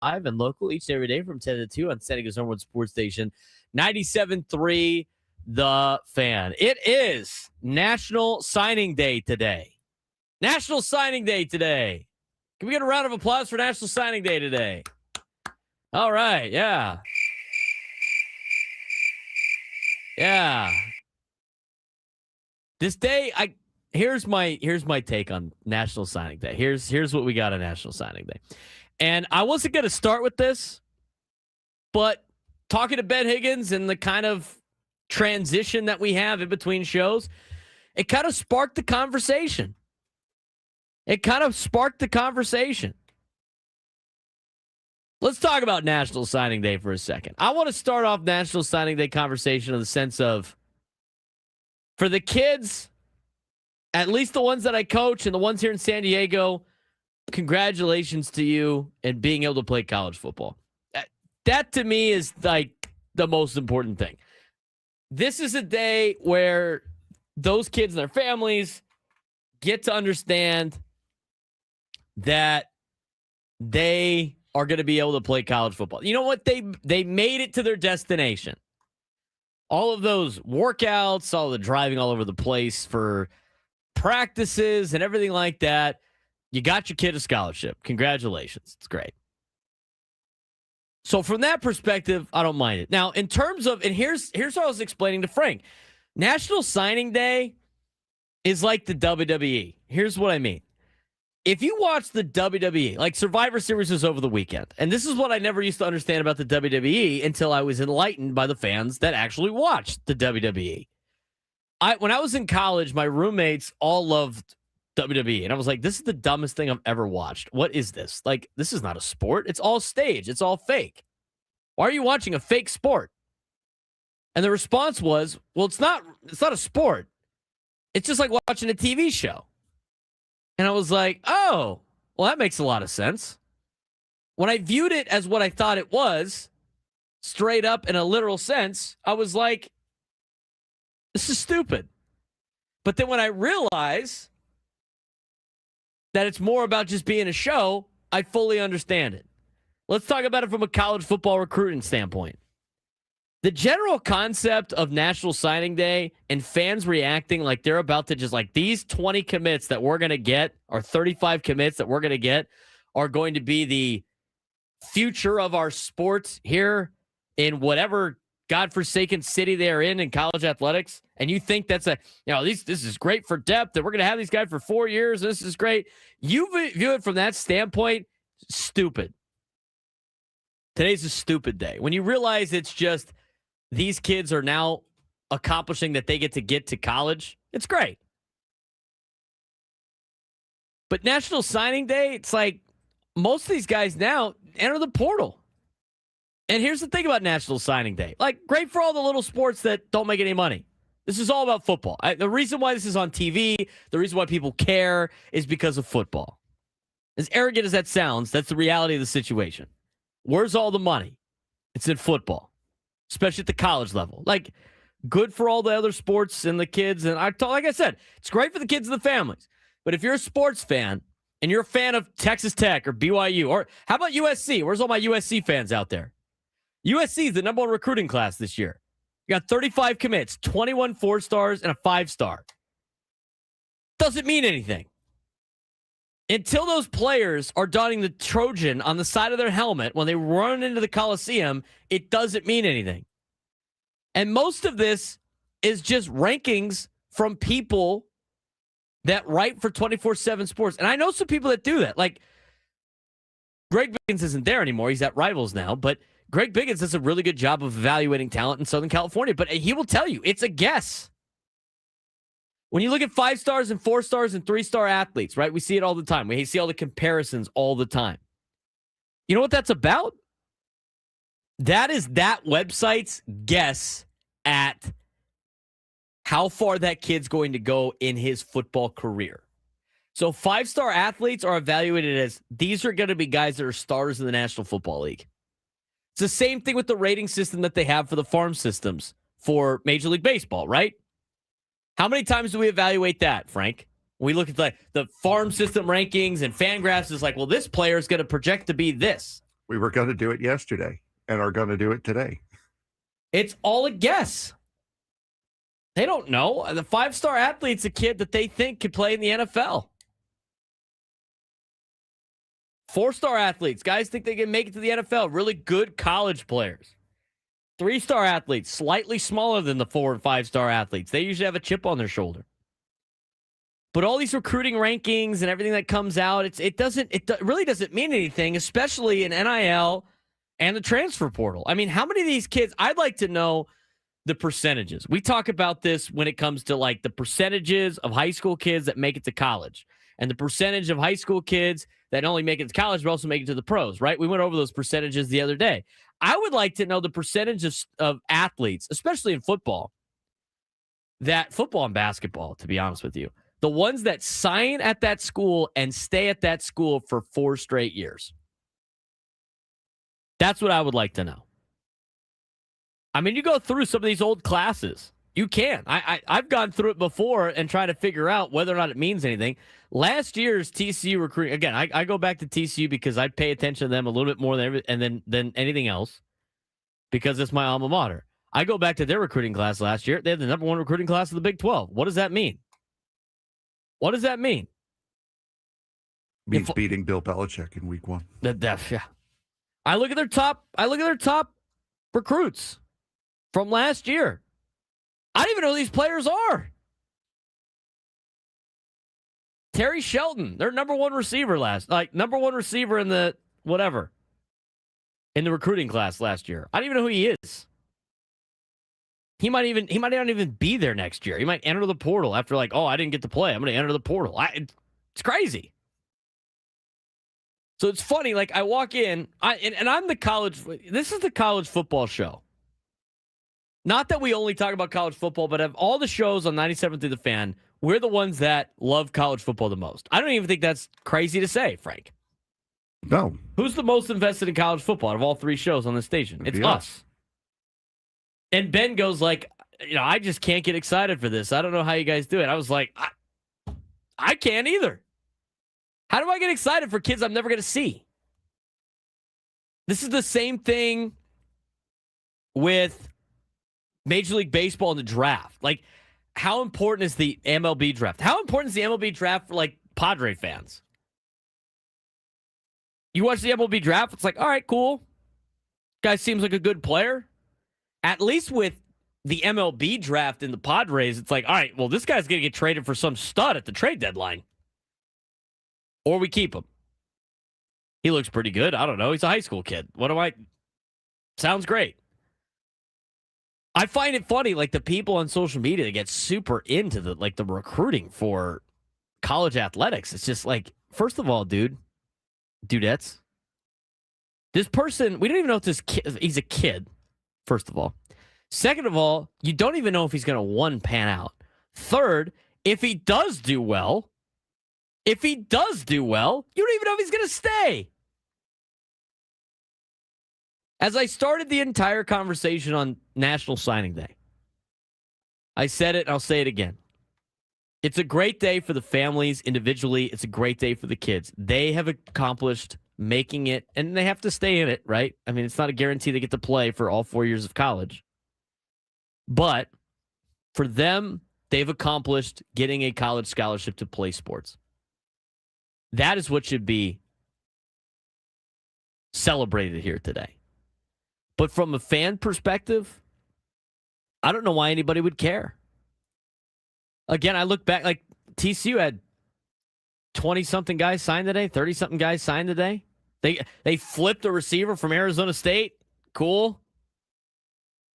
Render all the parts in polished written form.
live and local each and every day from 10 to 2 on San Diego's number one sports station, 97.3 The Fan. It is National Signing Day today. National Signing Day today. Can we get a round of applause for National Signing Day today? All right, yeah. Yeah. This day, here's my take on National Signing Day. Here's what we got on National Signing Day. And I wasn't going to start with this, but talking to Ben Higgins and the kind of transition that we have in between shows, it kind of sparked the conversation. Let's talk about National Signing Day for a second. I want to start off National Signing Day conversation in the sense of, for the kids, at least the ones that I coach and the ones here in San Diego, congratulations to you and being able to play college football. That to me is like the most important thing. This is a day where those kids and their families get to understand that they are going to be able to play college football. You know what? They made it to their destination. All of those workouts, all the driving all over the place for practices and everything like that. You got your kid a scholarship. Congratulations. It's great. So from that perspective, I don't mind it. Now, in terms of, and here's what I was explaining to Frank. National Signing Day is like the WWE. Here's what I mean. If you watch the WWE, like Survivor Series was over the weekend, and this is what I never used to understand about the WWE until I was enlightened by the fans that actually watched the WWE. When I was in college, my roommates all loved WWE, and I was like, this is the dumbest thing I've ever watched. What is this? Like, this is not a sport. It's all stage. It's all fake. Why are you watching a fake sport? And the response was, well, it's not a sport. It's just like watching a TV show. And I was like, oh, well, that makes a lot of sense. When I viewed it as what I thought it was, straight up in a literal sense, I was like, this is stupid. But then when I realized that it's more about just being a show, I fully understand it. Let's talk about it from a college football recruiting standpoint. The general concept of National Signing Day and fans reacting like they're about to just like these 20 commits that we're going to get or 35 commits that we're going to get are going to be the future of our sports here in whatever godforsaken city they're in college athletics. And you think that's this is great for depth and we're going to have these guys for 4 years. This is great. You view it from that standpoint, stupid. Today's a stupid day. When you realize it's just these kids are now accomplishing that they get to college, it's great. But National Signing Day, it's like most of these guys now enter the portal. And here's the thing about National Signing Day. Like, great for all the little sports that don't make any money. This is all about football. The reason why this is on TV, the reason why people care is because of football. As arrogant as that sounds, that's the reality of the situation. Where's all the money? It's in football, especially at the college level. Like, good for all the other sports and the kids. And like I said, it's great for the kids and the families. But if you're a sports fan and you're a fan of Texas Tech or BYU, or how about USC? Where's all my USC fans out there? USC is the number one recruiting class this year. You got 35 commits, 21 4-stars, and a 5-star. Doesn't mean anything. Until those players are donning the Trojan on the side of their helmet when they run into the Coliseum, it doesn't mean anything. And most of this is just rankings from people that write for 24/7 Sports. And I know some people that do that. Like, Greg Biggins isn't there anymore. He's at Rivals now. But Greg Biggins does a really good job of evaluating talent in Southern California. But he will tell you, it's a guess. When you look at 5-stars and 4-stars and 3-star athletes, right? We see it all the time. We see all the comparisons all the time. You know what that's about? That is that website's guess at how far that kid's going to go in his football career. So 5-star athletes are evaluated as these are going to be guys that are stars in the National Football League. It's the same thing with the rating system that they have for the farm systems for Major League Baseball, right? How many times do we evaluate that, Frank? We look at the farm system rankings and Fangraphs is like, well, this player is going to project to be this. We were going to do it yesterday and are going to do it today. It's all a guess. They don't know. The 5-star athlete's a kid that they think could play in the NFL. 4-star athletes, guys think they can make it to the NFL. Really good college players. 3-star athletes, slightly smaller than the 4 and 5-star athletes. They usually have a chip on their shoulder. But all these recruiting rankings and everything that comes out, it really doesn't mean anything, especially in NIL and the transfer portal. I mean, how many of these kids? I'd like to know the percentages. We talk about this when it comes to like the percentages of high school kids that make it to college and the percentage of high school kids that not only make it to college but also make it to the pros, right? We went over those percentages the other day. I would like to know the percentage of athletes, especially in football and basketball, to be honest with you, the ones that sign at that school and stay at that school for 4 straight years. That's what I would like to know. I mean, you go through some of these old classes. You can. I've gone through it before and tried to figure out whether or not it means anything. Last year's TCU recruiting, again, I go back to TCU because I pay attention to them a little bit more than anything else because it's my alma mater. I go back to their recruiting class last year. They had the number 1 recruiting class of the Big 12. What does that mean? What does that mean? Means beating Bill Belichick in week 1. Yeah. I look at their top recruits from last year. I don't even know who these players are. Terry Shelton, their number 1 receiver number 1 receiver in the recruiting class last year. I don't even know who he is. He might not even be there next year. He might enter the portal after I didn't get to play. I'm going to enter the portal. It's crazy. So it's funny. I walk in, I'm the college. This is the college football show. Not that we only talk about college football, but of all the shows on 97 through the Fan, we're the ones that love college football the most. I don't even think that's crazy to say, Frank. No. Who's the most invested in college football out of all 3 shows on this station? It's us. And Ben goes I just can't get excited for this. I don't know how you guys do it. I was like, I can't either. How do I get excited for kids I'm never going to see? This is the same thing with Major League Baseball and the draft. How important is the MLB draft? How important is the MLB draft for Padre fans? You watch the MLB draft, it's all right, cool. Guy seems like a good player. At least with the MLB draft in the Padres, it's all right, well, this guy's going to get traded for some stud at the trade deadline. Or we keep him. He looks pretty good. I don't know. He's a high school kid. Sounds great. I find it funny, the people on social media that get super into the recruiting for college athletics. It's just first of all, dudettes, this person, we don't even know if this kid, he's a kid, first of all. Second of all, you don't even know if he's going to pan out. Third, if he does do well, you don't even know if he's going to stay. As I started the entire conversation on National Signing Day, I said it and I'll say it again. It's a great day for the families individually. It's a great day for the kids. They have accomplished making it, and they have to stay in it, right? I mean, it's not a guarantee they get to play for all 4 years of college. But for them, they've accomplished getting a college scholarship to play sports. That is what should be celebrated here today. But from a fan perspective, I don't know why anybody would care. Again, I look back, TCU had 20-something guys signed today, 30-something guys signed today. They flipped a receiver from Arizona State. Cool.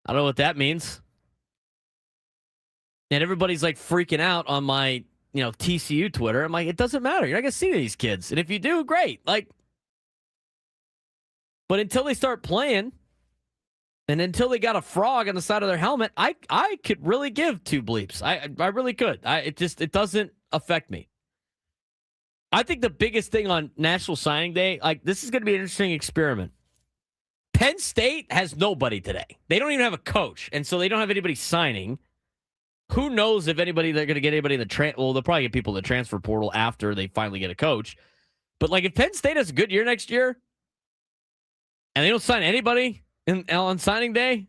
I don't know what that means. And everybody's freaking out on my, TCU Twitter. I'm it doesn't matter. You're not going to see these kids. And if you do, great. But until they start playing, and until they got a frog on the side of their helmet, I could really give 2 bleeps. I really could. It doesn't affect me. I think the biggest thing on National Signing Day, this is going to be an interesting experiment. Penn State has nobody today. They don't even have a coach, and so they don't have anybody signing. Who knows if they're going to get anybody in the well, they'll probably get people in the transfer portal after they finally get a coach. But if Penn State has a good year next year, and they don't sign anybody on signing day,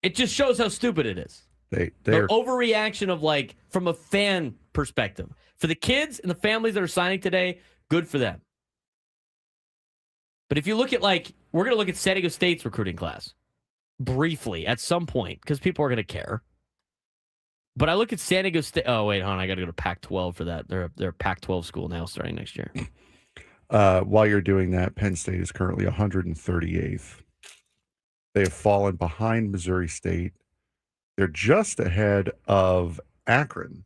it just shows how stupid it is. The overreaction of, like, from a fan perspective. For the kids and the families that are signing today, good for them. But if you look at, like, we're going to look at San Diego State's recruiting class briefly at some point because people are going to care. But I look at San Diego State. Oh, wait, hold on. I got to go to Pac-12 for that. They're a Pac-12 school now starting next year. While you're doing that, Penn State is currently 138th. They have fallen behind Missouri State. They're just ahead of Akron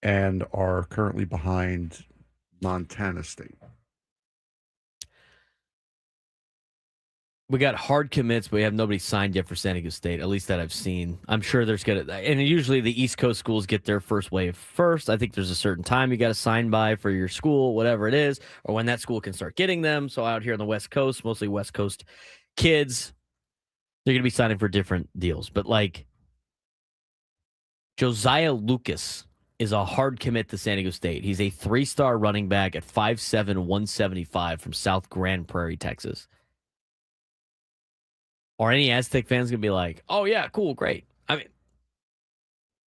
and are currently behind Montana State. We got hard commits, but we have nobody signed yet for San Diego State, at least that I've seen. I'm sure there's going to, and usually the East Coast schools get their first wave first. I think there's a certain time you got to sign by for your school, whatever it is, or when that school can start getting them. So out here on the West Coast, mostly West Coast kids, they're going to be signing for different deals. But like Josiah Lucas is a hard commit to San Diego State. He's a 3-star running back at 5'7", 175 from South Grand Prairie, Texas. Or any Aztec fans going to be like, oh, yeah, cool, great. I mean,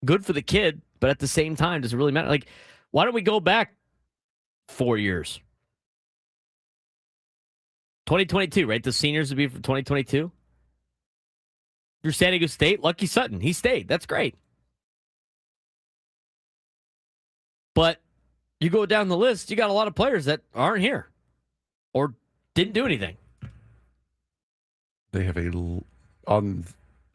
good for the kid, but at the same time, does it really matter? Like, why don't we go back 4 years? 2022, right? The seniors would be for 2022. You're San Diego State, Lucky Sutton. He stayed. That's great. But you go down the list, you got a lot of players that aren't here or didn't do anything. They have on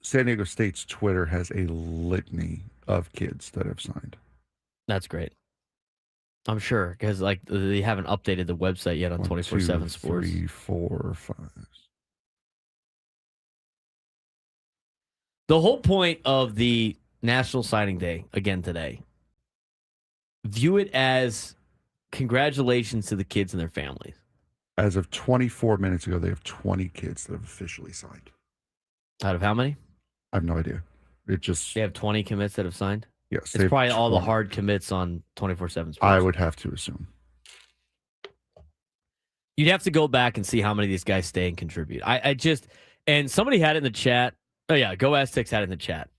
San Diego State's Twitter has a litany of kids that have signed. That's great. I'm sure because like they haven't updated the website yet on 24/7 Sports. 3, 4, 5. The whole point of the National Signing Day again today, view it as congratulations to the kids and their families. As of 24 minutes ago, they have 20 kids that have officially signed. Out of how many? I have no idea. They have 20 commits that have signed? Yes. It's probably all the hard commits on 24/7 Sports. I would have to assume. You'd have to go back and see how many of these guys stay and contribute. And somebody had it in the chat. Oh, yeah, Go Aztecs had it in the chat.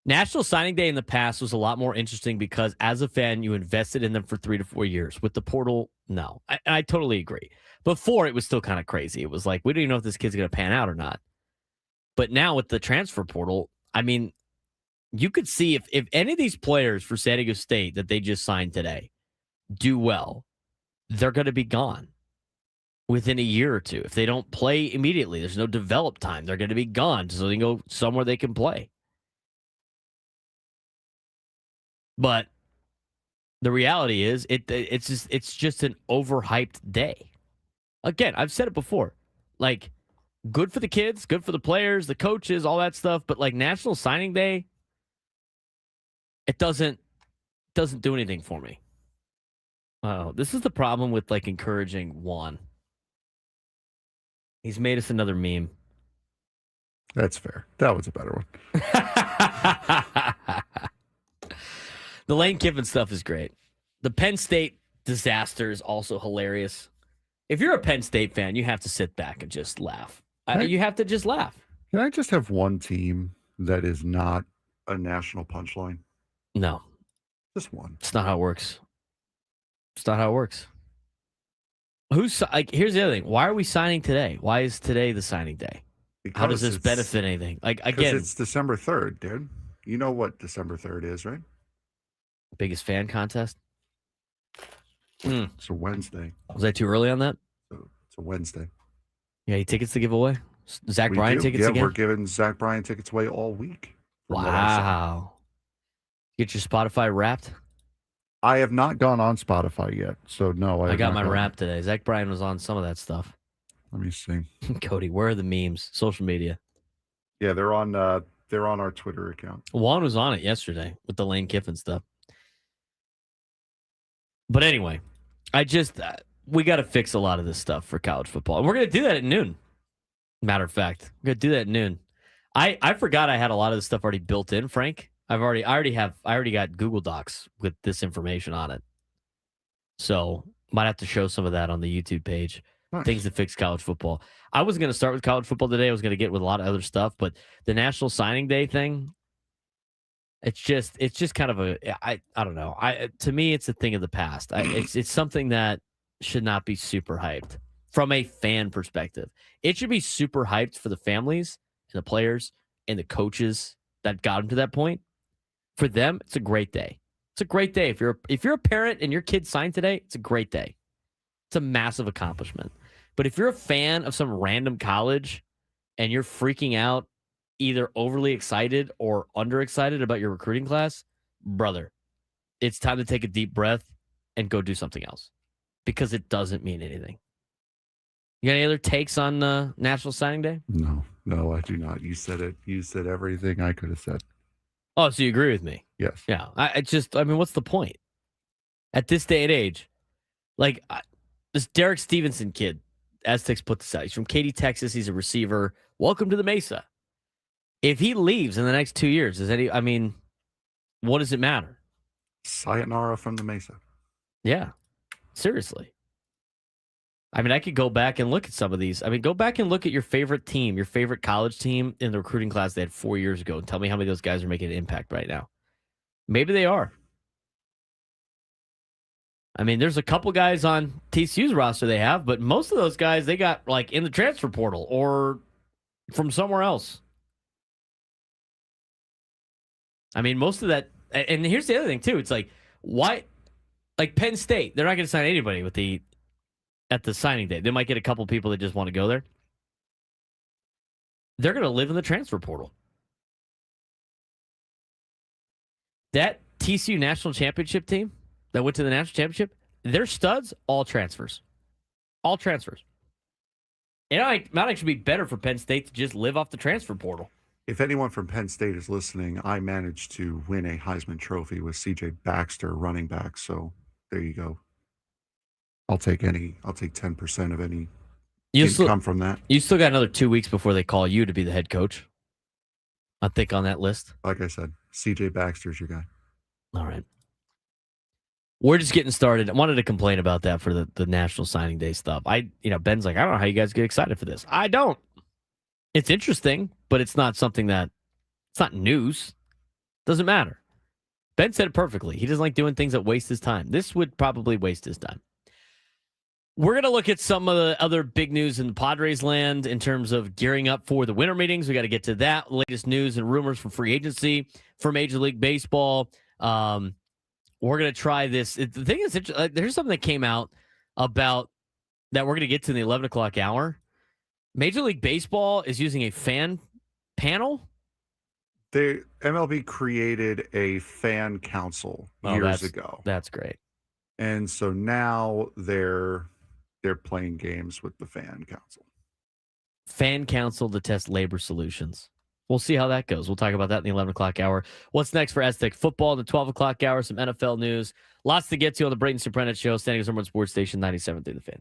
National Signing Day in the past was a lot more interesting because as a fan, you invested in them for 3 to 4 years. With the portal, no. I totally agree. Before, it was still kind of crazy. It was like, we don't even know if this kid's going to pan out or not. But now with the transfer portal, I mean, you could see if any of these players for San Diego State that they just signed today do well, they're going to be gone within a year or two. If they don't play immediately, there's no develop time. They're going to be gone so they can go somewhere they can play. But the reality is it's just an overhyped day. Again, I've said it before. Like, good for the kids, good for the players, the coaches, all that stuff. But like National Signing Day, it doesn't do anything for me. Oh, this is the problem with like encouraging Juan. He's made us another meme. That's fair. That was a better one. The Lane Kiffin stuff is great. The Penn State disaster is also hilarious. If you're a Penn State fan, you have to sit back and just laugh. You have to just laugh. Can I just have one team that is not a national punchline? No. Just one. It's not how it works. It's not how it works. Here's the other thing. Why are we signing today? Why is today the signing day? Because how does this benefit anything? Like, again, because it's December 3rd, dude. You know what December 3rd is, right? Biggest fan contest? It's a Wednesday. Was I too early on that? It's a Wednesday. Yeah, tickets to give away? Zach Bryan tickets again? Yeah, we're giving Zach Bryan tickets away all week. Wow. Get your Spotify Wrapped? I have not gone on Spotify yet, so no. I got my Wrap today. Zach Bryan was on some of that stuff. Let me see. Cody, where are the memes? Social media. Yeah, they're on our Twitter account. Juan was on it yesterday with the Lane Kiffin stuff. But anyway, we got to fix a lot of this stuff for college football. And we're going to do that at noon. Matter of fact, we're going to do that at noon. I forgot I had a lot of this stuff already built in, Frank. I already got Google Docs with this information on it. So Might have to show some of that on the YouTube page. Nice. Things that fix college football. I was going to start with college football today. I was going to get with a lot of other stuff, but the National Signing Day thing, it's just kind of I don't know. To me, it's a thing of the past. It's something that should not be super hyped from a fan perspective. It should be super hyped for the families and the players and the coaches that got them to that point. For them, it's a great day. It's a great day. If you're a parent and your kid signed today, it's a great day. It's a massive accomplishment. But if you're a fan of some random college and you're freaking out, either overly excited or underexcited about your recruiting class, brother, it's time to take a deep breath and go do something else because it doesn't mean anything. You got any other takes on National Signing Day? No, I do not. You said it. You said everything I could have said. Oh, so you agree with me? Yes. Yeah. I mean, what's the point? At this day and age, like this Derek Stevenson kid, Aztecs put this out. He's from Katy, Texas. He's a receiver. Welcome to the Mesa. If he leaves in the next 2 years, what does it matter? Sayonara from the Mesa. Yeah. Seriously. I mean, I could go back and look at some of these. I mean, go back and look at your favorite team, your favorite college team in the recruiting class they had 4 years ago, and tell me how many of those guys are making an impact right now. Maybe they are. I mean, there's a couple guys on TCU's roster they have, but most of those guys they got like in the transfer portal or from somewhere else. I mean, most of that, and here's the other thing too. It's like, why, like Penn State, they're not going to sign anybody at the signing day. They might get a couple people that just want to go there. They're going to live in the transfer portal. That TCU national championship team that went to the national championship, their studs, all transfers. All transfers. It might actually be better for Penn State to just live off the transfer portal. If anyone from Penn State is listening, I managed to win a Heisman Trophy with C.J. Baxter, running back. So there you go. I'll take 10% of any income from that. You still got another 2 weeks before they call you to be the head coach. I think on that list. Like I said, C.J. Baxter's your guy. All right. We're just getting started. I wanted to complain about that for the National Signing Day stuff. Ben's like, I don't know how you guys get excited for this. I don't. It's interesting, but it's not something it's not news. Doesn't matter. Ben said it perfectly. He doesn't like doing things that waste his time. This would probably waste his time. We're going to look at some of the other big news in the Padres land in terms of gearing up for the winter meetings. We got to get to that. Latest news and rumors from free agency for Major League Baseball. We're going to try this. The thing is, there's something that came out about that we're going to get to in the 11 o'clock hour. Major League Baseball is using a fan panel. MLB created a fan council years ago. That's great. And so now they're playing games with the fan council. Fan council to test labor solutions. We'll see how that goes. We'll talk about that in the 11 o'clock hour. What's next for Aztec football in the 12 o'clock hour? Some NFL news. Lots to get to on the Braden Surprenant Show. Standing as number one sports station, 97.3 The Fan.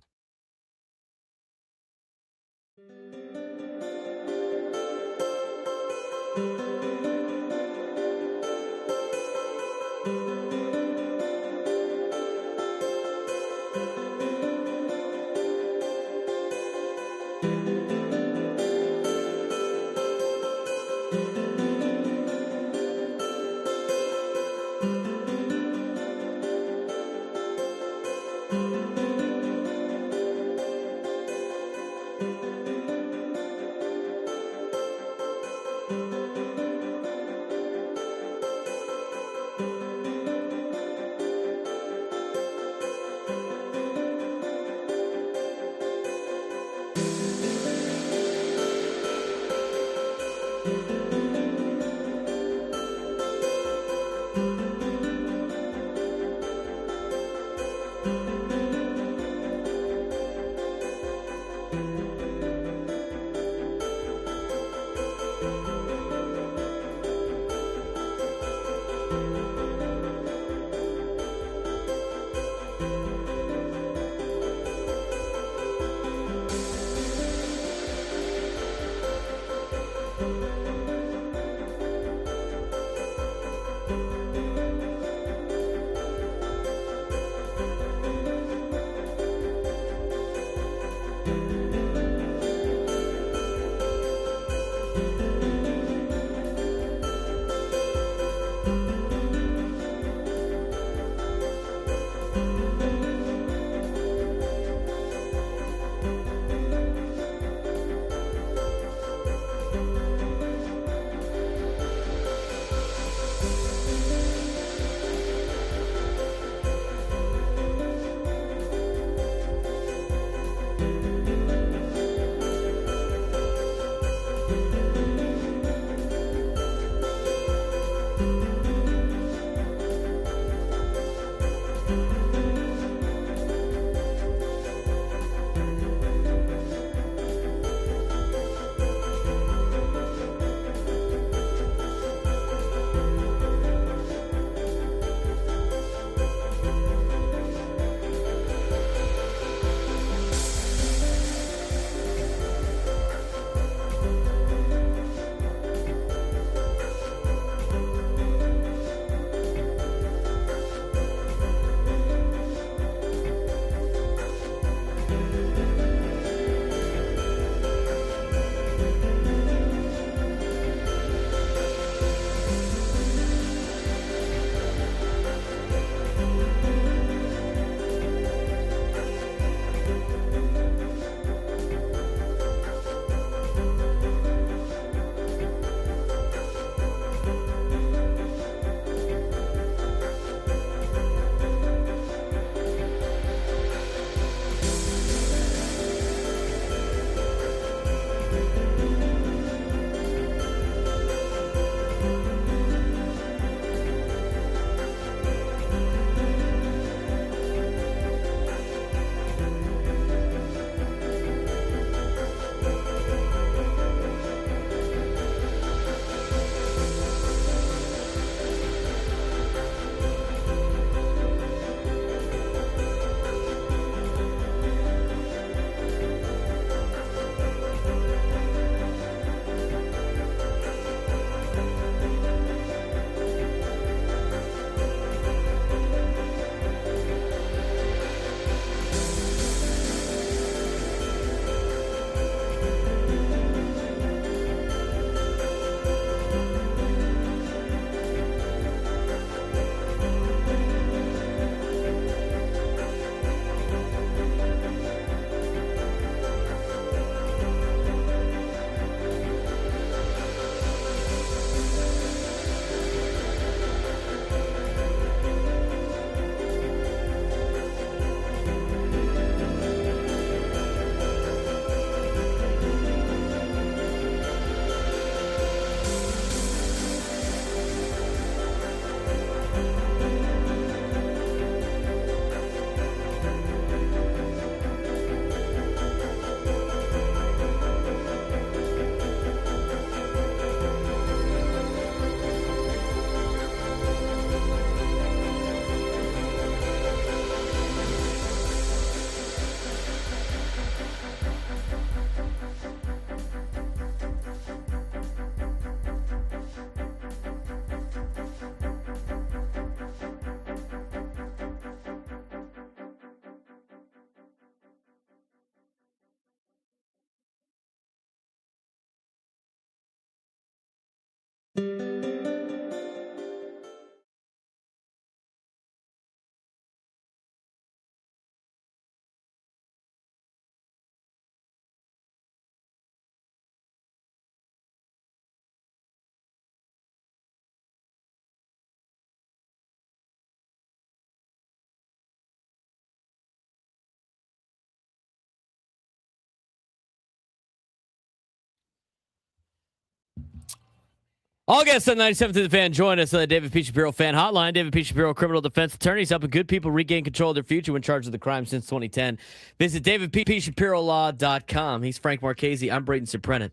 All guests on 97 through the Fan join us on the David P. Shapiro Fan Hotline. David P. Shapiro, criminal defense attorneys helping good people regain control of their future when charged with a crime since 2010. Visit davidpshapirolaw.com. He's Frank Marchese. I'm Braden Surprenant.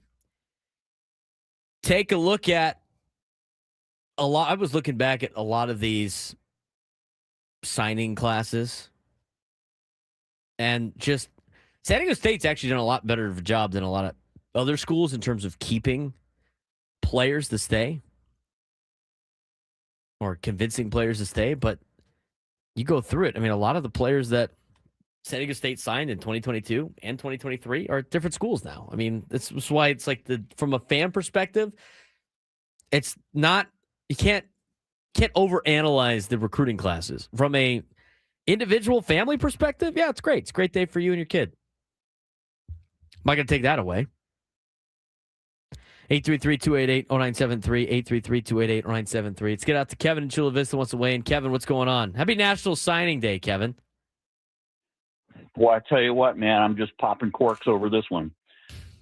Take a look at a lot. I was looking back at a lot of these signing classes, and just San Diego State's actually done a lot better of a job than a lot of other schools in terms of keeping players to stay or convincing players to stay. But you go through it. I mean, a lot of the players that San Diego State signed in 2022 and 2023 are at different schools now. I mean, that's why it's like from a fan perspective, it's not, you can't overanalyze the recruiting classes. From a individual family perspective, yeah, it's great. It's a great day for you and your kid. I'm not going to take that away. 833-288-0973, 833-288-0973. Let's get out to Kevin in Chula Vista wants to weigh in. Kevin, what's going on? Happy National Signing Day, Kevin. Well, I tell you what, man, I'm just popping corks over this one.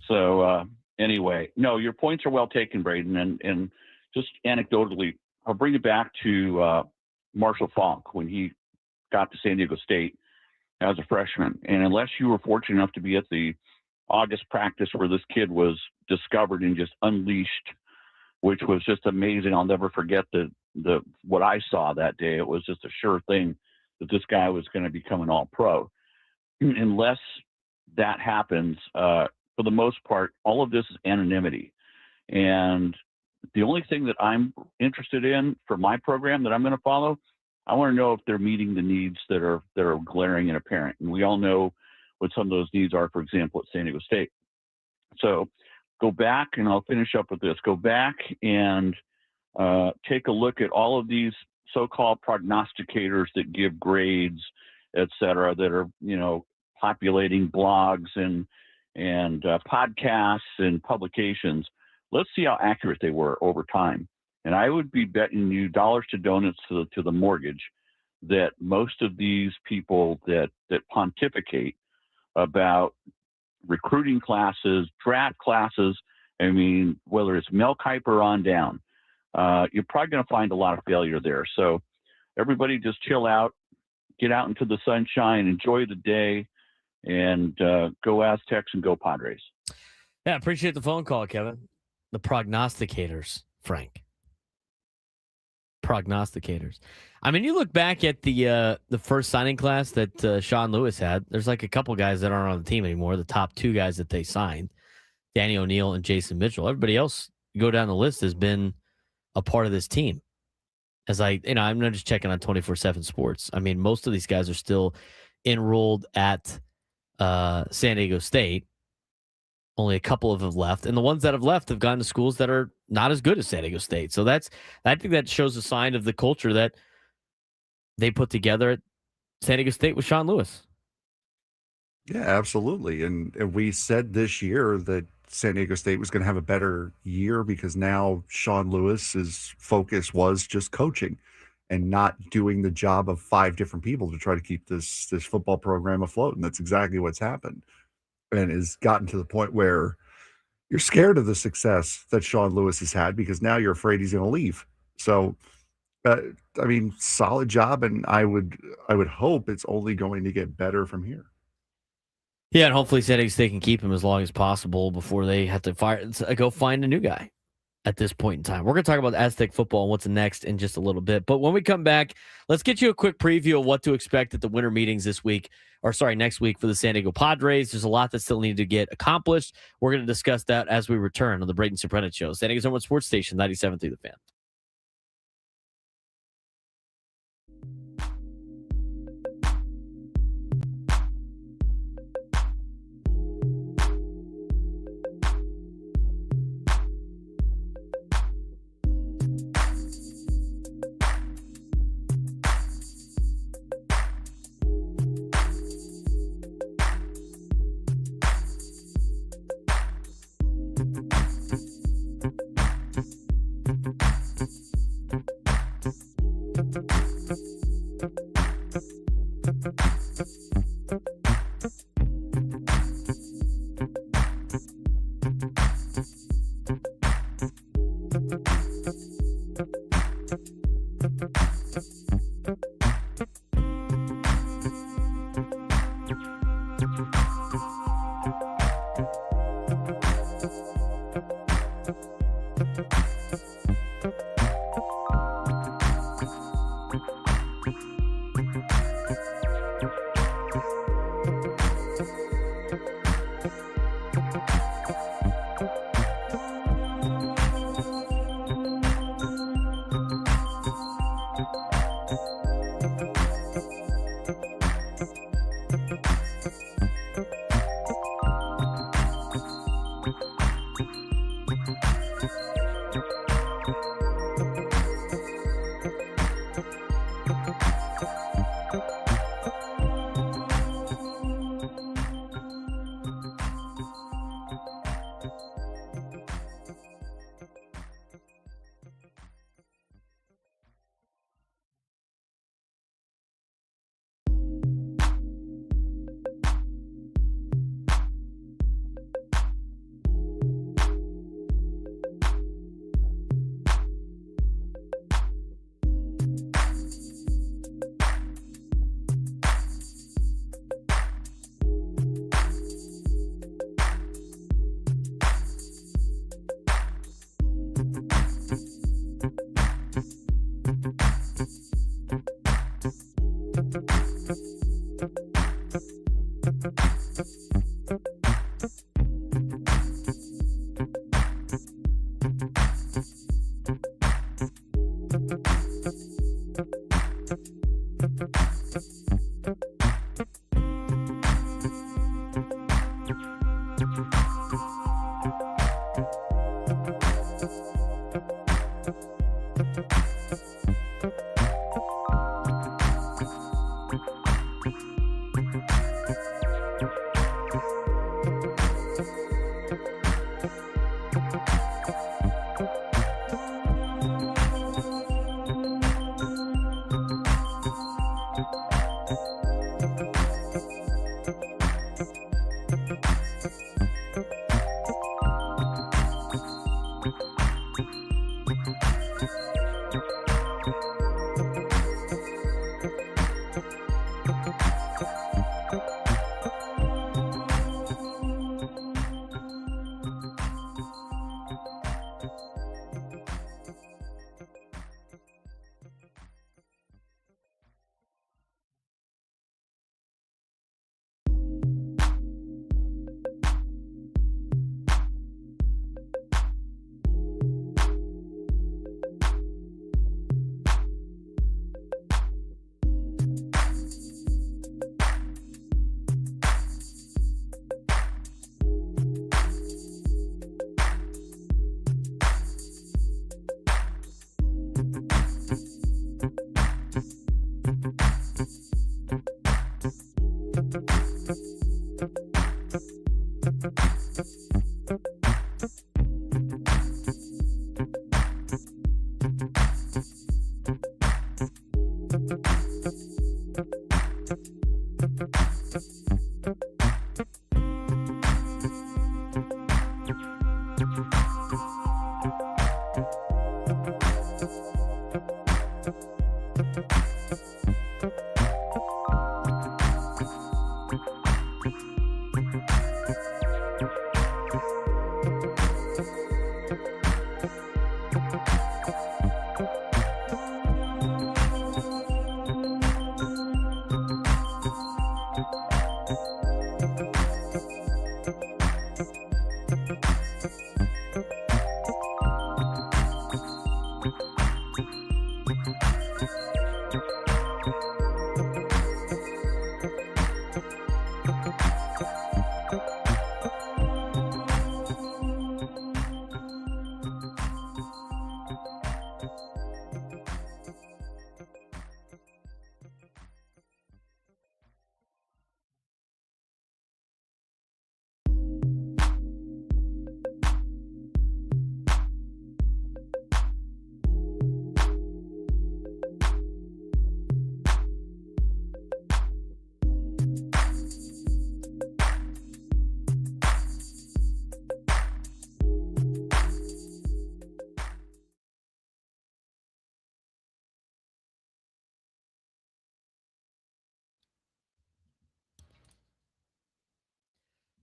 So anyway, no, your points are well taken, Braden. And just anecdotally, I'll bring it back to Marshall Falk when he got to San Diego State as a freshman. And unless you were fortunate enough to be at the August practice where this kid was discovered and just unleashed, which was just amazing. I'll never forget the what I saw that day. It was just a sure thing that this guy was going to become an all-pro. Unless that happens, for the most part, all of this is anonymity. And the only thing that I'm interested in for my program that I'm going to follow, I want to know if they're meeting the needs that are glaring and apparent. And we all know what some of those needs are, for example, at San Diego State. So go back, and I'll finish up with this. Go back and take a look at all of these so-called prognosticators that give grades, et cetera, that are, populating blogs and podcasts and publications. Let's see how accurate they were over time. And I would be betting you dollars to donuts to the mortgage that most of these people that pontificate about recruiting classes, draft classes, I mean, whether it's Mel Kiper on down, you're probably going to find a lot of failure there. So everybody just chill out, get out into the sunshine, enjoy the day, and go Aztecs and go Padres. Yeah, appreciate the phone call, Kevin. The prognosticators, Frank. Prognosticators. I mean, you look back at the first signing class that Sean Lewis had. There's like a couple guys that aren't on the team anymore. The top two guys that they signed, Danny O'Neill and Jason Mitchell. Everybody else, you go down the list, has been a part of this team. As I'm not just checking on 24/7 Sports. I mean, most of these guys are still enrolled at San Diego State. Only a couple of them have left, and the ones that have left have gone to schools that are not as good as San Diego State. So I think that shows a sign of the culture that they put together at San Diego State with Sean Lewis. Yeah, absolutely. And we said this year that San Diego State was going to have a better year because now Sean Lewis's focus was just coaching and not doing the job of 5 different people to try to keep this football program afloat. And that's exactly what's happened. And has gotten to the point where you're scared of the success that Sean Lewis has had because now you're afraid he's going to leave. So, solid job, and I would hope it's only going to get better from here. Yeah, and hopefully San Diego State can keep him as long as possible before they have to go find a new guy at this point in time. We're going to talk about Aztec football and what's next in just a little bit. But when we come back, let's get you a quick preview of what to expect at the winter meetings next week for the San Diego Padres. There's a lot that still needs to get accomplished. We're going to discuss that as we return on the Braden Surprenant Show. San Diego's #1 sports station, 97 through the Fan.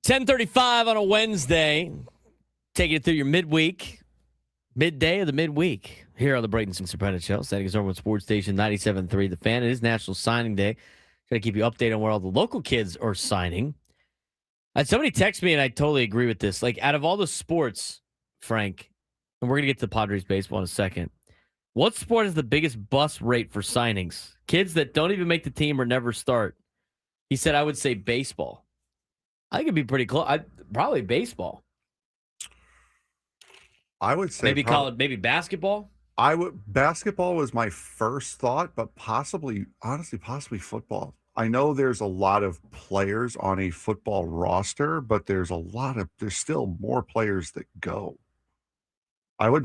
10:35 on a Wednesday. Taking it through your midday of the midweek here on the Braden Surprenant Show. Setting us over with Sports Station 97.3 The Fan. It is National Signing Day. Try to keep you updated on where all the local kids are signing. Somebody texted me, and I totally agree with this. Like, out of all the sports, Frank, and we're going to get to the Padres baseball in a second, what sport has the biggest bust rate for signings? Kids that don't even make the team or never start. He said, I would say baseball. I think it'd be pretty close. Probably baseball. I would say maybe basketball. Basketball was my first thought, but possibly football. I know there's a lot of players on a football roster, but there's still more players that go. I would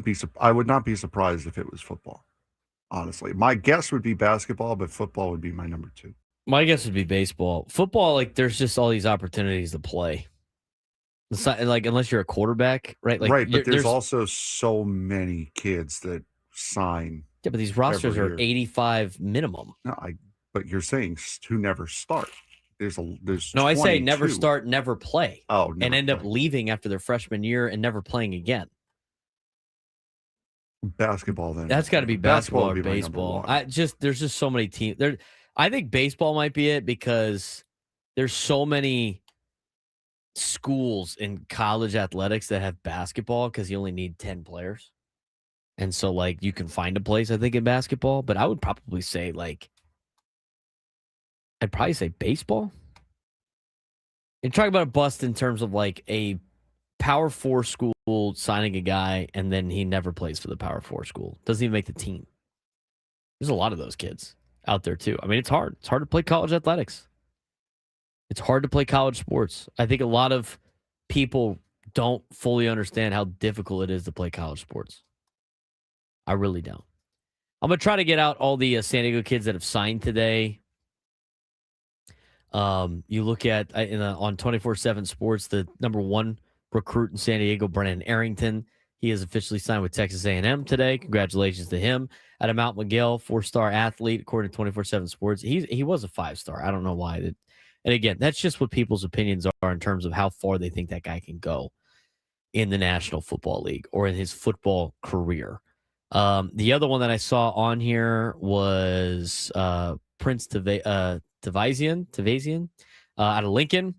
not be surprised if it was football. Honestly, my guess would be basketball, but football would be my number 2. My guess would be baseball. Football, like, there's just all these opportunities to play. Like, unless you're a quarterback, right? Like, right, but there's also so many kids that sign. Yeah, but these rosters are 85 minimum. No, but you're saying who never start. There's no, I say never start, never play. Oh, and end up leaving after their freshman year and never playing again. Basketball, then. That's got to be basketball or baseball. There's just so many teams there. I think baseball might be it because there's so many schools in college athletics that have basketball because you only need 10 players. And so, like, you can find a place, I think, in basketball. But I would probably say, like, I'd probably say baseball. And talk about a bust in terms of, like, a Power 4 school signing a guy and then he never plays for the Power 4 school. Doesn't even make the team. There's a lot of those kids out there, too. I mean, it's hard. It's hard to play college athletics. It's hard to play college sports. I think a lot of people don't fully understand how difficult it is to play college sports. I really don't. I'm going to try to get out all the San Diego kids that have signed today. You look at on 24/7 Sports, the number 1 recruit in San Diego, Brennan Arrington. He has officially signed with Texas A&M today. Congratulations to him. Out of Mount Miguel, 4-star athlete, according to 24/7 Sports. He was a 5-star. I don't know why. And again, that's just what people's opinions are in terms of how far they think that guy can go in the National Football League or in his football career. The other one that I saw on here was Prince Tavazian out of Lincoln.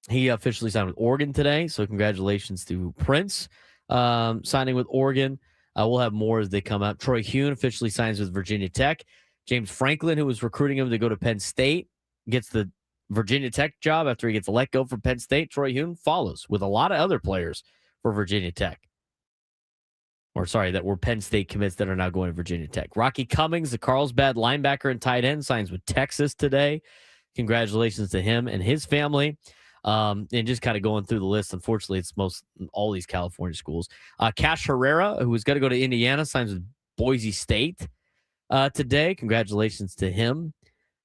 He officially signed with Oregon today, so congratulations to Prince signing with Oregon. We'll have more as they come out. Troy Hune officially signs with Virginia Tech. James Franklin, who was recruiting him to go to Penn State, gets the Virginia Tech job after he gets let go from Penn State. Troy Hune follows with a lot of other players for Virginia Tech. That were Penn State commits that are now going to Virginia Tech. Rocky Cummings, the Carlsbad linebacker and tight end, signs with Texas today. Congratulations to him and his family. And just kind of going through the list, unfortunately, it's all these California schools. Cash Herrera, who was going to go to Indiana, signs with Boise State today. Congratulations to him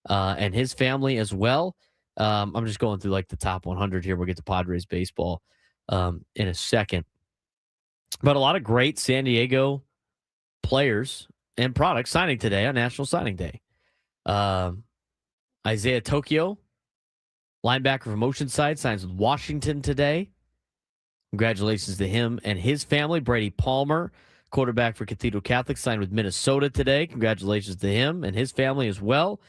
and his family as well. I'm just going through like the top 100 here. We'll get to Padres baseball in a second. But a lot of great San Diego players and products signing today on National Signing Day. Isaiah Tokyo, linebacker from Oceanside, signs with Washington today. Congratulations to him and his family. Brady Palmer, quarterback for Cathedral Catholic, signed with Minnesota today. Congratulations to him and his family as well.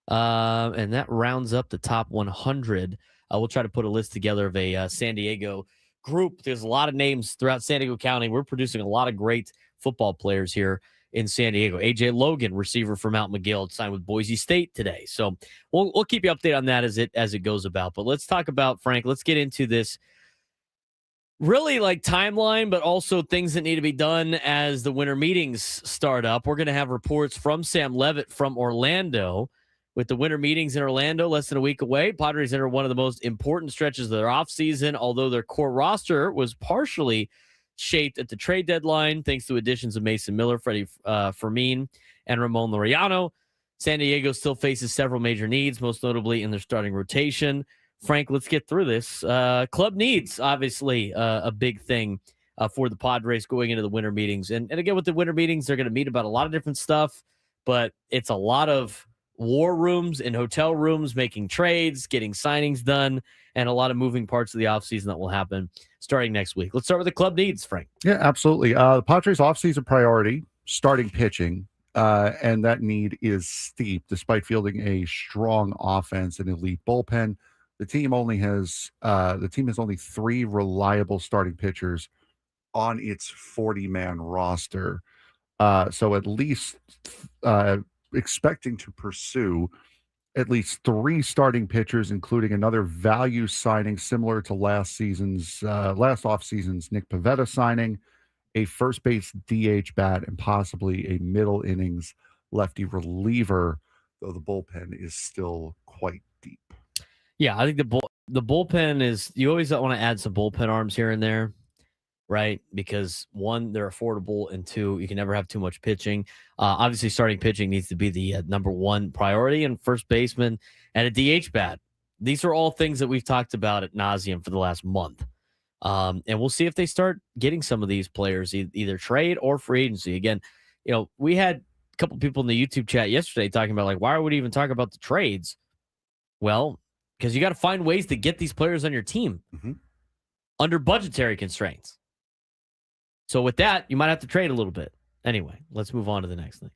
And that rounds up the top 100. We'll try to put a list together of a San Diego group. There's a lot of names throughout San Diego County. We're producing a lot of great football players here in San Diego. AJ Logan, receiver from Mount McGill, signed with Boise State today. So we'll keep you updated on that as it goes about. But let's talk about, Frank, let's get into this really like timeline, but also things that need to be done as the winter meetings start up. We're going to have reports from Sam Levitt from Orlando. With the winter meetings in Orlando less than a week away, Padres enter one of the most important stretches of their offseason, although their core roster was partially shaped at the trade deadline thanks to additions of Mason Miller, Freddie Fermin, and Ramon Laureano. San Diego still faces several major needs, most notably in their starting rotation. Frank, let's get through this. Club needs, obviously, a big thing for the Padres going into the winter meetings. And again, with the winter meetings, they're going to meet about a lot of different stuff, but it's a lot of war rooms and hotel rooms, making trades, getting signings done, and a lot of moving parts of the offseason that will happen starting next week. Let's start with the club needs, Frank. Yeah, absolutely. The Padres offseason priority, starting pitching, and that need is steep despite fielding a strong offense and elite bullpen. The team has only 3 reliable starting pitchers on its 40-man roster. So at least expecting to pursue at least 3 starting pitchers, including another value signing similar to last offseason's Nick Pivetta signing, a first base DH bat, and possibly a middle innings lefty reliever, though the bullpen is still quite deep. Yeah, I think the bullpen is, you always want to add some bullpen arms here and there, right? Because 1, they're affordable, and 2, you can never have too much pitching. Obviously, starting pitching needs to be the number 1 priority, and first baseman and a DH bat. These are all things that we've talked about ad nauseum for the last month. And we'll see if they start getting some of these players, either trade or free agency. Again, we had a couple people in the YouTube chat yesterday talking about, like, why would we even talk about the trades? Well, because you got to find ways to get these players on your team under budgetary constraints. So with that, you might have to trade a little bit. Anyway, let's move on to the next thing.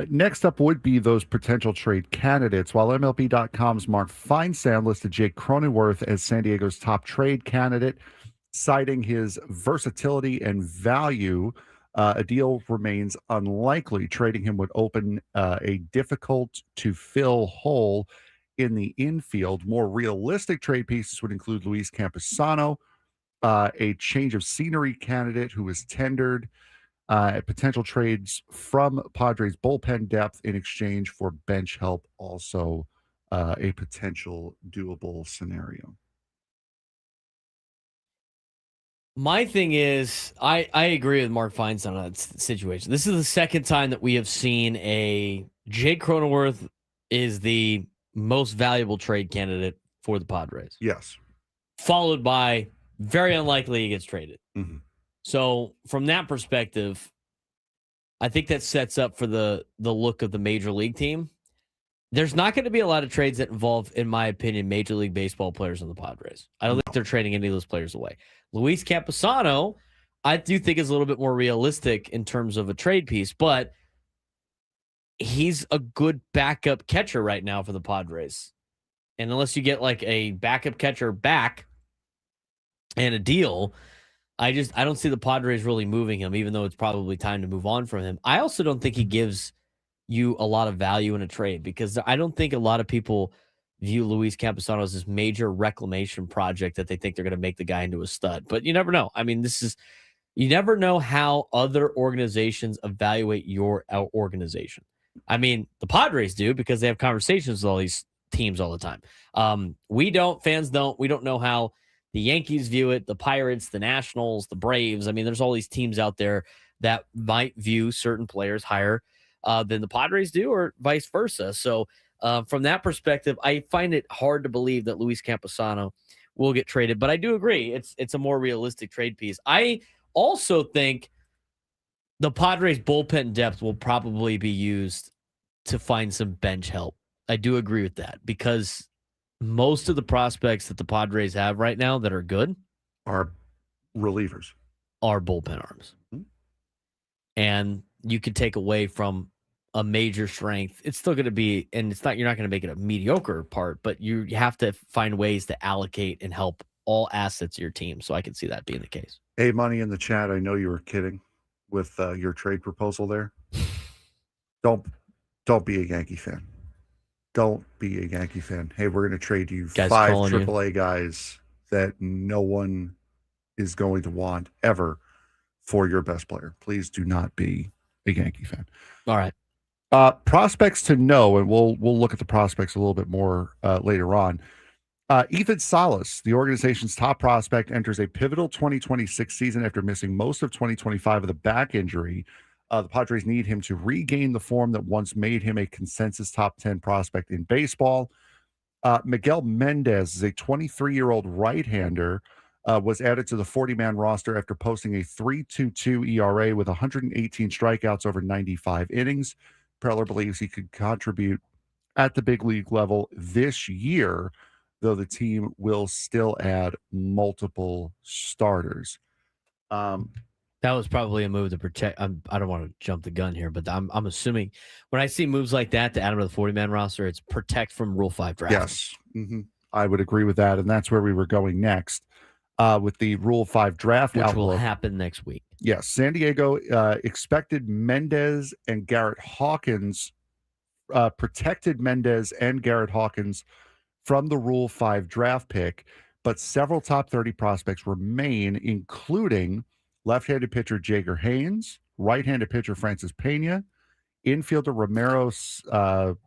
Next up would be those potential trade candidates. While MLB.com's Mark Feinsand listed Jake Cronenworth as San Diego's top trade candidate, citing his versatility and value, a deal remains unlikely. Trading him would open a difficult-to-fill hole in the infield. More realistic trade pieces would include Luis Campusano, a change of scenery candidate who was tendered, potential trades from Padres bullpen depth in exchange for bench help, also a potential doable scenario. My thing is, I agree with Mark Feinsand on that situation. This is the second time that we have seen a Jake Cronenworth is the most valuable trade candidate for the Padres. Yes. Followed by very unlikely he gets traded. Mm-hmm. So from that perspective, I think that sets up for the look of the major league team. There's not going to be a lot of trades that involve, in my opinion, Major League Baseball players on the Padres. I don't think they're trading any of those players away. Luis Campusano, I do think is a little bit more realistic in terms of a trade piece, but he's a good backup catcher right now for the Padres. And unless you get like a backup catcher back and a deal, I don't see the Padres really moving him, even though it's probably time to move on from him. I also don't think he gives you a lot of value in a trade, because I don't think a lot of people view Luis Campusano as this major reclamation project that they think they're going to make the guy into a stud. But you never know. I mean, you never know how other organizations evaluate your organization. I mean, the Padres do, because they have conversations with all these teams all the time. Fans don't. We don't know how the Yankees view it, the Pirates, the Nationals, the Braves. I mean, there's all these teams out there that might view certain players higher than the Padres do, or vice versa. So from that perspective, I find it hard to believe that Luis Campusano will get traded. But I do agree, it's a more realistic trade piece. I also think the Padres bullpen depth will probably be used to find some bench help. I do agree with that, because most of the prospects that the Padres have right now that are good are relievers, are bullpen arms. Mm-hmm. And you could take away from a major strength. It's still going to be, and you're not going to make it a mediocre part, but you have to find ways to allocate and help all assets of your team. So I can see that being the case. Hey, Money in the chat, I know you were kidding with your trade proposal there. Don't be a Yankee fan. Don't be a Yankee fan. Hey, we're going to trade you 5 AAA guys that no one is going to want ever for your best player. Please do not be a Yankee fan. All right. Prospects to know, and we'll look at the prospects a little bit more later on. Ethan Salas, the organization's top prospect, enters a pivotal 2026 season after missing most of 2025 with a back injury. The Padres need him to regain the form that once made him a consensus top 10 prospect in baseball. Miguel Mendez is a 23-year-old right-hander, was added to the 40-man roster after posting a 3.22 ERA with 118 strikeouts over 95 innings. Preller believes he could contribute at the big league level this year, though the team will still add multiple starters. That was probably a move to protect. I don't want to jump the gun here, but I'm assuming when I see moves like that to add them to the 40-man roster, it's protect from Rule 5 draft. Yes, I would agree with that, and that's where we were going next with the Rule 5 draft which outlook. will happen next week. Yes, San Diego expected Mendez and Garrett Hawkins, protected Mendez and Garrett Hawkins from the Rule 5 draft pick, but several top 30 prospects remain, including left-handed pitcher Jager Haynes, right-handed pitcher Francis Pena, infielder Romero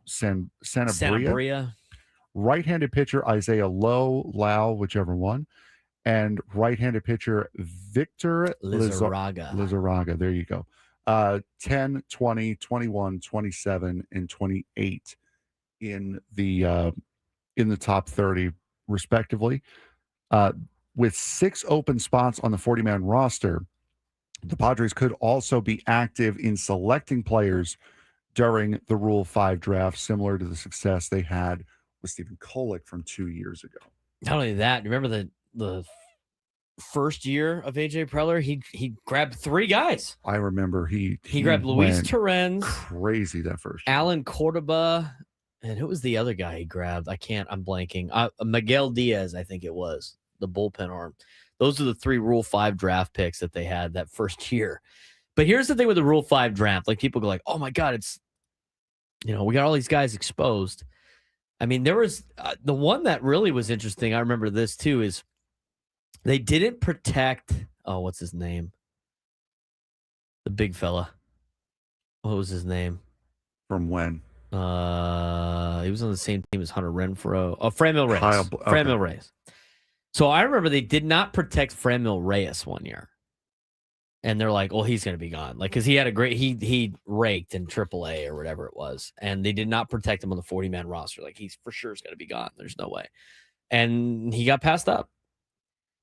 Sanabria, right-handed pitcher Isaiah Lau, whichever one, and right-handed pitcher Victor Lizarraga. There you go. 10, 20, 21, 27, and 28 in the top 30, respectively. With 6 open spots on the 40-man roster, the Padres could also be active in selecting players during the Rule 5 draft, similar to the success they had with Stephen Kolek from 2 years ago. Not only that, remember the first year of AJ Preller, he grabbed 3 guys. I remember he grabbed Luis Torrens, crazy that first year. Alan Cordoba, and who was the other guy he grabbed? I'm blanking. Miguel Diaz, I think it was, the bullpen arm. Those are the 3 Rule 5 draft picks that they had that first year. But here's the thing with the Rule 5 draft. Like, people go like, oh my God, it's, we got all these guys exposed. I mean, there was the one that really was interesting. I remember this too, is they didn't protect, what's his name? The big fella. What was his name? From when? He was on the same team as Hunter Renfroe. Oh, Franmil Reyes. Franmil Reyes. So I remember they did not protect Franmil Reyes one year. And they're like, well, he's going to be gone. Like, because he had he raked in AAA or whatever it was. And they did not protect him on the 40-man roster. Like, he's for sure is going to be gone. There's no way. And he got passed up.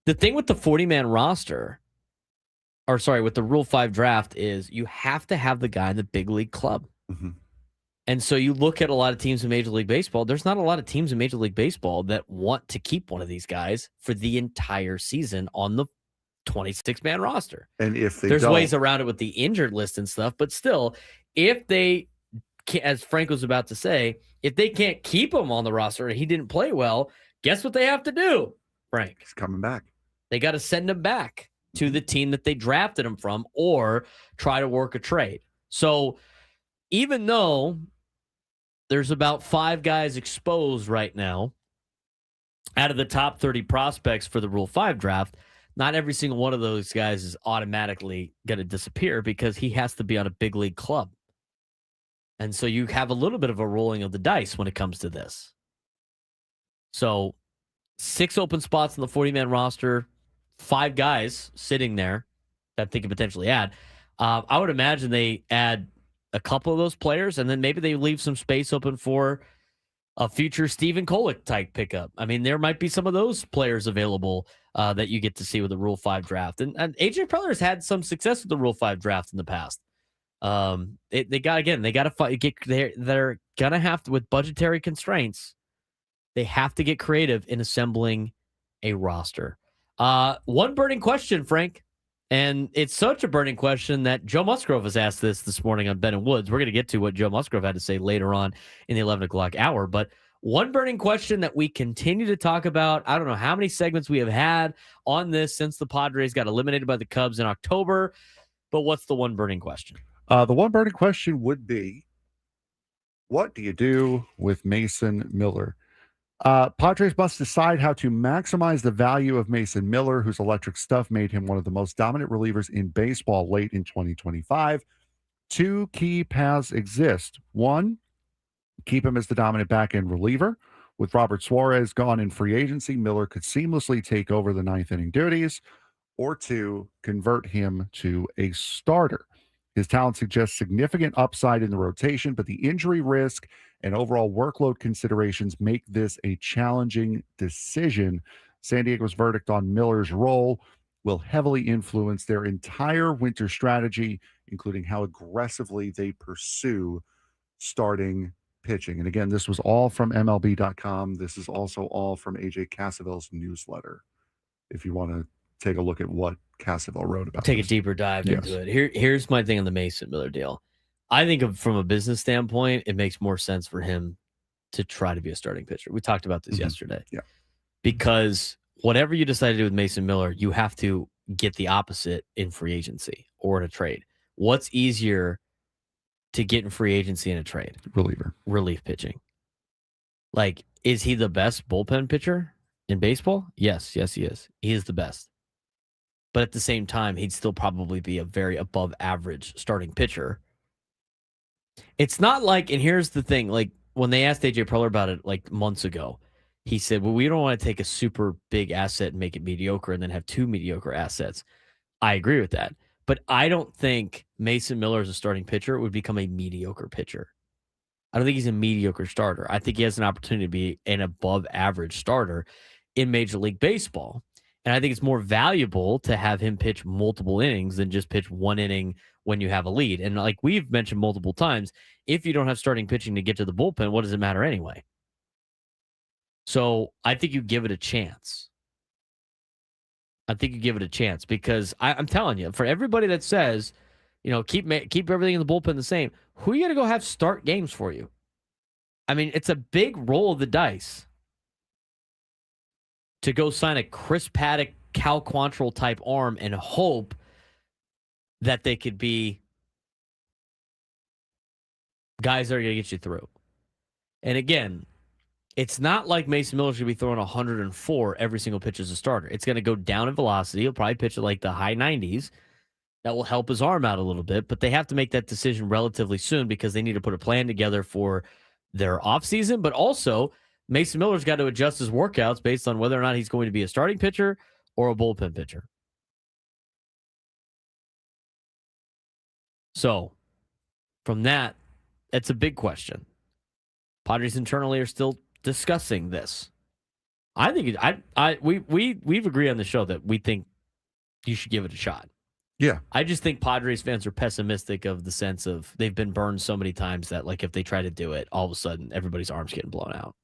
The thing with the 40-man roster, with the Rule 5 draft, is you have to have the guy in the big league club. Mm-hmm. And so you look at a lot of teams in Major League Baseball, there's not a lot of teams in Major League Baseball that want to keep one of these guys for the entire season on the 26-man roster. And if there's ways around it with the injured list and stuff, but still, if they, as Frank was about to say, if they can't keep him on the roster and he didn't play well, guess what they have to do, Frank? He's coming back. They got to send him back to the team that they drafted him from or try to work a trade. So even though there's about 5 guys exposed right now out of the top 30 prospects for the Rule 5 draft, not every single one of those guys is automatically going to disappear because he has to be on a big league club. And so you have a little bit of a rolling of the dice when it comes to this. So 6 open spots on the 40-man roster, 5 guys sitting there that they could potentially add. I would imagine they add a couple of those players, and then maybe they leave some space open for a future Stephen Kolek type pickup. I mean, there might be some of those players available that you get to see with the Rule 5 draft. And AJ Preller has had some success with the Rule 5 draft in the past. They got to they're going to have to, with budgetary constraints, they have to get creative in assembling a roster. One burning question, Frank, and it's such a burning question that Joe Musgrove has asked this morning on Ben and Woods. We're going to get to what Joe Musgrove had to say later on in the 11 o'clock hour, but one burning question that we continue to talk about. I don't know how many segments we have had on this since the Padres got eliminated by the Cubs in October, but what's the one burning question? The one burning question would be, what do you do with Mason Miller? Padres must decide how to maximize the value of Mason Miller, whose electric stuff made him one of the most dominant relievers in baseball late in 2025. 2 key paths exist. 1, keep him as the dominant back-end reliever. With Robert Suarez gone in free agency, Miller could seamlessly take over the 9th inning duties. Or 2, convert him to a starter. His talent suggests significant upside in the rotation, but the injury risk and overall workload considerations make this a challenging decision. San Diego's verdict on Miller's role will heavily influence their entire winter strategy, including how aggressively they pursue starting pitching. And again, this was all from MLB.com. This is also all from AJ Cassavell's newsletter. If you want to take a look at what Cassavell wrote about Take this. a deeper dive Yes. into it. Here's my thing on the Mason Miller deal. I think from a business standpoint, it makes more sense for him to try to be a starting pitcher. We talked about this yesterday. Yeah. Because whatever you decide to do with Mason Miller, you have to get the opposite in free agency or in a trade. What's easier to get in free agency in a trade? Reliever. Relief pitching. Like, is he the best bullpen pitcher in baseball? Yes, he is. He is the best. But at the same time, he'd still probably be a very above average starting pitcher. It's not like, and here's the thing, like when they asked AJ Preller about it like months ago, he said, well, we don't want to take a super big asset and make it mediocre and then have two mediocre assets. I agree with that. But I don't think Mason Miller as a starting pitcher would become a mediocre pitcher. I don't think he's a mediocre starter. I think he has an opportunity to be an above average starter in Major League Baseball. And I think it's more valuable to have him pitch multiple innings than just pitch one inning when you have a lead. And like we've mentioned multiple times, if you don't have starting pitching to get to the bullpen, what does it matter anyway? So I think you give it a chance. Because I'm telling you, for everybody that says, keep everything in the bullpen the same, who are you going to go have start games for you? I mean, it's a big roll of the dice to go sign a Chris Paddock, Cal Quantrill type arm and hope that they could be guys that are going to get you through. And again, it's not like Mason Miller's going to be throwing 104 every single pitch as a starter. It's going to go down in velocity. He'll probably pitch at like the high 90s. That will help his arm out a little bit, but they have to make that decision relatively soon because they need to put a plan together for their offseason, but also Mason Miller's got to adjust his workouts based on whether or not he's going to be a starting pitcher or a bullpen pitcher. So, from that, it's a big question. Padres internally are still discussing this. I think we've agreed on the show that we think you should give it a shot. Yeah. I just think Padres fans are pessimistic of the sense of they've been burned so many times that like if they try to do it, all of a sudden everybody's arm's getting blown out.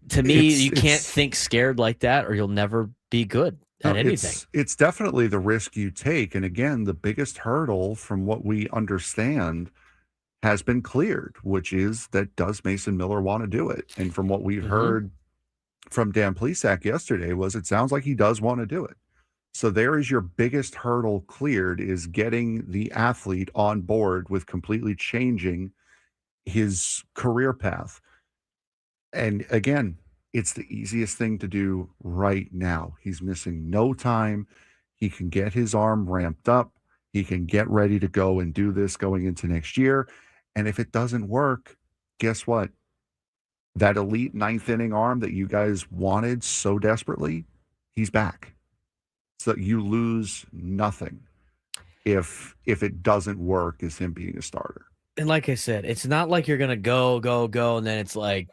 To me, you can't think scared like that or you'll never be good at anything. It's definitely the risk you take. And again, the biggest hurdle from what we understand has been cleared, which is that does Mason Miller want to do it? And from what we've heard from Dan Plesac yesterday was it sounds like he does want to do it. So there is your biggest hurdle cleared, is getting the athlete on board with completely changing his career path. And again, it's the easiest thing to do right now. He's missing no time. He can get his arm ramped up. He can get ready to go and do this going into next year. And if it doesn't work, guess what? That elite ninth inning arm that you guys wanted so desperately, he's back. So you lose nothing if it doesn't work as him being a starter. And like I said, it's not like you're going to go, and then it's like,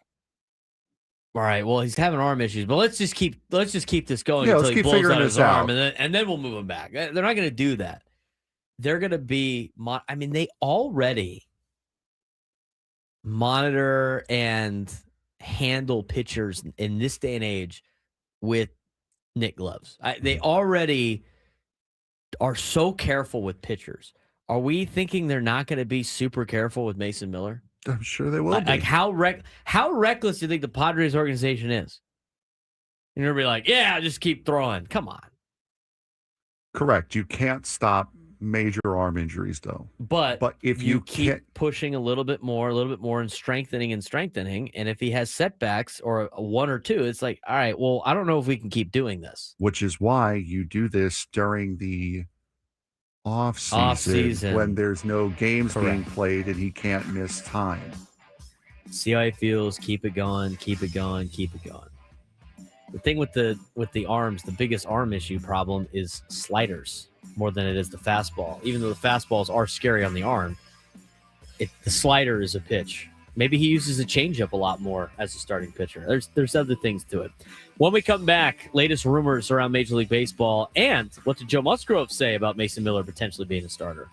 all right, well, he's having arm issues, but let's just keep this going until he pulls out his arm, and then we'll move him back. They're not going to do that. They're going to be, they already monitor and handle pitchers in this day and age with Nick gloves. They already are so careful with pitchers. Are we thinking they're not going to be super careful with Mason Miller? I'm sure they will. Like how reckless do you think the Padres organization is? And you'll be like, yeah, just keep throwing. Come on. Correct. You can't stop major arm injuries, though. But if you keep pushing a little bit more and strengthening, and if he has setbacks or one or two, it's like, all right, well, I don't know if we can keep doing this. Which is why you do this during the off season when there's no games being played and he can't miss time. See how he feels. Keep it going. The thing with the arms, the biggest arm issue problem is sliders more than it is the fastball. Even though the fastballs are scary on the arm, the slider is a pitch. Maybe he uses a changeup a lot more as a starting pitcher. There's other things to it. When we come back, latest rumors around Major League Baseball, and what did Joe Musgrove say about Mason Miller potentially being a starter?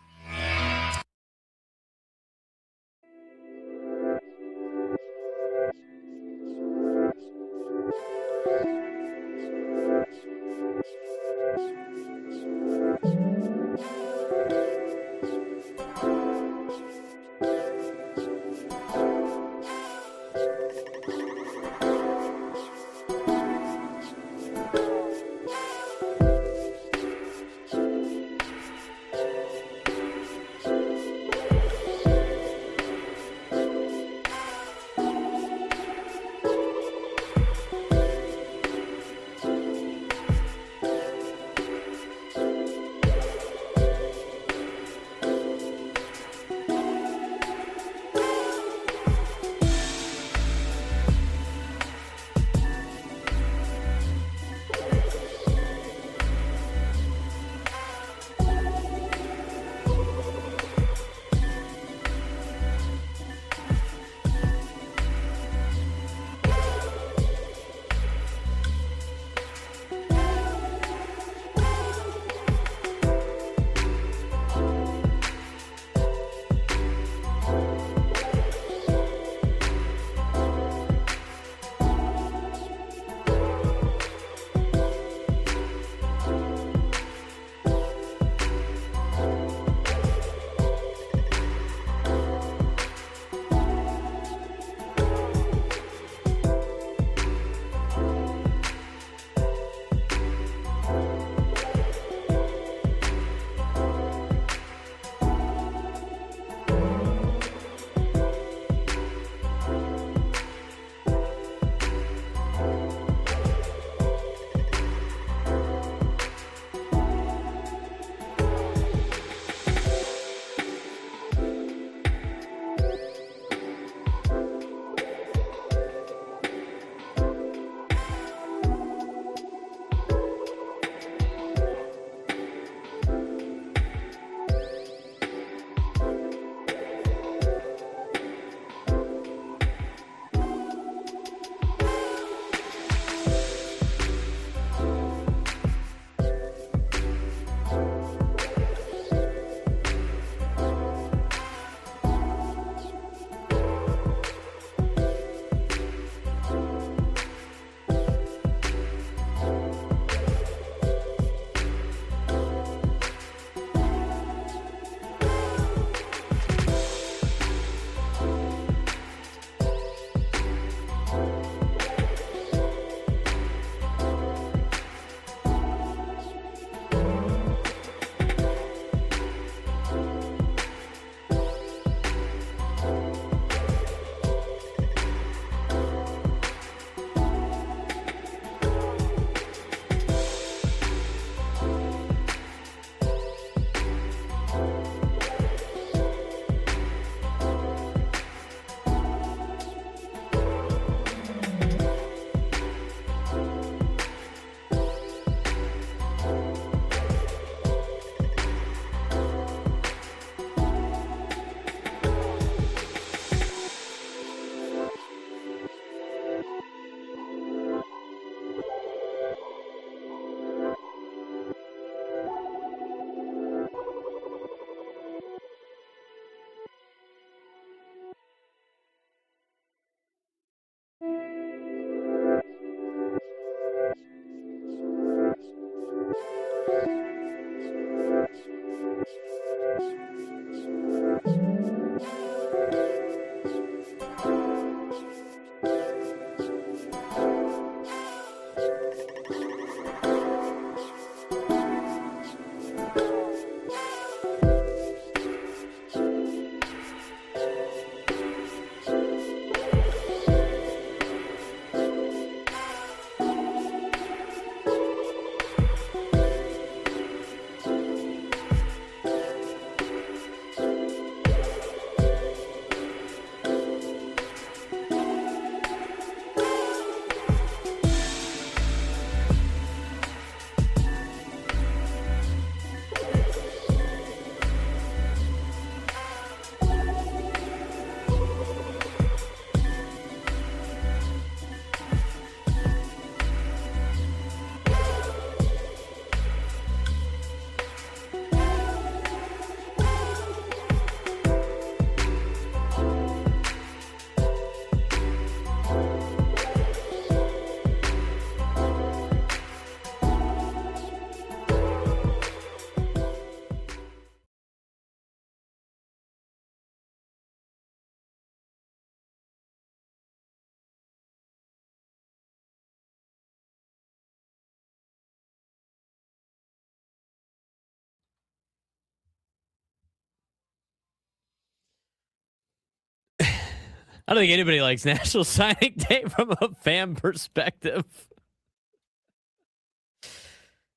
I don't think anybody likes National Signing Day from a fan perspective.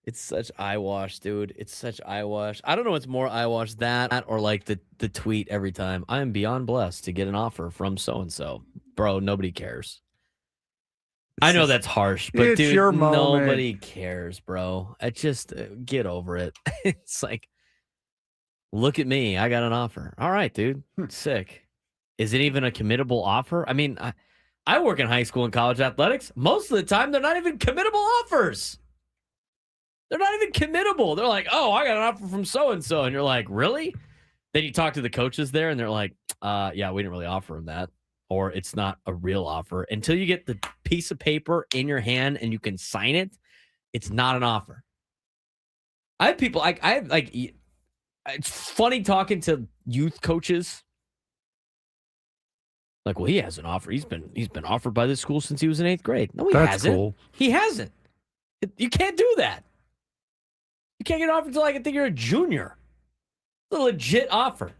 It's such eyewash, dude. It's such eyewash. I don't know what's more eyewash, that or like the tweet every time. I am beyond blessed to get an offer from so-and-so. Bro, nobody cares. I know that's harsh, but dude, your moment. Nobody cares, bro. I just get over it. It's like, look at me. I got an offer. All right, dude. Sick. Is it even a committable offer? I mean, I work in high school and college athletics. Most of the time, they're not even committable offers. They're not even committable. They're like, oh, I got an offer from so-and-so. And you're like, really? Then you talk to the coaches there, and they're like, yeah, we didn't really offer him that. Or it's not a real offer. Until you get the piece of paper in your hand and you can sign it, it's not an offer. I have people, it's funny talking to youth coaches. Like, well, he has an offer. He's been offered by this school since he was in 8th grade. No, he hasn't. Cool. He hasn't. You can't do that. You can't get an offer until I think you're a junior. It's a legit offer.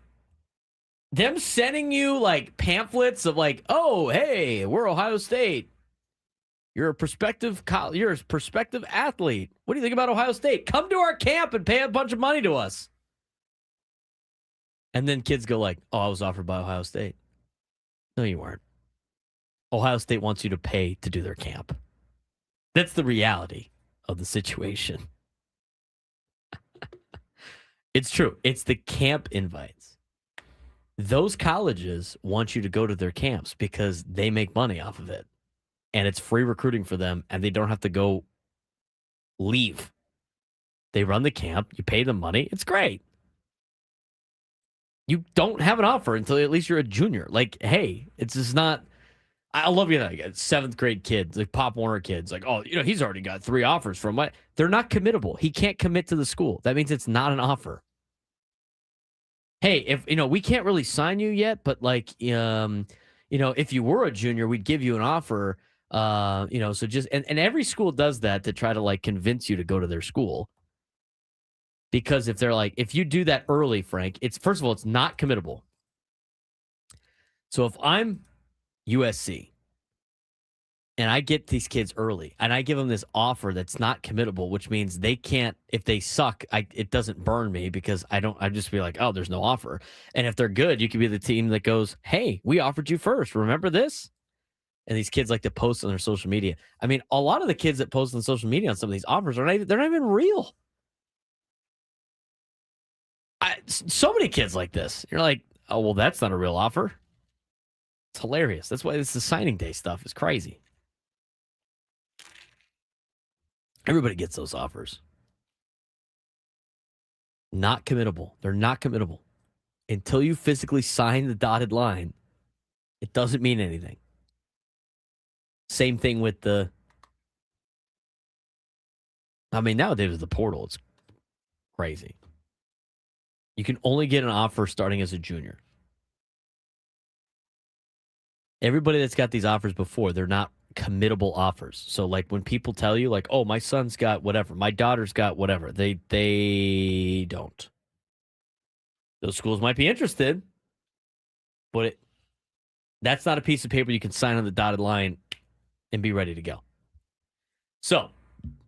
Them sending you like pamphlets of like, oh, hey, we're Ohio State. You're a prospective athlete. What do you think about Ohio State? Come to our camp and pay a bunch of money to us. And then kids go like, oh, I was offered by Ohio State. No, you weren't. Ohio State wants you to pay to do their camp. That's the reality of the situation. It's true. It's the camp invites. Those colleges want you to go to their camps because they make money off of it. And it's free recruiting for them, and they don't have to go leave. They run the camp. You pay them money. It's great. You don't have an offer until at least you're a junior. Like, hey, it's just not. I love you. Like 7th grade kids, like Pop Warner kids, like, oh, he's already got 3 offers from what? They're not committable. He can't commit to the school. That means it's not an offer. Hey, if we can't really sign you yet, but like, if you were a junior, we'd give you an offer. So just and every school does that to try to like convince you to go to their school. Because if they're like, if you do that early, Frank, it's first of all, it's not committable. So if I'm USC and I get these kids early and I give them this offer that's not committable, which means they can't, if they suck, it doesn't burn me because I just be like, oh, there's no offer. And if they're good, you could be the team that goes, hey, we offered you first. Remember this? And these kids like to post on their social media. I mean, a lot of the kids that post on social media on some of these offers they're not even real. So many kids like this. You're like, oh, well, that's not a real offer. It's hilarious. That's why the signing day stuff is crazy. Everybody gets those offers. Not committable. They're not committable. Until you physically sign the dotted line, it doesn't mean anything. Same thing with nowadays with the portal, it's crazy. You can only get an offer starting as a junior. Everybody that's got these offers before, they're not committable offers. So like when people tell you like, oh, my son's got whatever, my daughter's got whatever, they don't. Those schools might be interested, but that's not a piece of paper you can sign on the dotted line and be ready to go. So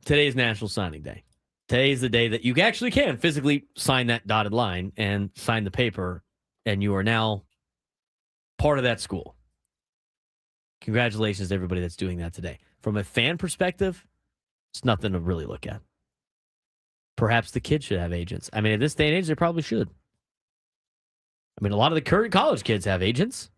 today is National Signing Day. Today is the day that you actually can physically sign that dotted line and sign the paper, and you are now part of that school. Congratulations to everybody that's doing that today. From a fan perspective, it's nothing to really look at. Perhaps the kids should have agents. I mean, at this day and age, they probably should. I mean, a lot of the current college kids have agents.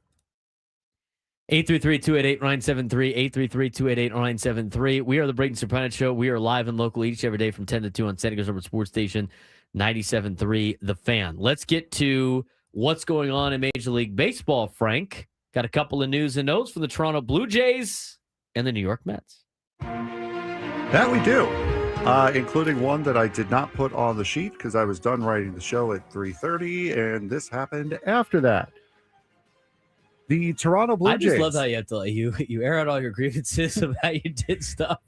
833-288-0973, 833-288-0973. We are the Braden Surprenant Show. We are live and local each every day from 10 to 2 on San Diego's Urban Sports Station, 97.3 The Fan. Let's get to what's going on in Major League Baseball, Frank. Got a couple of news and notes from the Toronto Blue Jays and the New York Mets. That we do, including one that I did not put on the sheet because I was done writing the show at 3:30, and this happened after that. The Toronto Blue Jays. I just love how you have to you air out all your grievances of how you did stuff.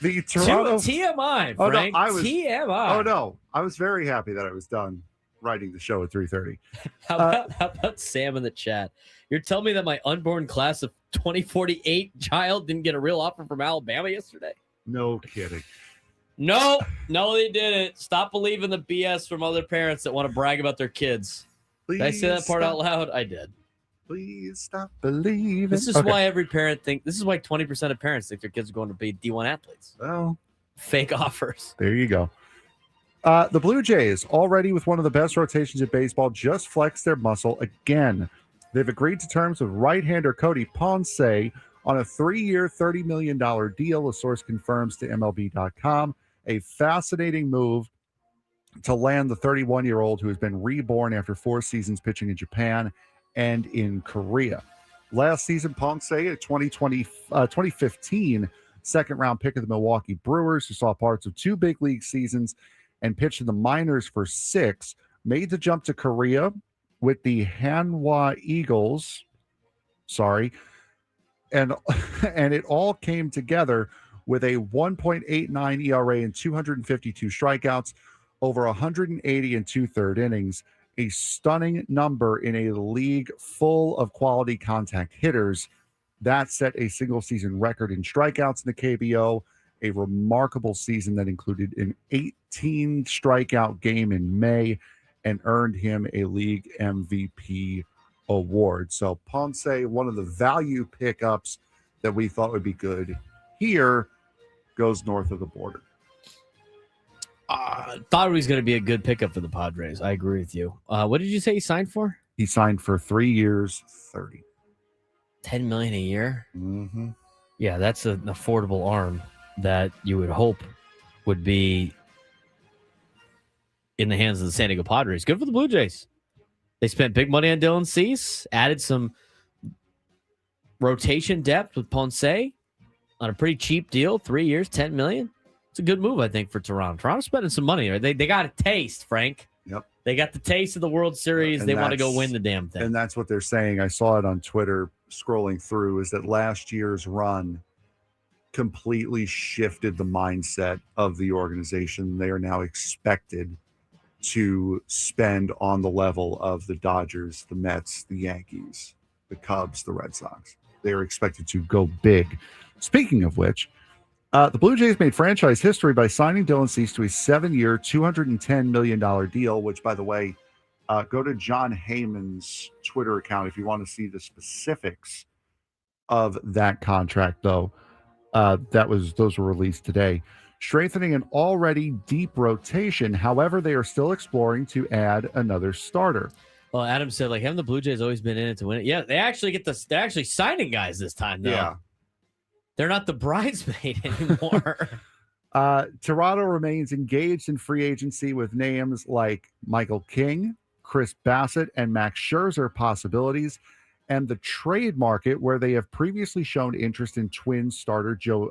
The Toronto TMI, Frank. TMI. Oh no, I was very happy that I was done writing the show at 3:30. How about Sam in the chat? You're telling me that my unborn class of 2048 child didn't get a real offer from Alabama yesterday? No kidding. No, they didn't. Stop believing the BS from other parents that want to brag about their kids. Did I say that part out loud? I did. Please stop believing. This is why every parent this is why 20% of parents think their kids are going to be D1 athletes. Well, fake offers. There you go. The Blue Jays, already with one of the best rotations in baseball, just flexed their muscle again. They've agreed to terms with right-hander Cody Ponce on a 3-year, $30 million deal, a source confirms to MLB.com. A fascinating move to land the 31-year-old who has been reborn after 4 seasons pitching in Japan and in Korea. Last season, Ponce, a 2015 second-round pick of the Milwaukee Brewers, who saw parts of 2 big league seasons and pitched in the minors for 6, made the jump to Korea with the Hanwha Eagles. And it all came together with a 1.89 ERA and 252 strikeouts over 180 and 2/3 innings, a stunning number in a league full of quality contact hitters. That set a single season record in strikeouts in the KBO, a remarkable season that included an 18 strikeout game in May and earned him a league MVP award. So Ponce, one of the value pickups that we thought would be good here, goes north of the border. Thought he was going to be a good pickup for the Padres. I agree with you. What did you say he signed for? He signed for 3 years, 30. $10 million a year? Mm-hmm. Yeah, that's an affordable arm that you would hope would be in the hands of the San Diego Padres. Good for the Blue Jays. They spent big money on Dylan Cease, added some rotation depth with Ponce on a pretty cheap deal, 3 years, $10 million. It's a good move, I think, for Toronto. Toronto's spending some money. Right? They got a taste, Frank. Yep. They got the taste of the World Series. And they want to go win the damn thing. And that's what they're saying. I saw it on Twitter scrolling through, is that last year's run completely shifted the mindset of the organization. They are now expected to spend on the level of the Dodgers, the Mets, the Yankees, the Cubs, the Red Sox. They are expected to go big. Speaking of which, the Blue Jays made franchise history by signing Dylan Cease to a 7-year, $210 million deal, which, by the way, go to John Heyman's Twitter account if you want to see the specifics of that contract, though. Those were released today. Strengthening an already deep rotation. However, they are still exploring to add another starter. Well, Adam said, haven't the Blue Jays always been in it to win it? Yeah, they're actually signing guys this time, though. Yeah. They're not the bridesmaid anymore. Toronto remains engaged in free agency with names like Michael King, Chris Bassett, and Max Scherzer possibilities, and the trade market, where they have previously shown interest in Twins starter Joe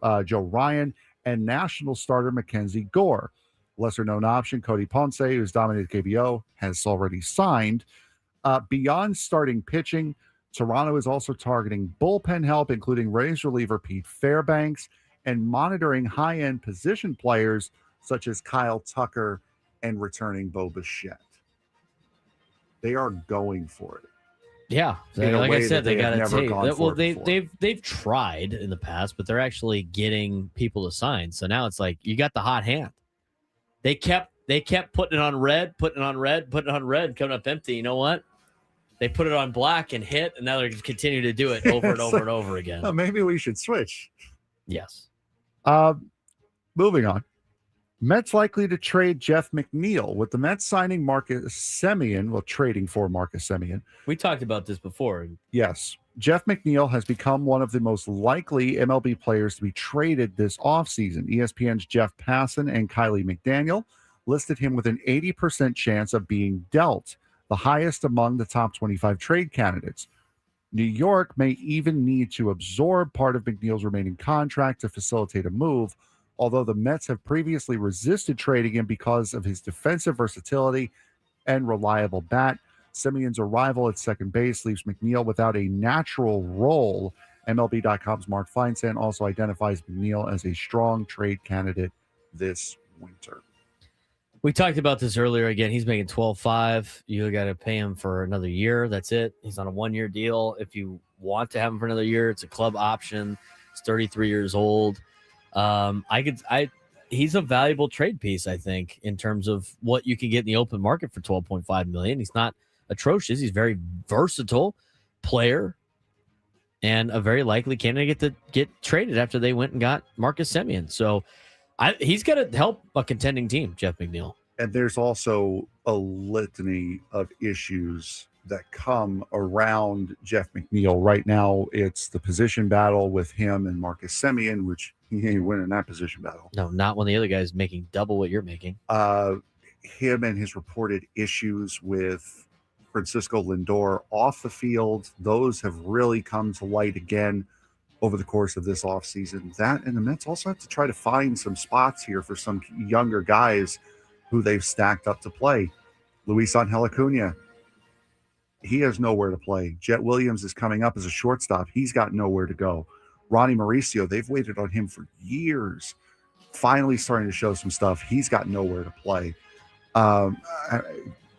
Ryan and National starter Mackenzie Gore. Lesser-known option, Cody Ponce, who's dominated KBO, has already signed. Beyond starting pitching, Toronto is also targeting bullpen help, including Rays reliever Pete Fairbanks, and monitoring high-end position players such as Kyle Tucker and returning Bo Bichette. They are going for it. Yeah, like I said, they got to take. Well, they've tried in the past, but they're actually getting people to sign. So now it's like you got the hot hand. They kept putting it on red, putting it on red, coming up empty. You know what? They put it on black and hit, and now they're going to continue to do it over and over and over again. Well, maybe we should switch. Yes. Moving on. Mets likely to trade Jeff McNeil, with the Mets signing Marcus Semien, trading for Marcus Semien. We talked about this before. Yes. Jeff McNeil has become one of the most likely MLB players to be traded this offseason. ESPN's Jeff Passan and Kylie McDaniel listed him with an 80% chance of being dealt, the highest among the top 25 trade candidates. New York may even need to absorb part of McNeil's remaining contract to facilitate a move, although the Mets have previously resisted trading him because of his defensive versatility and reliable bat. Semien's arrival at second base leaves McNeil without a natural role. MLB.com's Mark Feinsand also identifies McNeil as a strong trade candidate this winter. We talked about this earlier. Again, he's making 12.5. You got to pay him for another year. That's it. He's on a 1-year deal. If you want to have him for another year, it's a club option. He's 33 years old. He's a valuable trade piece, I think, in terms of what you can get in the open market for $12.5 million. He's not atrocious. He's a very versatile player and a very likely candidate to get traded after they went and got Marcus Semien. So he's going to help a contending team, Jeff McNeil. And there's also a litany of issues that come around Jeff McNeil. Right now, it's the position battle with him and Marcus Semien, which he ain't winning that position battle. No, not when the other guy's making double what you're making. Him and his reported issues with Francisco Lindor off the field, those have really come to light again over the course of this offseason. That and the Mets also have to try to find some spots here for some younger guys who they've stacked up to play. Luis Angel Acuna, he has nowhere to play. Jet Williams is coming up as a shortstop. He's got nowhere to go. Ronnie Mauricio, they've waited on him for years. Finally starting to show some stuff. He's got nowhere to play.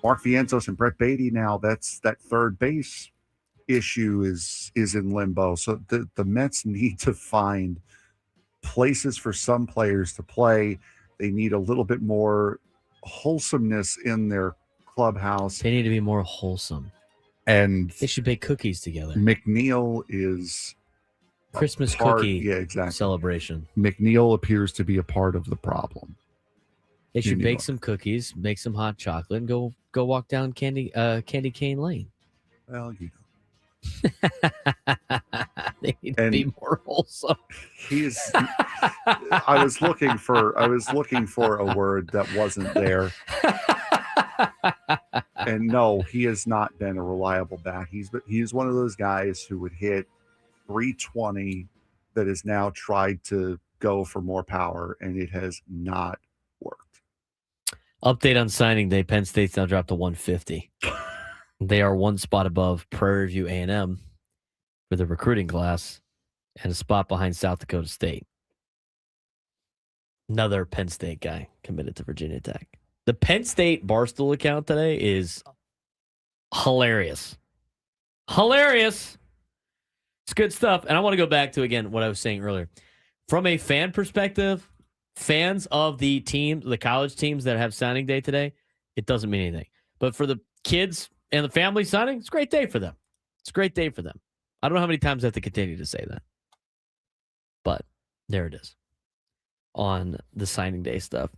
Mark Vientos and Brett Beatty now, that third base issue is in limbo. So the Mets need to find places for some players to play. They need a little bit more wholesomeness in their clubhouse. They need to be more wholesome. And they should bake cookies together. McNeil is Christmas cookie celebration. McNeil appears to be a part of the problem. They should bake some cookies, make some hot chocolate, and go walk down Candy Cane Lane. Well, you know. They need to be more wholesome. I was looking for a word that wasn't there. And no, he has not been a reliable bat. He's one of those guys who would hit 320 that has now tried to go for more power, and it has not worked. Update on signing day. Penn State's now dropped to 150. They are one spot above Prairie View A&M for the recruiting class and a spot behind South Dakota State. Another Penn State guy committed to Virginia Tech. The Penn State Barstool account today is hilarious. Hilarious. It's good stuff. And I want to go back to, again, what I was saying earlier. From a fan perspective, fans of the college teams that have signing day today, it doesn't mean anything. But for the kids and the family signing, it's a great day for them. It's a great day for them. I don't know how many times I have to continue to say that. But there it is on the signing day stuff.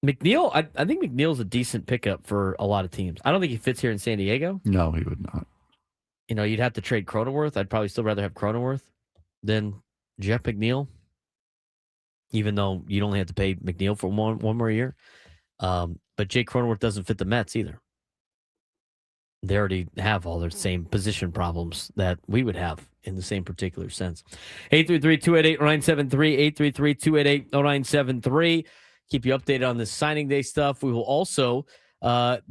McNeil, I think McNeil's a decent pickup for a lot of teams. I don't think he fits here in San Diego. No, he would not. You'd have to trade Cronenworth. I'd probably still rather have Cronenworth than Jeff McNeil, even though you'd only have to pay McNeil for one more year. But Jake Cronenworth doesn't fit the Mets either. They already have all their same position problems that we would have in the same particular sense. 833-288-0973, 833-288-0973. Keep you updated on this signing day stuff. We will also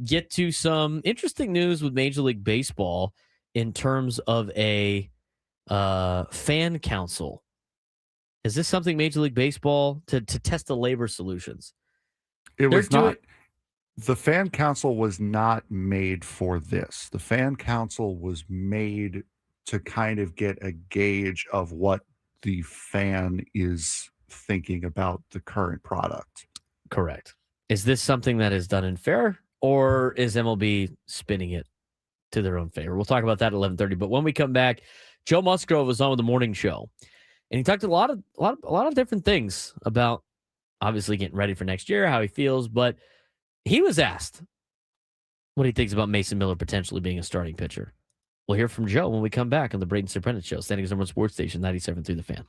get to some interesting news with Major League Baseball in terms of a fan council. Is this something Major League Baseball to test the labor solutions? It was not. The fan council was not made for this. The fan council was made to kind of get a gauge of what the fan is thinking about the current product. Correct. Is this something that is done in fair, or is MLB spinning it to their own favor? We'll talk about that at 11:30. But when we come back, Joe Musgrove was on with the morning show, and he talked a lot of different things about obviously getting ready for next year, how he feels, but he was asked what he thinks about Mason Miller potentially being a starting pitcher. We'll hear from Joe when we come back on the Braden Surprenant Show, Standings #1 Sports Station 97.3 The Fan.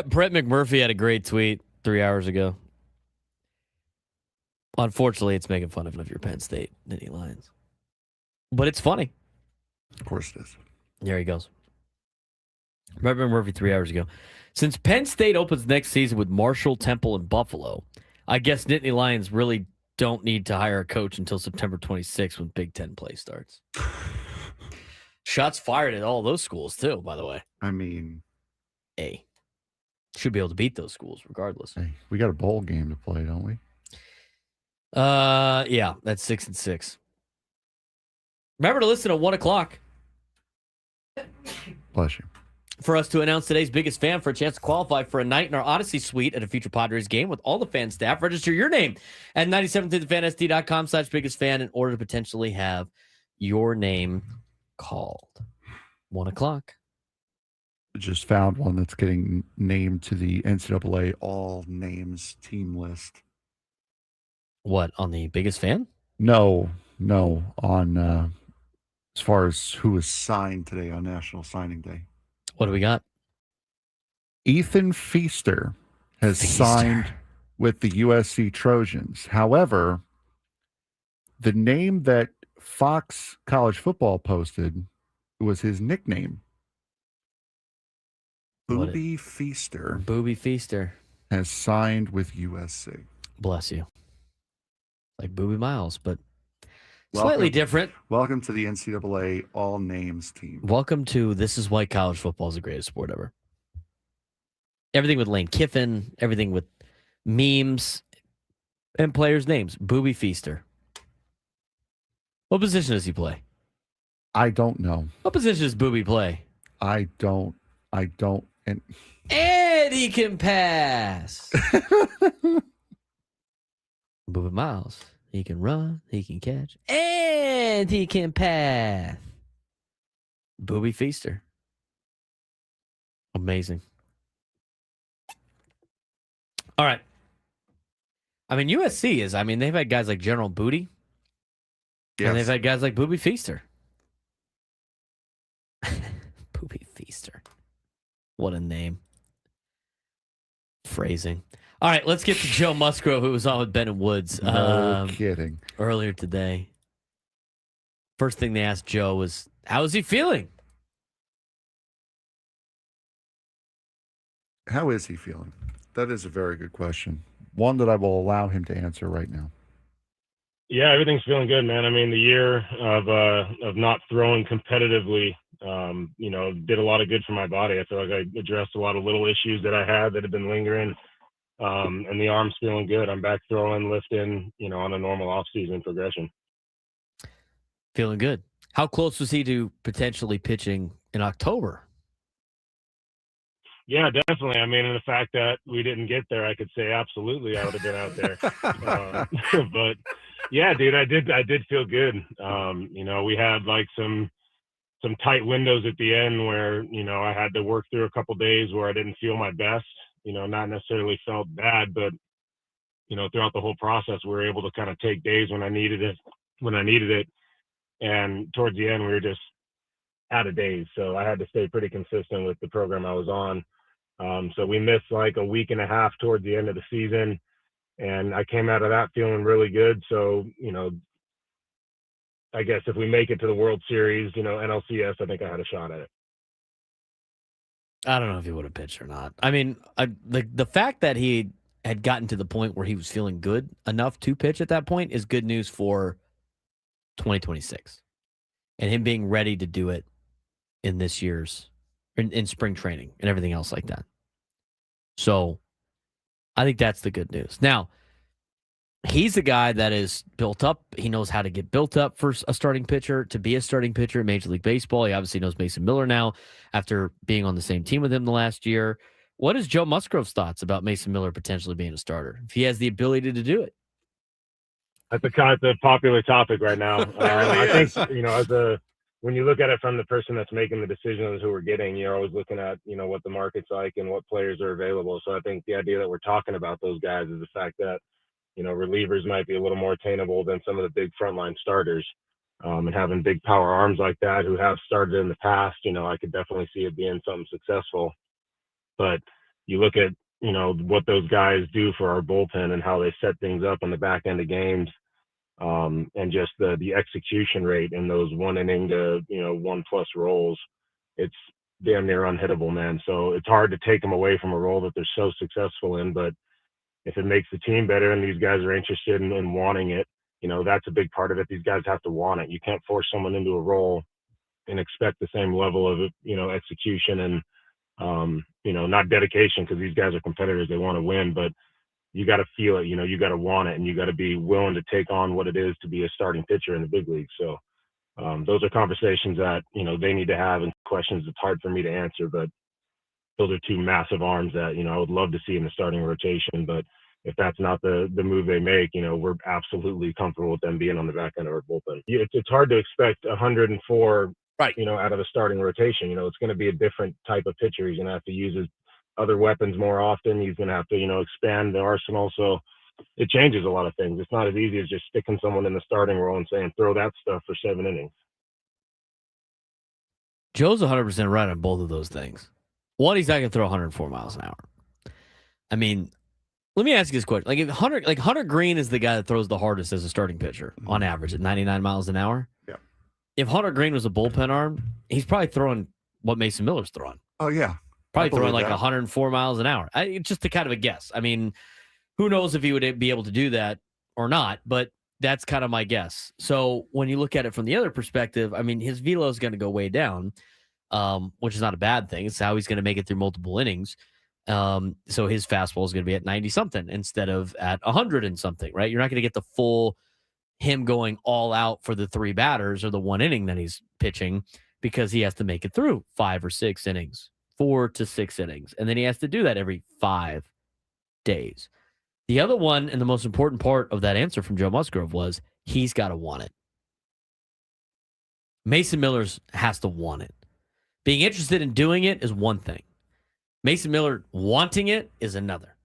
Brett McMurphy had a great tweet 3 hours ago. Unfortunately, it's making fun of your Penn State Nittany Lions. But it's funny. Of course it is. There he goes. Brett McMurphy 3 hours ago. Since Penn State opens next season with Marshall, Temple, and Buffalo, I guess Nittany Lions really don't need to hire a coach until September 26th when Big Ten play starts. Shots fired at all those schools, too, by the way. I mean, should be able to beat those schools regardless. Hey, we got a bowl game to play, don't we? Yeah, that's 6-6. Remember to listen at 1 o'clock. Bless you. For us to announce today's biggest fan for a chance to qualify for a night in our Odyssey suite at a future Padres game with all the fan staff. Register your name at 97thefans.com/biggest fan in order to potentially have your name called. 1 o'clock. Just found one that's getting named to the NCAA all names team list. What, on the biggest fan? No, on as far as who was signed today on National Signing Day. What do we got? Ethan Feaster has signed with the USC Trojans. However, the name that Fox College Football posted was his nickname. Booby Feaster. Booby Feaster has signed with USC. Bless you. Like Booby Miles, but slightly different. Welcome to the NCAA all names team. Welcome to This Is Why College Football is the greatest sport ever. Everything with Lane Kiffin, everything with memes and players' names. Booby Feaster. What position does he play? I don't know. What position does Booby play? I don't. And he can pass. Booby Miles. He can run, he can catch, and he can pass. Booby Feaster. Amazing. All right. I mean, USC is, they've had guys like General Booty. Yes. And they've had guys like Booby Feaster. Booby Feaster. What a name. Phrasing. All right, let's get to Joe Musgrove, who was on with Ben and Woods. No kidding. Earlier today. First thing they asked Joe was, how is he feeling? How is he feeling? That is a very good question. One that I will allow him to answer right now. Yeah, everything's feeling good, man. I mean, the year of not throwing competitively, did a lot of good for my body. I feel like I addressed a lot of little issues that I had that had been lingering. And the arm's feeling good. I'm back throwing, lifting, on a normal off-season progression. Feeling good. How close was he to potentially pitching in October? Yeah, definitely. I mean, and the fact that we didn't get there, I could say absolutely I would have been out there. But yeah, dude, I did feel good. We had like some tight windows at the end where, I had to work through a couple days where I didn't feel my best. Not necessarily felt bad, but, throughout the whole process, we were able to kind of take days when I needed it. And towards the end, we were just out of days. So I had to stay pretty consistent with the program I was on. So we missed like a week and a half towards the end of the season. And I came out of that feeling really good. So, I guess if we make it to the World Series, NLCS, I think I had a shot at it. I don't know if he would have pitched or not. I mean, the fact that he had gotten to the point where he was feeling good enough to pitch at that point is good news for 2026. And him being ready to do it in this year's, in spring training and everything else like that. So I think that's the good news. Now, he's a guy that is built up. He knows how to get built up for a starting pitcher, to be a starting pitcher in Major League Baseball. He obviously knows Mason Miller now after being on the same team with him the last year. What is Joe Musgrove's thoughts about Mason Miller potentially being a starter, if he has the ability to do it? That's a popular topic right now. I think, when you look at it from the person that's making the decisions who we're getting, you're always looking at, what the market's like and what players are available. So I think the idea that we're talking about those guys is the fact that, relievers might be a little more attainable than some of the big frontline starters. And having big power arms like that who have started in the past, I could definitely see it being something successful. But you look at, what those guys do for our bullpen and how they set things up on the back end of games, and just the execution rate in those 1 inning to, 1+ rolls, it's damn near unhittable, man. So it's hard to take them away from a role that they're so successful in, but if it makes the team better and these guys are interested in wanting it, that's a big part of it. These guys have to want it. You can't force someone into a role and expect the same level of, execution and, not dedication, because these guys are competitors. They want to win, but you got to feel it. You got to want it, and you got to be willing to take on what it is to be a starting pitcher in the big league. So those are conversations that, they need to have, and questions it's hard for me to answer, but those are two massive arms that, I would love to see in the starting rotation. But if that's not the move they make, we're absolutely comfortable with them being on the back end of our bullpen. It's hard to expect 104, right, out of the starting rotation. It's going to be a different type of pitcher. He's going to have to use his other weapons more often. He's going to have to, expand the arsenal. So it changes a lot of things. It's not as easy as just sticking someone in the starting role and saying, throw that stuff for 7 innings. Joe's 100% right on both of those things. One, he's not going to throw 104 miles an hour. I mean, let me ask you this question. If Hunter Green is the guy that throws the hardest as a starting pitcher on average at 99 miles an hour. Yeah. If Hunter Green was a bullpen arm, he's probably throwing what Mason Miller's throwing. Oh, yeah. Probably throwing like 104 miles an hour. It's just a kind of a guess. I mean, who knows if he would be able to do that or not, but that's kind of my guess. So when you look at it from the other perspective, I mean, his velo is going to go way down, which is not a bad thing. It's how he's going to make it through multiple innings. So his fastball is going to be at 90 something instead of at 100 and something, right? You're not going to get the full him going all out for the 3 batters or the 1 inning that he's pitching, because he has to make it through 5 or 6 innings, 4 to 6 innings. And then he has to do that every 5 days. The other one, and the most important part of that answer from Joe Musgrove, was he's got to want it. Mason Miller's has to want it. Being interested in doing it is one thing. Mason Miller wanting it is another.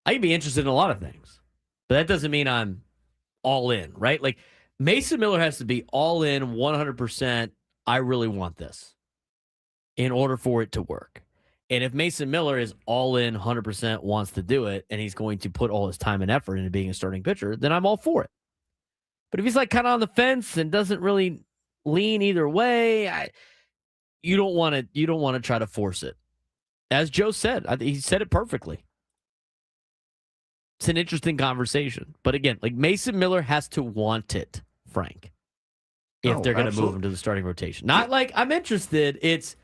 I can be interested in a lot of things, but that doesn't mean I'm all in, right? Like, Mason Miller has to be all in 100%. I really want this in order for it to work. And if Mason Miller is all in 100%, wants to do it, and he's going to put all his time and effort into being a starting pitcher, then I'm all for it. But if he's like kind of on the fence and doesn't really lean either way, you don't want to try to force it. As Joe said, he said it perfectly. It's an interesting conversation. But again, like, Mason Miller has to want it, Frank, if they're going to move him to the starting rotation. Not like, I'm interested. It's,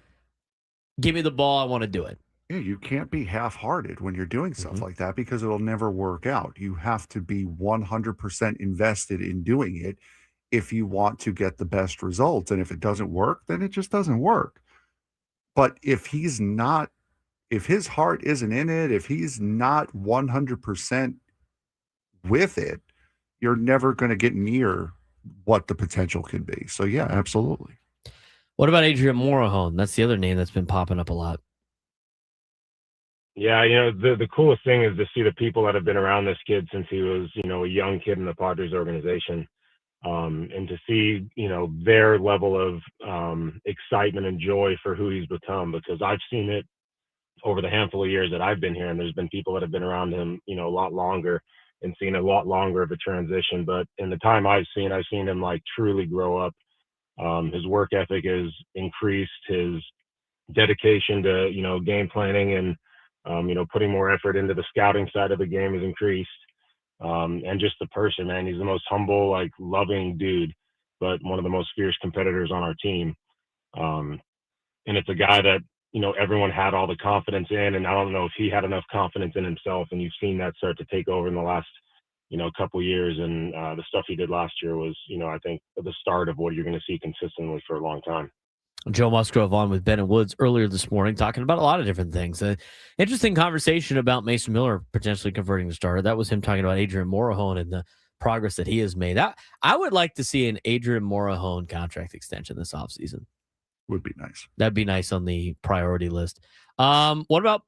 give me the ball. I want to do it. Yeah, you can't be half-hearted when you're doing stuff like that, because it'll never work out. You have to be 100% invested in doing it if you want to get the best results. And if it doesn't work, then it just doesn't work. But if his heart isn't in it, if he's not 100% with it, you're never going to get near what the potential can be. So, yeah, absolutely. What about Adrian Morejon? That's the other name that's been popping up a lot. Yeah, the coolest thing is to see the people that have been around this kid since he was, a young kid in the Padres organization, and to see, their level of excitement and joy for who he's become, because I've seen it over the handful of years that I've been here, and there's been people that have been around him, a lot longer and seen a lot longer of a transition. But in the time I've seen him like truly grow up. His work ethic is increased, his dedication to, game planning and, putting more effort into the scouting side of the game is increased. And just the person, man, he's the most humble, like, loving dude, but one of the most fierce competitors on our team. And it's a guy that, everyone had all the confidence in, and I don't know if he had enough confidence in himself. And you've seen that start to take over in the last, couple years. And the stuff he did last year was, I think the start of what you're going to see consistently for a long time. Joe Musgrove on with Ben and Woods earlier this morning, talking about a lot of different things. Interesting conversation about Mason Miller potentially converting to starter. That was him talking about Adrian Morejon and the progress that he has made. I would like to see an Adrian Morejon contract extension this offseason. Would be nice. That'd be nice on the priority list. What about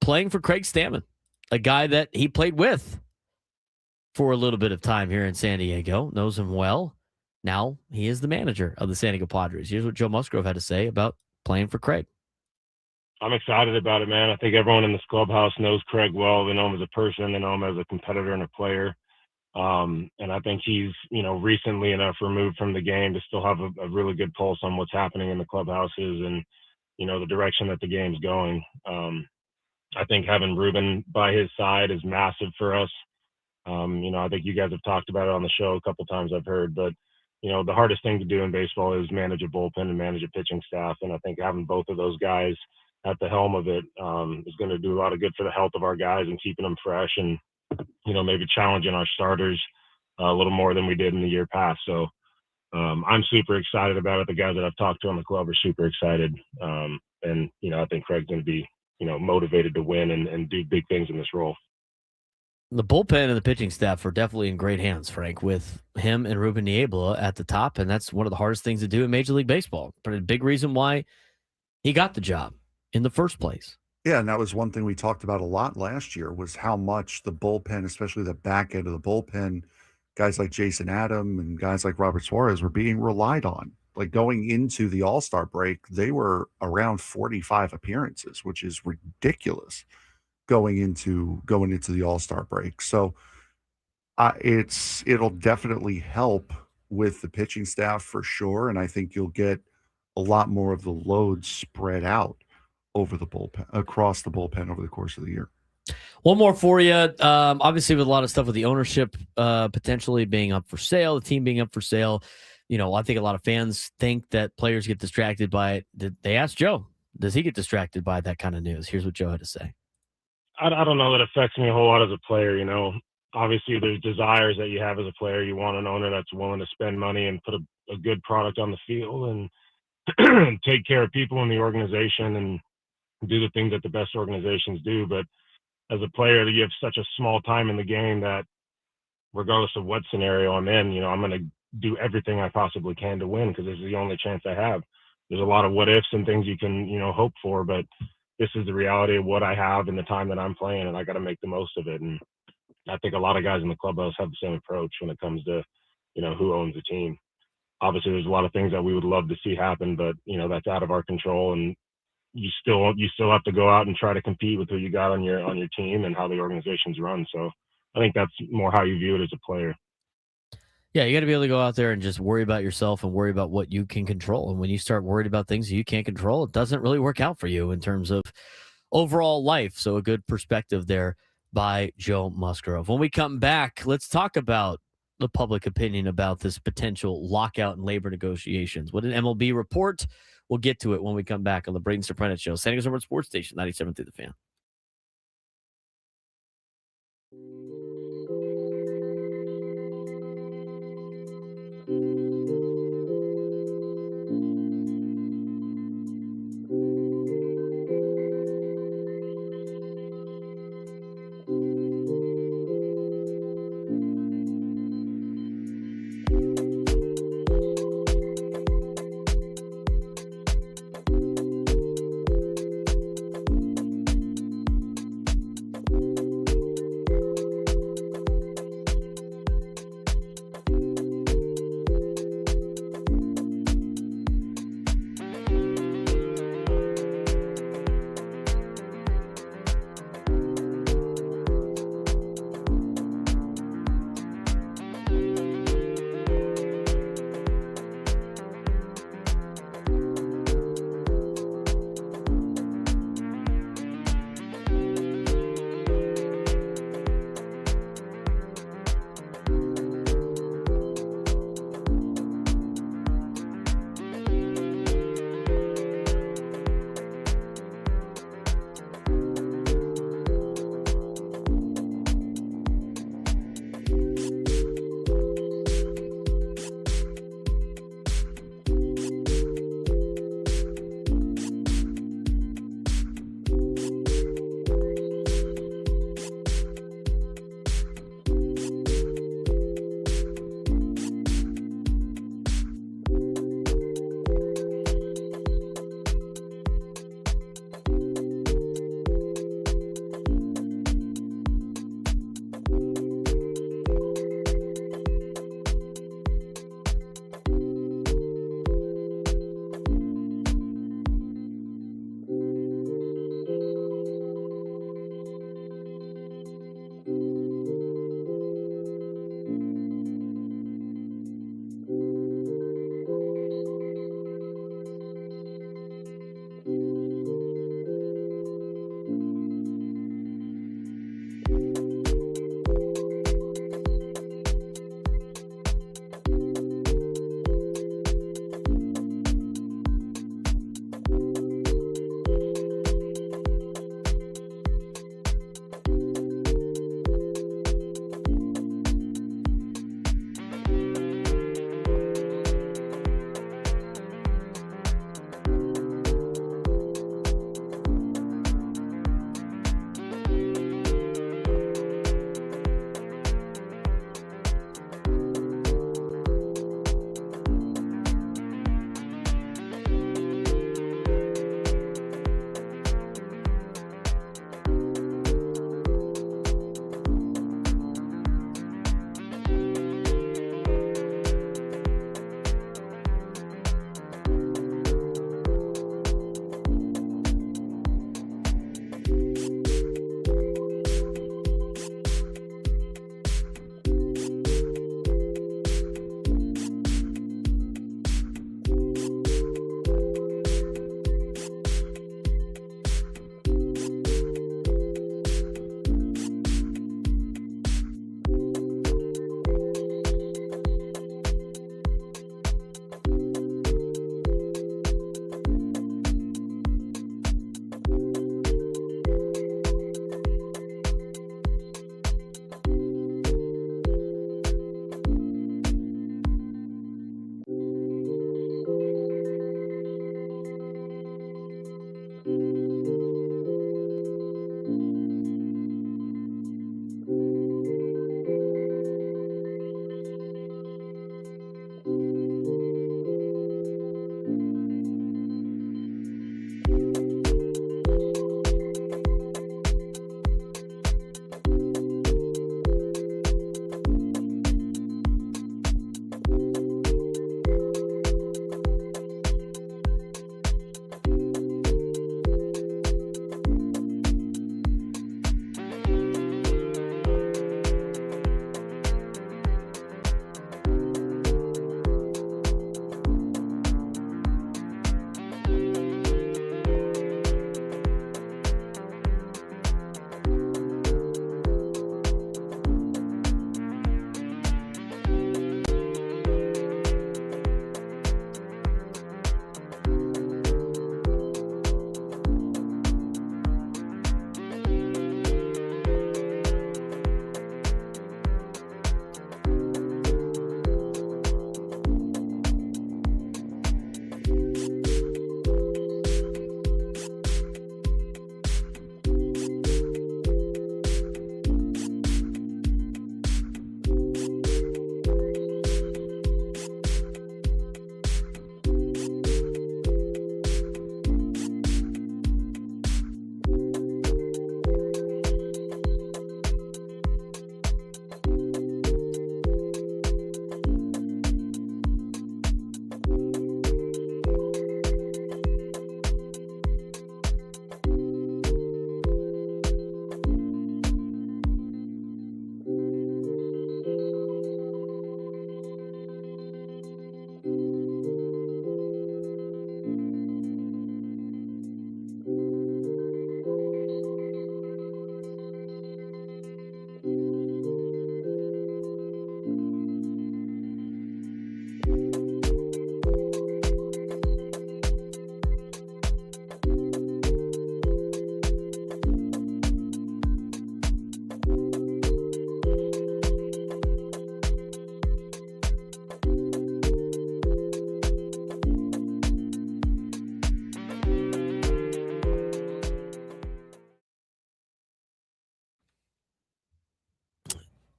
playing for Craig Stammen, a guy that he played with for a little bit of time here in San Diego, knows him well. Now he is the manager of the San Diego Padres. Here's what Joe Musgrove had to say about playing for Craig. I'm excited about it, man. I think everyone in this clubhouse knows Craig well. They know him as a person. They know him as a competitor and a player. And I think he's, recently enough removed from the game to still have a really good pulse on what's happening in the clubhouses and, the direction that the game's going. I think having Ruben by his side is massive for us. I think you guys have talked about it on the show a couple times I've heard, but, the hardest thing to do in baseball is manage a bullpen and manage a pitching staff. And I think having both of those guys at the helm of it is going to do a lot of good for the health of our guys and keeping them fresh and, maybe challenging our starters a little more than we did in the year past. So I'm super excited about it. The guys that I've talked to on the club are super excited. And, I think Craig's going to be, motivated to win and do big things in this role. The bullpen and the pitching staff are definitely in great hands, Frank, with him and Ruben Niebla at the top, and that's one of the hardest things to do in Major League Baseball. But a big reason why he got the job in the first place. Yeah, and that was one thing we talked about a lot last year was how much the bullpen, especially the back end of the bullpen, guys like Jason Adam and guys like Robert Suarez were being relied on. Like going into the All-Star break, they were around 45 appearances, which is ridiculous going into the All-Star break. So it'll definitely help with the pitching staff for sure, and I think you'll get a lot more of the load spread out over the bullpen, across the bullpen over the course of the year. One more for you. Obviously, with a lot of stuff with the ownership potentially being up for sale, the team being up for sale, I think a lot of fans think that players get distracted by it. They asked Joe, does he get distracted by that kind of news? Here's what Joe had to say. I don't know that it affects me a whole lot as a player. Obviously there's desires that you have as a player. You want an owner that's willing to spend money and put a good product on the field and take care of people in the organization and do the things that the best organizations do. But as a player, you have such a small time in the game that regardless of what scenario I'm in, I'm going to do everything I possibly can to win because this is the only chance I have. There's a lot of what ifs and things you can, hope for, but this is the reality of what I have and the time that I'm playing, and I got to make the most of it. And I think a lot of guys in the clubhouse have the same approach when it comes to, who owns the team. Obviously, there's a lot of things that we would love to see happen, but that's out of our control. And you still have to go out and try to compete with who you got on your team and how the organization's run. So I think that's more how you view it as a player. Yeah, you got to be able to go out there and just worry about yourself and worry about what you can control. And when you start worried about things you can't control, it doesn't really work out for you in terms of overall life. So a good perspective there by Joe Musgrove. When we come back, let's talk about the public opinion about this potential lockout and labor negotiations. What an MLB report? We'll get to it when we come back on the Braden Surprenant Show. San Diego Sports Station, 97.3 The Fan.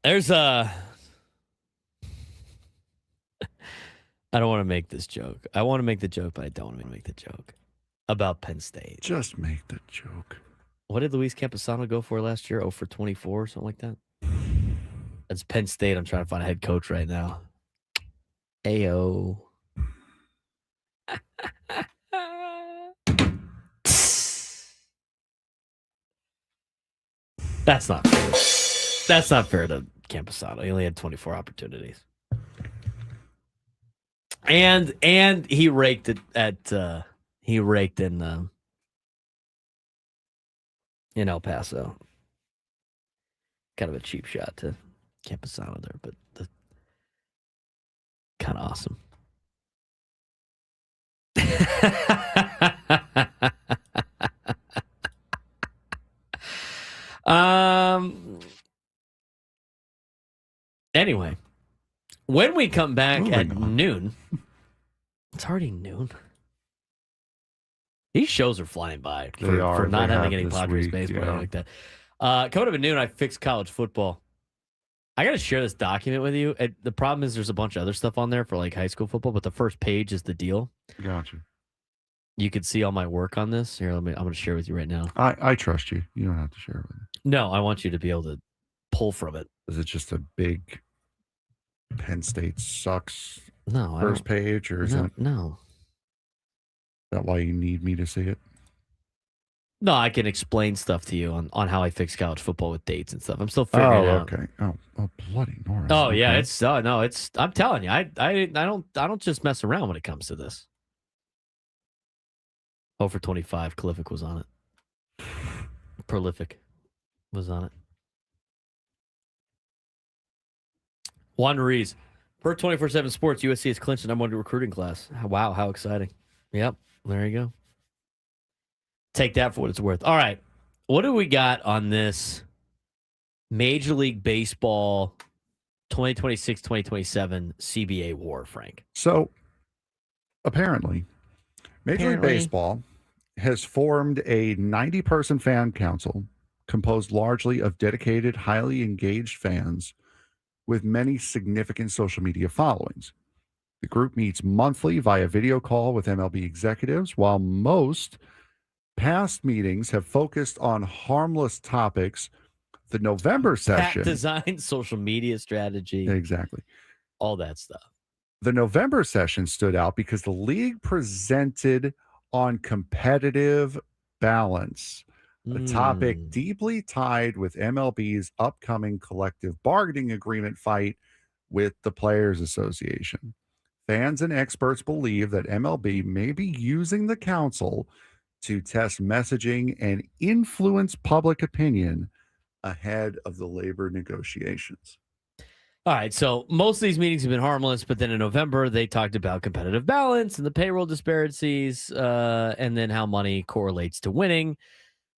There's a. I don't want to make this joke. I want to make the joke, but I don't want to make the joke about Penn State. Just make the joke. What did Luis Camposano go for last year? 0 for 24 or something like that? That's Penn State. I'm trying to find a head coach right now. Ayo. That's not fair. That's not fair to Camposano. He only had 24 opportunities. And he raked it at he raked in El Paso. Kind of a cheap shot to Camposano there, but kind of awesome. Anyway, when we come back at noon, it's already noon. These shows are flying by for not having any Padres baseball like that. Coming up at noon, I fixed college football. I got to share this document with you. The problem is there's a bunch of other stuff on there for like high school football, but the first page is the deal. Gotcha. You could see all my work on this. Here, I'm going to share with you right now. I trust you. You don't have to share it with me. No, I want you to be able to pull from it. Is it just a big Penn State sucks first page, or is that why you need me to see it? No, I can explain stuff to you on how I fix college football with dates and stuff. I'm still figuring it out. Okay. Oh, bloody Norris. Oh, okay. yeah, it's I'm telling you, I don't just mess around when it comes to this. 0 for 25, Prolific was on it. Prolific was on it. Juan Ruiz, per 24/7 Sports, USC has clinched the #1 recruiting class. Wow, how exciting. Yep, there you go. Take that for what it's worth. All right, what do we got on this Major League Baseball 2026-2027 CBA war, Frank? So, apparently, Major League Baseball has formed a 90-person fan council composed largely of dedicated, highly engaged fans with many significant social media followings. The group meets monthly via video call with MLB executives, while most past meetings have focused on harmless topics. The November session... design, social media strategy. Exactly. All that stuff. The November session stood out because the league presented on competitive balance, a topic deeply tied with MLB's upcoming collective bargaining agreement fight with the Players Association. Fans and experts believe that MLB may be using the council to test messaging and influence public opinion ahead of the labor negotiations. All right, so most of these meetings have been harmless, but then in November, they talked about competitive balance and the payroll disparities, and then how money correlates to winning,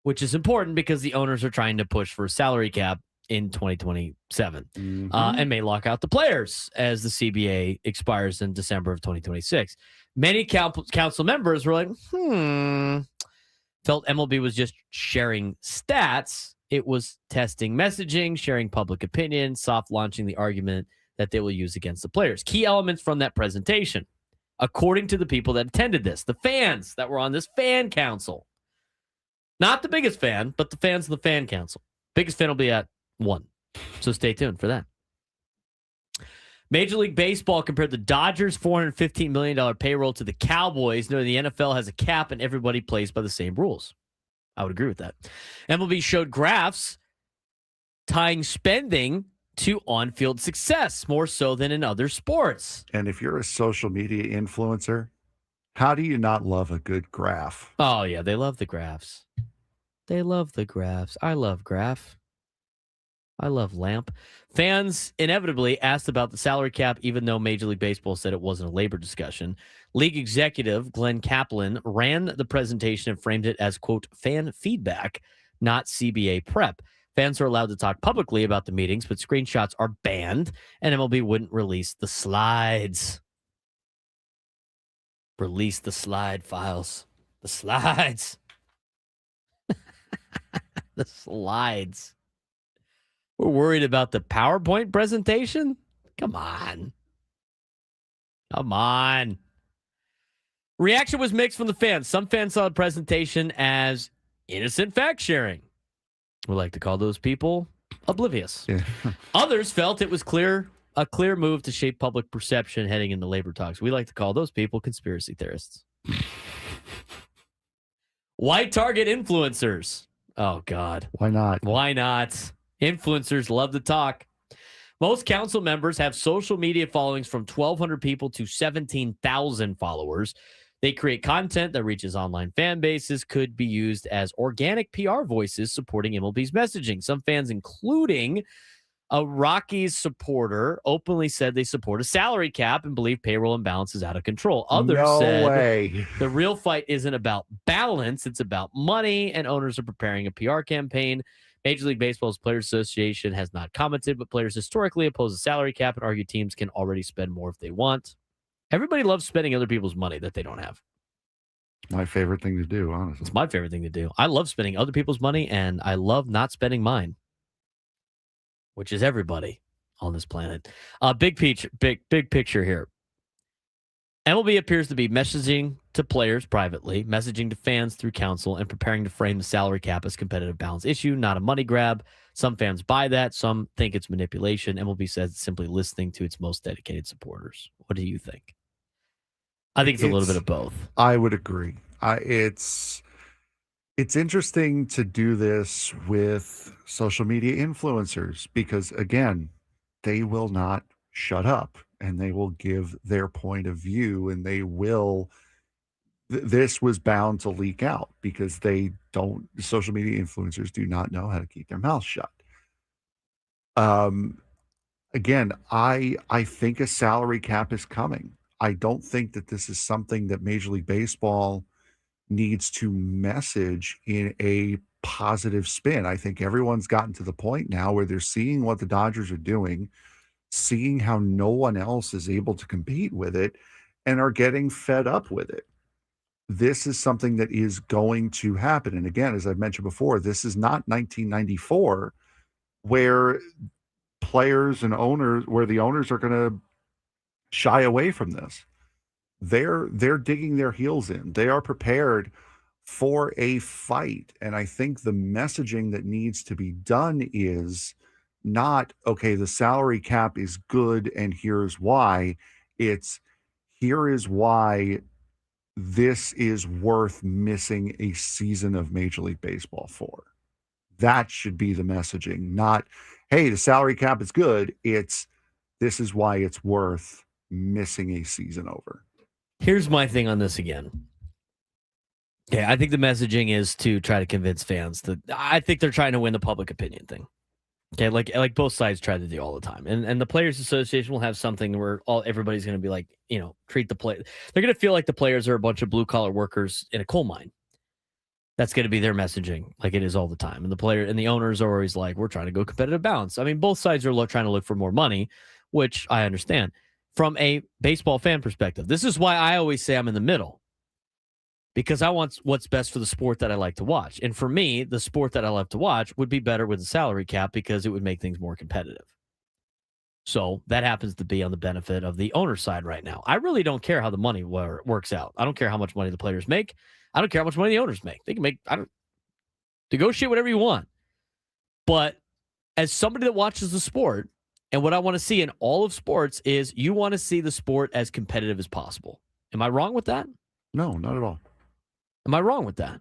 which is important because the owners are trying to push for a salary cap in 2027 and may lock out the players as the CBA expires in December of 2026. Many council members were like, felt MLB was just sharing stats. It was testing messaging, sharing public opinion, soft launching the argument that they will use against the players. Key elements from that presentation, according to the people that attended this, the fans that were on this fan council. Not the biggest fan, but the fans of the fan council. Biggest fan will be at 1. So stay tuned for that. Major League Baseball compared the Dodgers' $415 million payroll to the Cowboys, knowing the NFL has a cap and everybody plays by the same rules. I would agree with that. MLB showed graphs tying spending to on-field success, more so than in other sports. And if you're a social media influencer, how do you not love a good graph? Oh, yeah, they love the graphs. They love the graphs. I love graph. I love lamp. Fans inevitably asked about the salary cap, even though Major League Baseball said it wasn't a labor discussion. League executive Glenn Kaplan ran the presentation and framed it as, quote, fan feedback, not CBA prep. Fans are allowed to talk publicly about the meetings, but screenshots are banned, and MLB wouldn't release the slides. Release the slide files. The slides. The slides. We're worried about the PowerPoint presentation? Come on. Come on. Reaction was mixed from the fans. Some fans saw the presentation as innocent fact sharing. We like to call those people oblivious. Yeah. Others felt it was a clear move to shape public perception heading into labor talks. We like to call those people conspiracy theorists. White target influencers. Oh, God. Why not? Why not? Influencers love to talk. Most council members have social media followings from 1,200 people to 17,000 followers. They create content that reaches online fan bases, could be used as organic PR voices supporting MLB's messaging. Some fans, including a Rockies supporter, openly said they support a salary cap and believe payroll imbalance is out of control. Others said the real fight isn't about balance, it's about money, and owners are preparing a PR campaign. Major League Baseball's Players Association has not commented, but players historically oppose a salary cap and argue teams can already spend more if they want. Everybody loves spending other people's money that they don't have. My favorite thing to do, honestly. It's my favorite thing to do. I love spending other people's money, and I love not spending mine, which is everybody on this planet. Big picture here. MLB appears to be messaging to players privately, messaging to fans through council, and preparing to frame the salary cap as competitive balance issue, not a money grab. Some fans buy that. Some think it's manipulation. MLB says it's simply listening to its most dedicated supporters. What do you think? I think it's a little bit of both. I would agree. It's interesting to do this with social media influencers because, again, they will not shut up and they will give their point of view, and they will. This was bound to leak out because social media influencers do not know how to keep their mouths shut. Again, I think a salary cap is coming. I don't think that this is something that Major League Baseball needs to message in a positive spin. I think everyone's gotten to the point now where they're seeing what the Dodgers are doing, seeing how no one else is able to compete with it, and are getting fed up with it. This is something that is going to happen. And again, as I've mentioned before, this is not 1994 where players and owners, where the owners are going to shy away from this. They're digging their heels in. They are prepared for a fight. And I think the messaging that needs to be done is not, okay, the salary cap is good and here's why. It's here is why this is worth missing a season of Major League Baseball for. That should be the messaging, not, hey, the salary cap is good. It's this is why it's worth missing a season over. Here's my thing on this again. Okay, I think the messaging is to try to convince fans that I think they're trying to win the public opinion thing. Okay, like both sides try to do all the time. And the Players Association will have something where everybody's going to be like, treat the play. They're going to feel like the players are a bunch of blue collar workers in a coal mine. That's going to be their messaging, like it is all the time. And the player and the owners are always like, we're trying to go competitive balance. I mean, both sides are trying to look for more money, which I understand. From a baseball fan perspective, this is why I always say I'm in the middle, because I want what's best for the sport that I like to watch. And for me, the sport that I love to watch would be better with a salary cap because it would make things more competitive. So that happens to be on the benefit of the owner side right now. I really don't care how the money works out. I don't care how much money the players make. I don't care how much money the owners make. They can make, negotiate whatever you want. But as somebody that watches the sport, and what I want to see in all of sports is you want to see the sport as competitive as possible. Am I wrong with that? No, not at all. Am I wrong with that?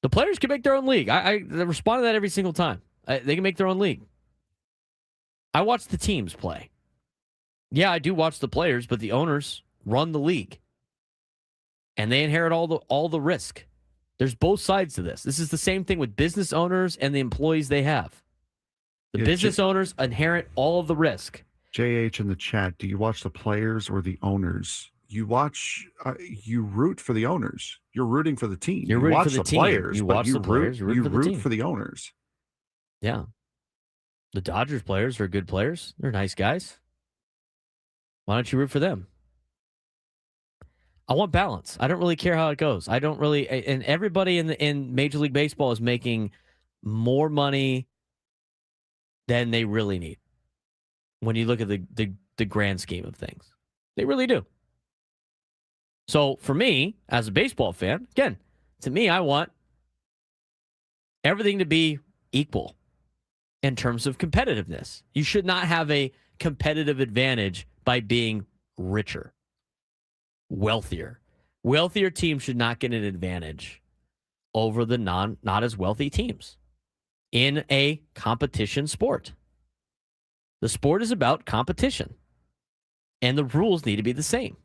The players can make their own league. I respond to that every single time. They can make their own league. I watch the teams play. Yeah, I do watch the players, but the owners run the league. And they inherit all the risk. There's both sides to this. This is the same thing with business owners and the employees they have. The business owners inherit all of the risk. JH in the chat, do you watch the players or the owners? You watch, you root for the owners. You're rooting for the team. You're rooting for the team. Players, you watch the players. You root for the owners. Yeah. The Dodgers players are good players. They're nice guys. Why don't you root for them? I want balance. I don't really care how it goes. I don't really, and everybody in Major League Baseball is making more money than they really need when you look at the grand scheme of things. They really do. So for me, as a baseball fan, again, to me, I want everything to be equal in terms of competitiveness. You should not have a competitive advantage by being richer, wealthier. Wealthier teams should not get an advantage over the not as wealthy teams in a competition sport. The sport is about competition, and the rules need to be the same.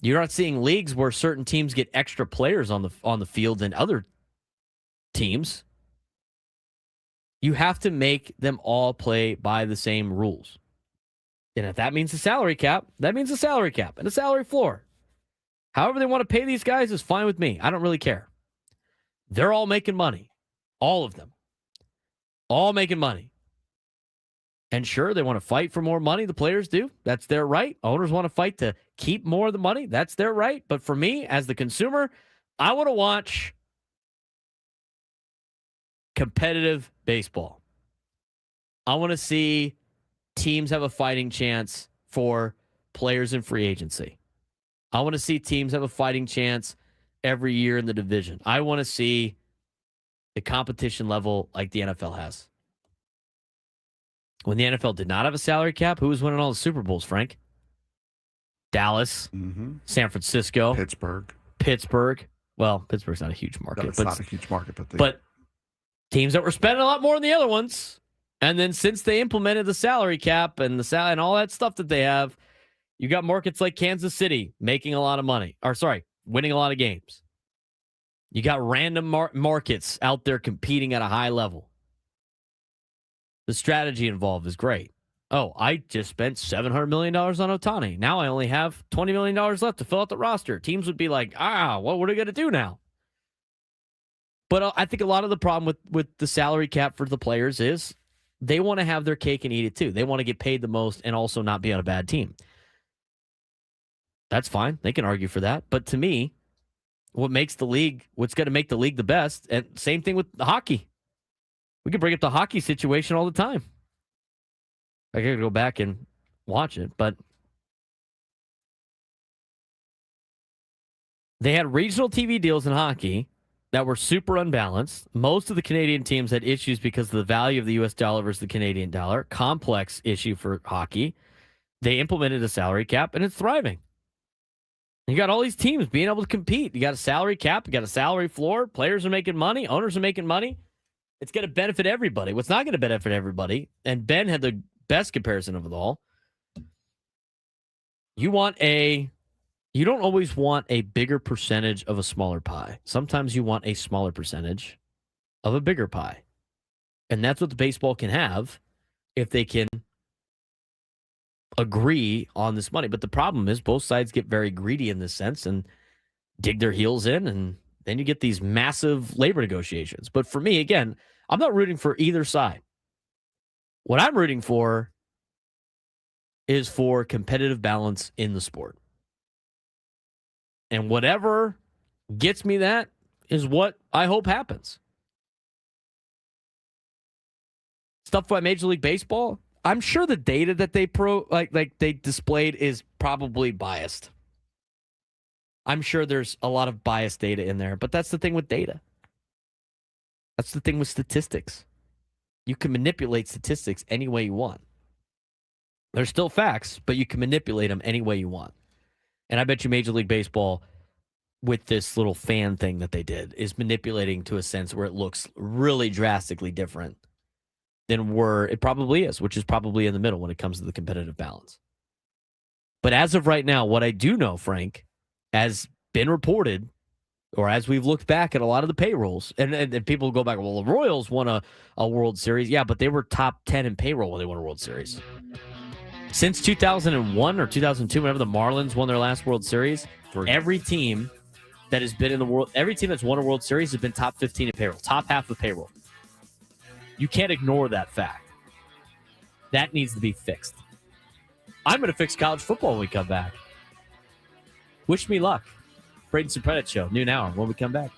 You're not seeing leagues where certain teams get extra players on the field than other teams. You have to make them all play by the same rules. And if that means a salary cap, that means a salary cap and a salary floor. However they want to pay these guys is fine with me. I don't really care. They're all making money. All of them. All making money. And sure, they want to fight for more money. The players do. That's their right. Owners want to fight to keep more of the money. That's their right. But for me, as the consumer, I want to watch competitive baseball. I want to see teams have a fighting chance for players in free agency. I want to see teams have a fighting chance every year in the division. I want to see the competition level like the NFL has. When the NFL did not have a salary cap, who was winning all the Super Bowls, Frank? Dallas, San Francisco, Pittsburgh. Well, Pittsburgh's not a huge market. No, it's not a huge market, but teams that were spending a lot more than the other ones. And then since they implemented the salary cap and and all that stuff that they have, you got markets like Kansas City making a lot of money. Winning a lot of games. You got random markets out there competing at a high level. The strategy involved is great. Oh, I just spent $700 million on Ohtani. Now I only have $20 million left to fill out the roster. Teams would be like, what are we going to do now? But I think a lot of the problem with the salary cap for the players is they want to have their cake and eat it too. They want to get paid the most and also not be on a bad team. That's fine. They can argue for that. But to me, what's going to make the league the best, and same thing with the hockey. We could bring up the hockey situation all the time. I got to go back and watch it, but they had regional TV deals in hockey that were super unbalanced. Most of the Canadian teams had issues because of the value of the U.S. dollar versus the Canadian dollar. Complex issue for hockey. They implemented a salary cap, and it's thriving. You got all these teams being able to compete. You got a salary cap. You got a salary floor. Players are making money. Owners are making money. It's going to benefit everybody. What's not going to benefit everybody, and Ben had the best comparison of it all, you don't always want a bigger percentage of a smaller pie. Sometimes you want a smaller percentage of a bigger pie. And that's what the baseball can have if they can agree on this money. But the problem is both sides get very greedy in this sense and dig their heels in, and then you get these massive labor negotiations. But for me, again, I'm not rooting for either side. What I'm rooting for is for competitive balance in the sport. And whatever gets me that is what I hope happens. Stuff by Major League Baseball, I'm sure the data that they they displayed is probably biased. I'm sure there's a lot of biased data in there, but that's the thing with data. That's the thing with statistics. You can manipulate statistics any way you want. They're still facts, but you can manipulate them any way you want. And I bet you Major League Baseball, with this little fan thing that they did, is manipulating to a sense where it looks really drastically different than where it probably is, which is probably in the middle when it comes to the competitive balance. But as of right now, what I do know, Frank, has been reported, or as we've looked back at a lot of the payrolls, and people go back, well, the Royals won a World Series. Yeah, but they were top 10 in payroll when they won a World Series. Since 2001 or 2002, whenever the Marlins won their last World Series, every team that has been in the world, every team that's won a World Series has been top 15 in payroll, top half of payroll. You can't ignore that fact. That needs to be fixed. I'm going to fix college football when we come back. Wish me luck. Braden Surprenant Show, noon hour when we come back.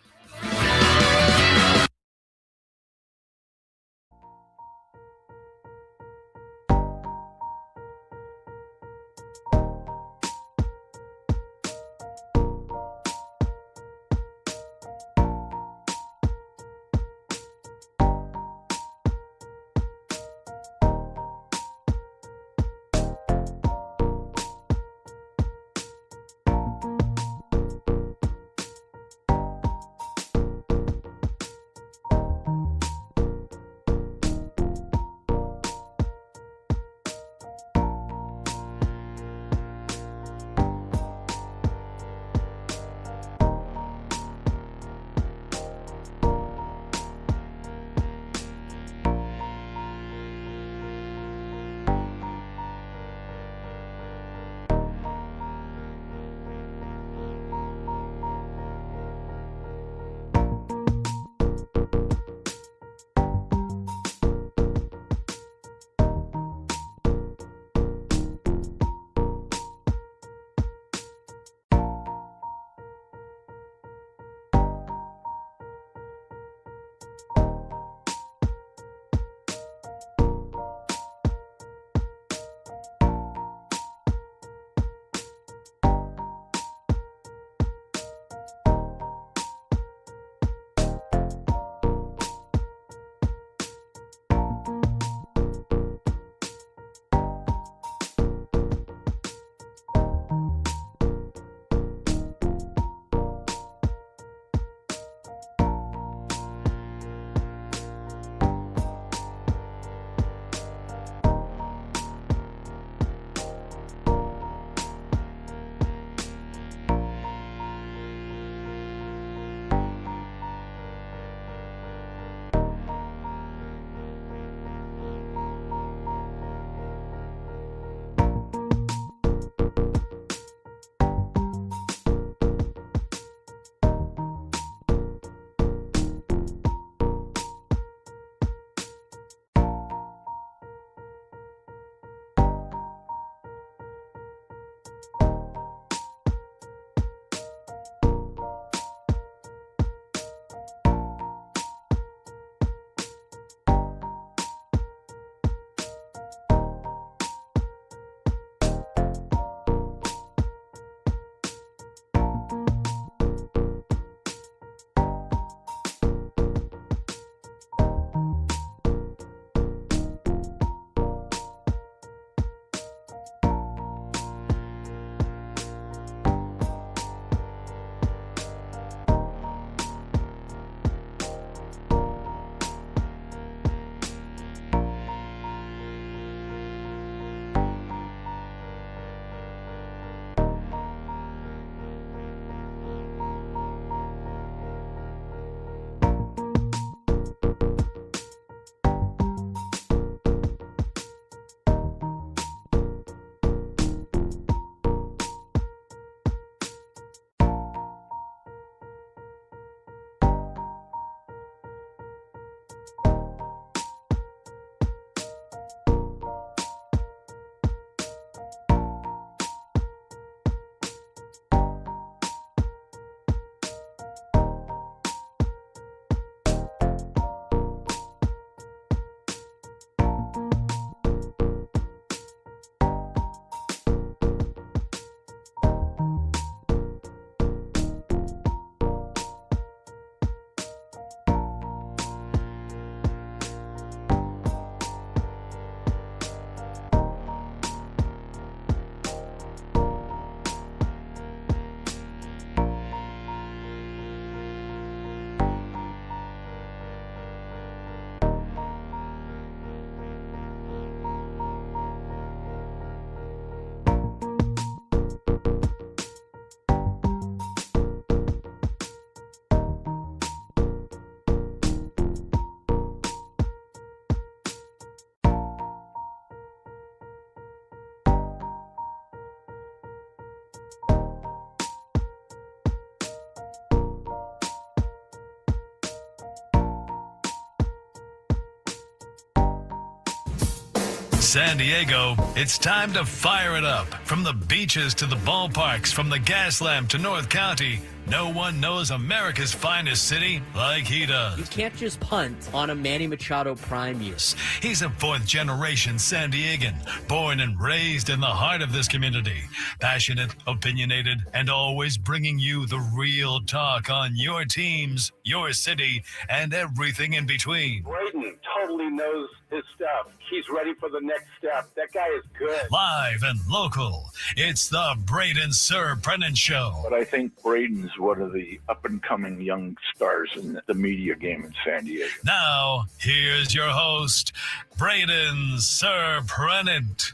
San Diego, it's time to fire it up. From the beaches to the ballparks, from the Gaslamp to North County, no one knows America's finest city like he does. You can't just punt on a Manny Machado prime year. He's a fourth-generation San Diegan, born and raised in the heart of this community. Passionate, opinionated, and always bringing you the real talk on your teams, your city, and everything in between. Braden totally knows his stuff. He's ready for the next step. That guy is good. Live and local, it's the Braden Surprenant Show. But I think Braden's one of the up-and-coming young stars in the media game in San Diego. Now, here's your host, Braden Surprenant.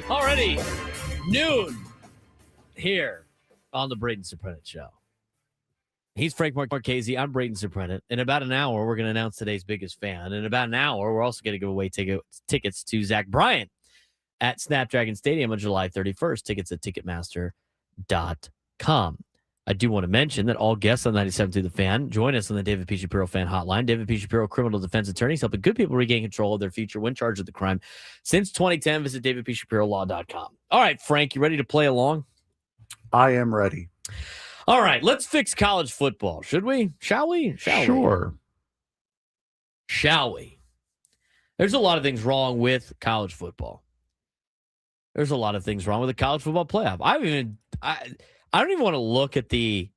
Already noon here on the Braden Surprenant Show. He's Frank Marchese. I'm Braden Surprenant. In about an hour, we're going to announce today's biggest fan. In about an hour, we're also going to give away tickets to Zach Bryant at Snapdragon Stadium on July 31st. Tickets at Ticketmaster.com. I do want to mention that all guests on 97 through the Fan join us on the David P. Shapiro Fan Hotline. David P. Shapiro, criminal defense attorneys, helping good people regain control of their future when charged with the crime. Since 2010, visit davidpshapirolaw.com. All right, Frank, you ready to play along? I am ready. All right, let's fix college football. Should we? Shall we? Sure. Shall we? There's a lot of things wrong with college football. There's a lot of things wrong with the college football playoff. I don't even want to look at the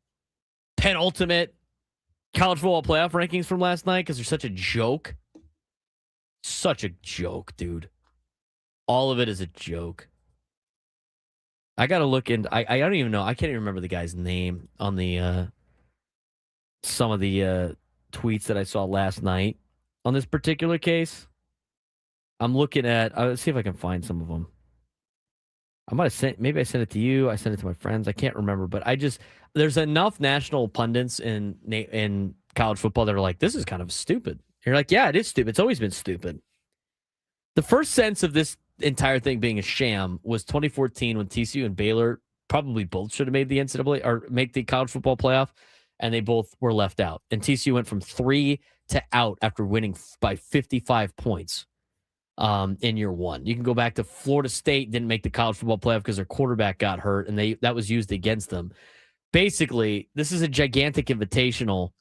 penultimate college football playoff rankings from last night because they're such a joke. Such a joke, dude. All of it is a joke. I got to look in. I don't even know. I can't even remember the guy's name on the some of the tweets that I saw last night on this particular case. I'm looking at. Let's see if I can find some of them. I might have sent. Maybe I sent it to you. I sent it to my friends. I can't remember. But there's enough national pundits in college football that are like, this is kind of stupid. You're like, yeah, it is stupid. It's always been stupid. The first sense of this entire thing being a sham was 2014 when TCU and Baylor probably both should have made the NCAA or make the college football playoff, and they both were left out. And TCU went from 3 to out after winning by 55 points in year one. You can go back to Florida State didn't make the college football playoff because their quarterback got hurt, and that was used against them. Basically, this is a gigantic invitational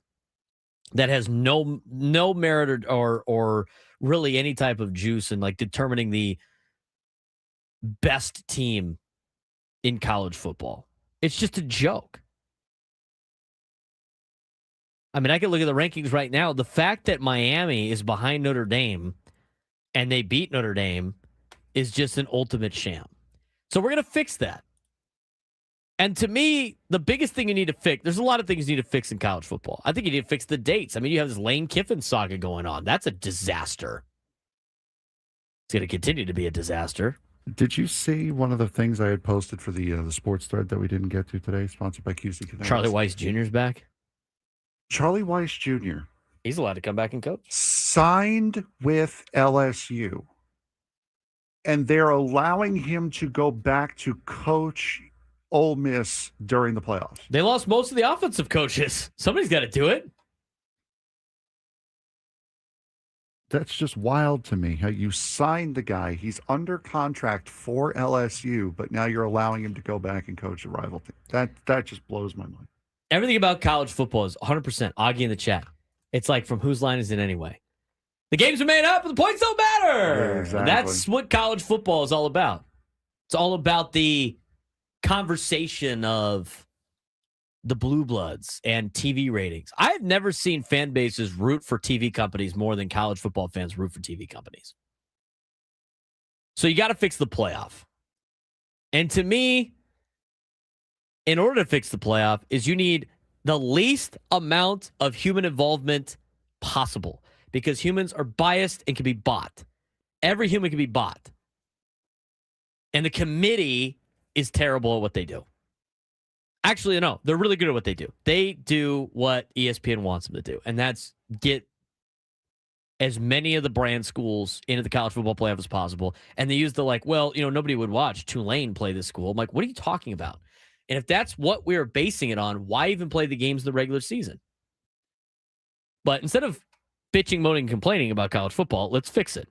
that has no merit or really any type of juice in like determining the best team in college football. It's just a joke. I mean, I can look at the rankings right now. The fact that Miami is behind Notre Dame and they beat Notre Dame is just an ultimate sham. So we're going to fix that. And to me, the biggest thing you need to fix, there's a lot of things you need to fix in college football. I think you need to fix the dates. I mean, you have this Lane Kiffin saga going on. That's a disaster. It's going to continue to be a disaster. Did you see one of the things I had posted for the sports thread that we didn't get to today, sponsored by QC Connect? Charlie Weiss Jr.'s back. Charlie Weiss Jr. He's allowed to come back and coach. Signed with LSU. And they're allowing him to go back to coach Ole Miss during the playoffs. They lost most of the offensive coaches. Somebody's got to do it. That's just wild to me, how you signed the guy. He's under contract for LSU, but now you're allowing him to go back and coach a rival team. That just blows my mind. Everything about college football is 100%. Augie in the chat. It's like, from whose line is it anyway? The games are made up, but the points don't matter. Yeah, exactly. That's what college football is all about. It's all about the conversation of the blue bloods and TV ratings. I've never seen fan bases root for TV companies more than college football fans root for TV companies. So you got to fix the playoff. And to me, in order to fix the playoff, is you need the least amount of human involvement possible, because humans are biased and can be bought. Every human can be bought. And the committee is terrible at what they do. Actually, no, they're really good at what they do. They do what ESPN wants them to do, and that's get as many of the brand schools into the college football playoff as possible. And they use the nobody would watch Tulane play this school. I'm like, what are you talking about? And if that's what we're basing it on, why even play the games in the regular season? But instead of bitching, moaning, and complaining about college football. Let's fix it.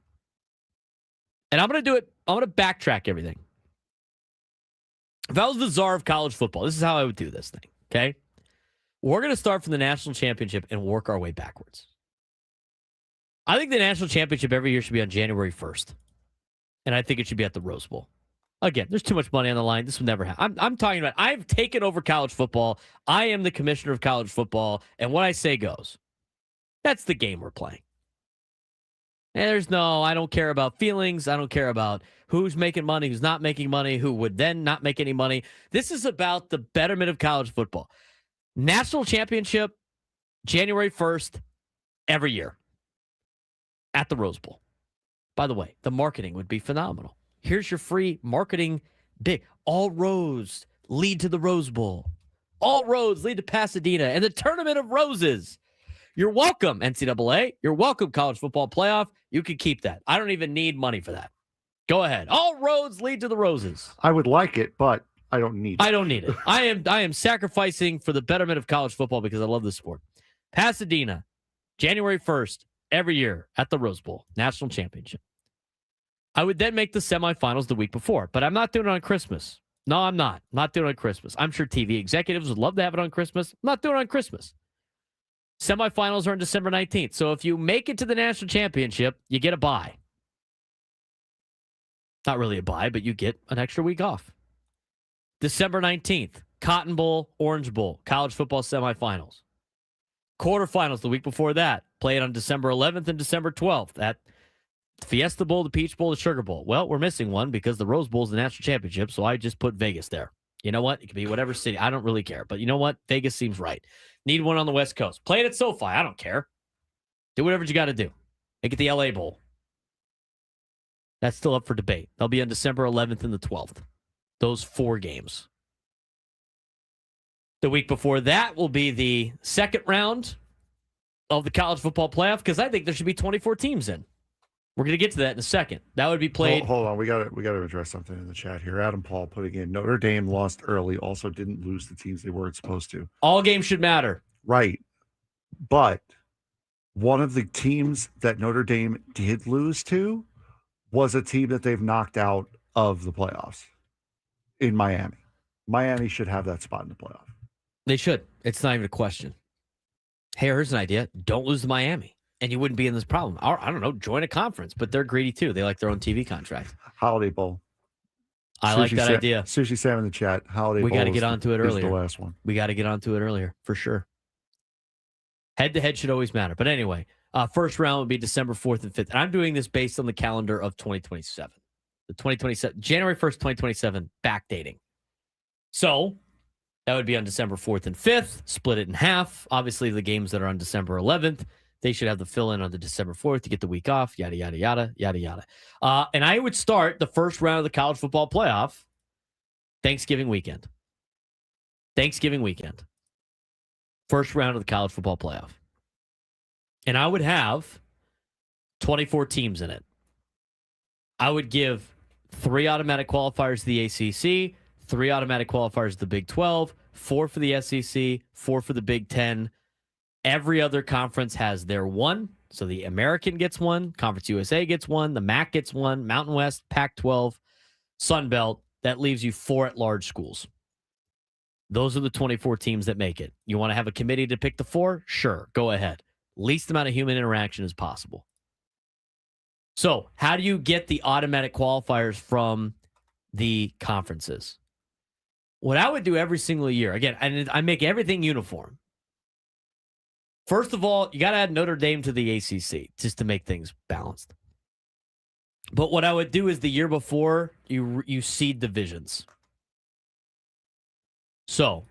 And I'm going to do it. I'm going to backtrack everything. If I was the czar of college football, this is how I would do this thing, okay? We're going to start from the national championship and work our way backwards. I think the national championship every year should be on January 1st. And I think it should be at the Rose Bowl. Again, there's too much money on the line. This would never happen. I'm talking about, I've taken over college football. I am the commissioner of college football. And what I say goes. That's the game we're playing. And I don't care about feelings. I don't care about who's making money, who's not making money, who would then not make any money. This is about the betterment of college football. National championship, January 1st, every year at the Rose Bowl. By the way, the marketing would be phenomenal. Here's your free marketing big. All roads lead to the Rose Bowl. All roads lead to Pasadena and the Tournament of Roses. You're welcome, NCAA. You're welcome, College Football Playoff. You can keep that. I don't even need money for that. Go ahead. All roads lead to the Roses. I would like it, but I don't need it. I don't need it. I am sacrificing for the betterment of college football because I love the sport. Pasadena, January 1st, every year at the Rose Bowl, national championship. I would then make the semifinals the week before, but I'm not doing it on Christmas. No, I'm not. I'm not doing it on Christmas. I'm sure TV executives would love to have it on Christmas. I'm not doing it on Christmas. Semifinals are on December 19th. So if you make it to the national championship, you get a bye. Not really a bye, but you get an extra week off. December 19th, Cotton Bowl, Orange Bowl, college football semifinals. Quarterfinals the week before that. Play it on December 11th and December 12th at Fiesta Bowl, the Peach Bowl, the Sugar Bowl. Well, we're missing one because the Rose Bowl is the national championship, so I just put Vegas there. You know what? It could be whatever city. I don't really care. But you know what? Vegas seems right. Need one on the West Coast. Play it at SoFi. I don't care. Do whatever you got to do. Make it the LA Bowl. That's still up for debate. They'll be on December 11th and the 12th. Those 4 games. The week before that will be the second round of the college football playoff because I think there should be 24 teams in. We're going to get to that in a second. That would be played. Hold on. We got to address something in the chat here. Adam Paul putting in Notre Dame lost early, also didn't lose the teams they weren't supposed to. All games should matter. Right. But one of the teams that Notre Dame did lose to was a team that they've knocked out of the playoffs in Miami. Miami should have that spot in the playoff. They should. It's not even a question. Hey, here's an idea. Don't lose to Miami. And you wouldn't be in this problem. Or, I don't know, join a conference, but they're greedy too. They like their own TV contract. Holiday Bowl. I like that idea. Sushi Sam in the chat. Holiday Bowl. We got to get onto it earlier. The last one. We got to get onto it earlier for sure. Head to head should always matter. But anyway, first round would be December 4th and 5th. And I'm doing this based on the calendar of 2027. The 2027, January 1st, 2027, backdating. So that would be on December 4th and 5th. Split it in half. Obviously, the games that are on December 11th. They should have the fill-in on the December 4th to get the week off, yada, yada, yada, yada, yada. And I would start the first round of the college football playoff Thanksgiving weekend. Thanksgiving weekend. First round of the college football playoff. And I would have 24 teams in it. I would give 3 automatic qualifiers to the ACC, 3 automatic qualifiers to the Big 12, 4 for the SEC, 4 for the Big 10. Every other conference has their one. So the American gets one, Conference USA gets one, the MAC gets one, Mountain West, Pac-12, Sun Belt. That leaves you 4 at-large schools. Those are the 24 teams that make it. You want to have a committee to pick the 4? Sure, go ahead. Least amount of human interaction as possible. So how do you get the automatic qualifiers from the conferences? What I would do every single year, again, and I make everything uniform. First of all, you got to add Notre Dame to the ACC just to make things balanced. But what I would do is the year before, you seed divisions. So,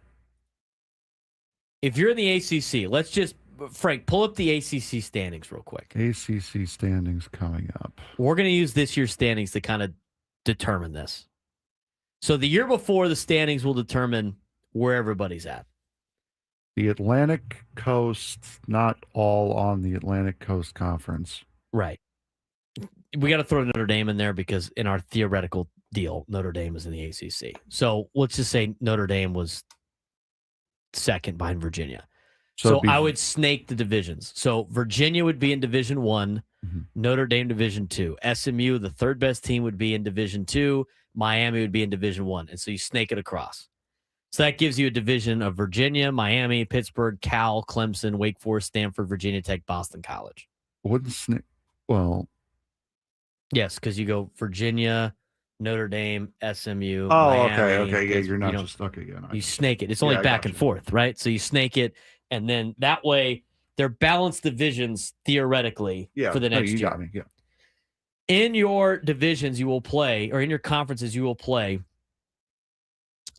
if you're in the ACC, let's just, Frank, pull up the ACC standings real quick. ACC standings coming up. We're going to use this year's standings to kind of determine this. So, the year before, the standings will determine where everybody's at. The Atlantic Coast, not all on the Atlantic Coast Conference. Right. We got to throw Notre Dame in there because in our theoretical deal, Notre Dame is in the ACC. So let's just say Notre Dame was second behind Virginia. So it'd be- I would snake the divisions. So Virginia would be in Division 1, Mhm. Notre Dame Division 2. SMU, the third best team, would be in Division 2. Miami would be in Division 1. And so you snake it across. So that gives you a division of Virginia, Miami, Pittsburgh, Cal, Clemson, Wake Forest, Stanford, Virginia Tech, Boston College. Wouldn't snake. Well, Yes, because you go Virginia, Notre Dame, SMU. oh, Miami, okay. Yeah, because you're not you just okay. Yeah, you snake it. It's only I back got and you. forth, right? So you snake it, and then that way they're balanced divisions theoretically for the next you year. got me. Yeah. In your divisions, you will play, or in your conferences, you will play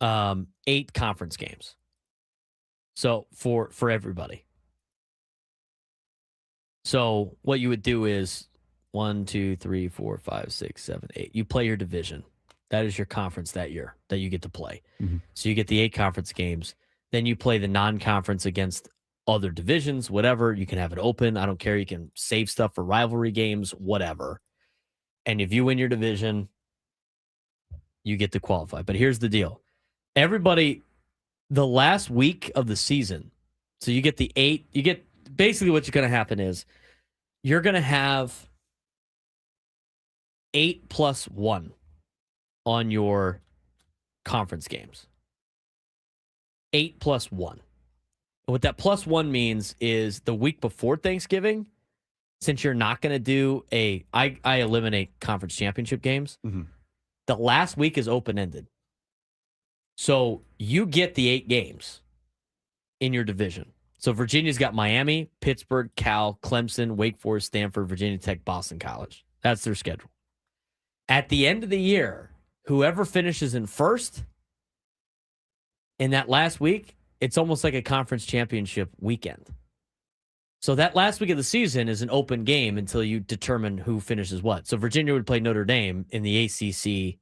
8 conference games. So for everybody. So what you would do is 1, 2, 3, 4, 5, 6, 7, 8. You play your division. That is your conference that year that you get to play. Mhm. So you get the 8 conference games. Then you play the non-conference against other divisions, whatever. You can have it open. I don't care. You can save stuff for rivalry games, whatever. And if you win your division, you get to qualify. But here's the deal. Everybody, the last week of the season, so you get the 8, you get basically what's going to happen is you're going to have 8 plus 1 on your conference games. 8 plus 1. What that plus 1 means is the week before Thanksgiving, since you're not going to do I eliminate conference championship games, Mhm. the last week is open-ended. So you get the 8 games in your division. So Virginia's got Miami, Pittsburgh, Cal, Clemson, Wake Forest, Stanford, Virginia Tech, Boston College. That's their schedule. At the end of the year, whoever finishes in first in that last week, it's almost like a conference championship weekend. So that last week of the season is an open game until you determine who finishes what. So Virginia would play Notre Dame in the ACC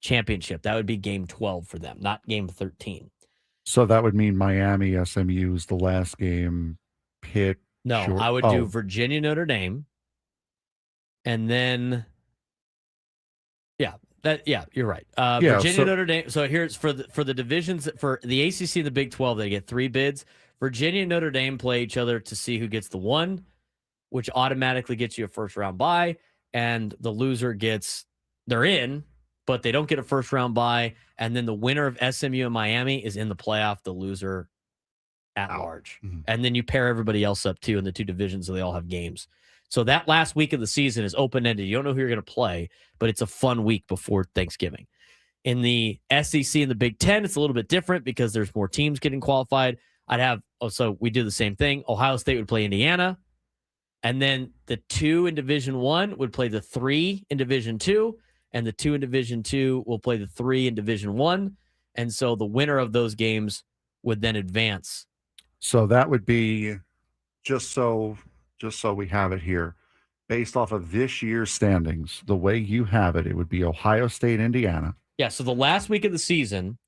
championship. That would be game 12 for them, not game 13. So that would mean Miami, SMU is the last game. Pitt. No, sure. I would do Virginia, Notre Dame. And then, you're right. Virginia, Notre Dame. So here's for the divisions for the ACC and the Big 12, they get 3 bids. Virginia and Notre Dame play each other to see who gets the 1, which automatically gets you a first round bye. And the loser they're in, but they don't get a first round bye. And then the winner of SMU and Miami is in the playoff, the loser at large. Mhm. And then you pair everybody else up too in the 2 divisions, so they all have games. So that last week of the season is open-ended. You don't know who you're going to play, but it's a fun week before Thanksgiving. In the SEC and the Big Ten, it's a little bit different because there's more teams getting qualified. So we do the same thing. Ohio State would play Indiana. And then the 2 in Division 1 would play the 3 in Division 2. And the 2 in Division 2 will play the 3 in Division 1. And so the winner of those games would then advance. So that would be just so we have it here. Based off of this year's standings, the way you have it, it would be Ohio State, Indiana. Yeah, so the last week of the season,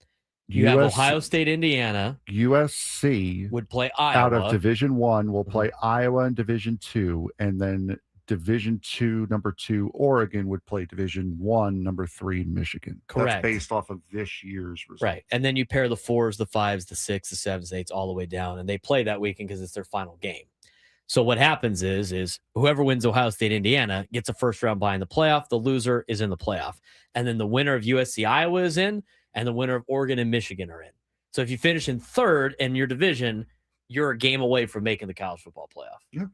you have Ohio State, Indiana. USC would play Iowa. out of Division 1 will play Iowa in Division 2, and then Division 2, number 2, Oregon would play Division 1, number 3, Michigan. Correct. That's based off of this year's result. Right. And then you pair the 4s, the 5s, the 6s, the 7s, the 8s all the way down, and they play that weekend because it's their final game. So what happens is whoever wins Ohio State, Indiana gets a first round bye in the playoff. The loser is in the playoff. And then the winner of USC, Iowa is in, and the winner of Oregon and Michigan are in. So if you finish in third in your division, you're a game away from making the college football playoff. Yeah.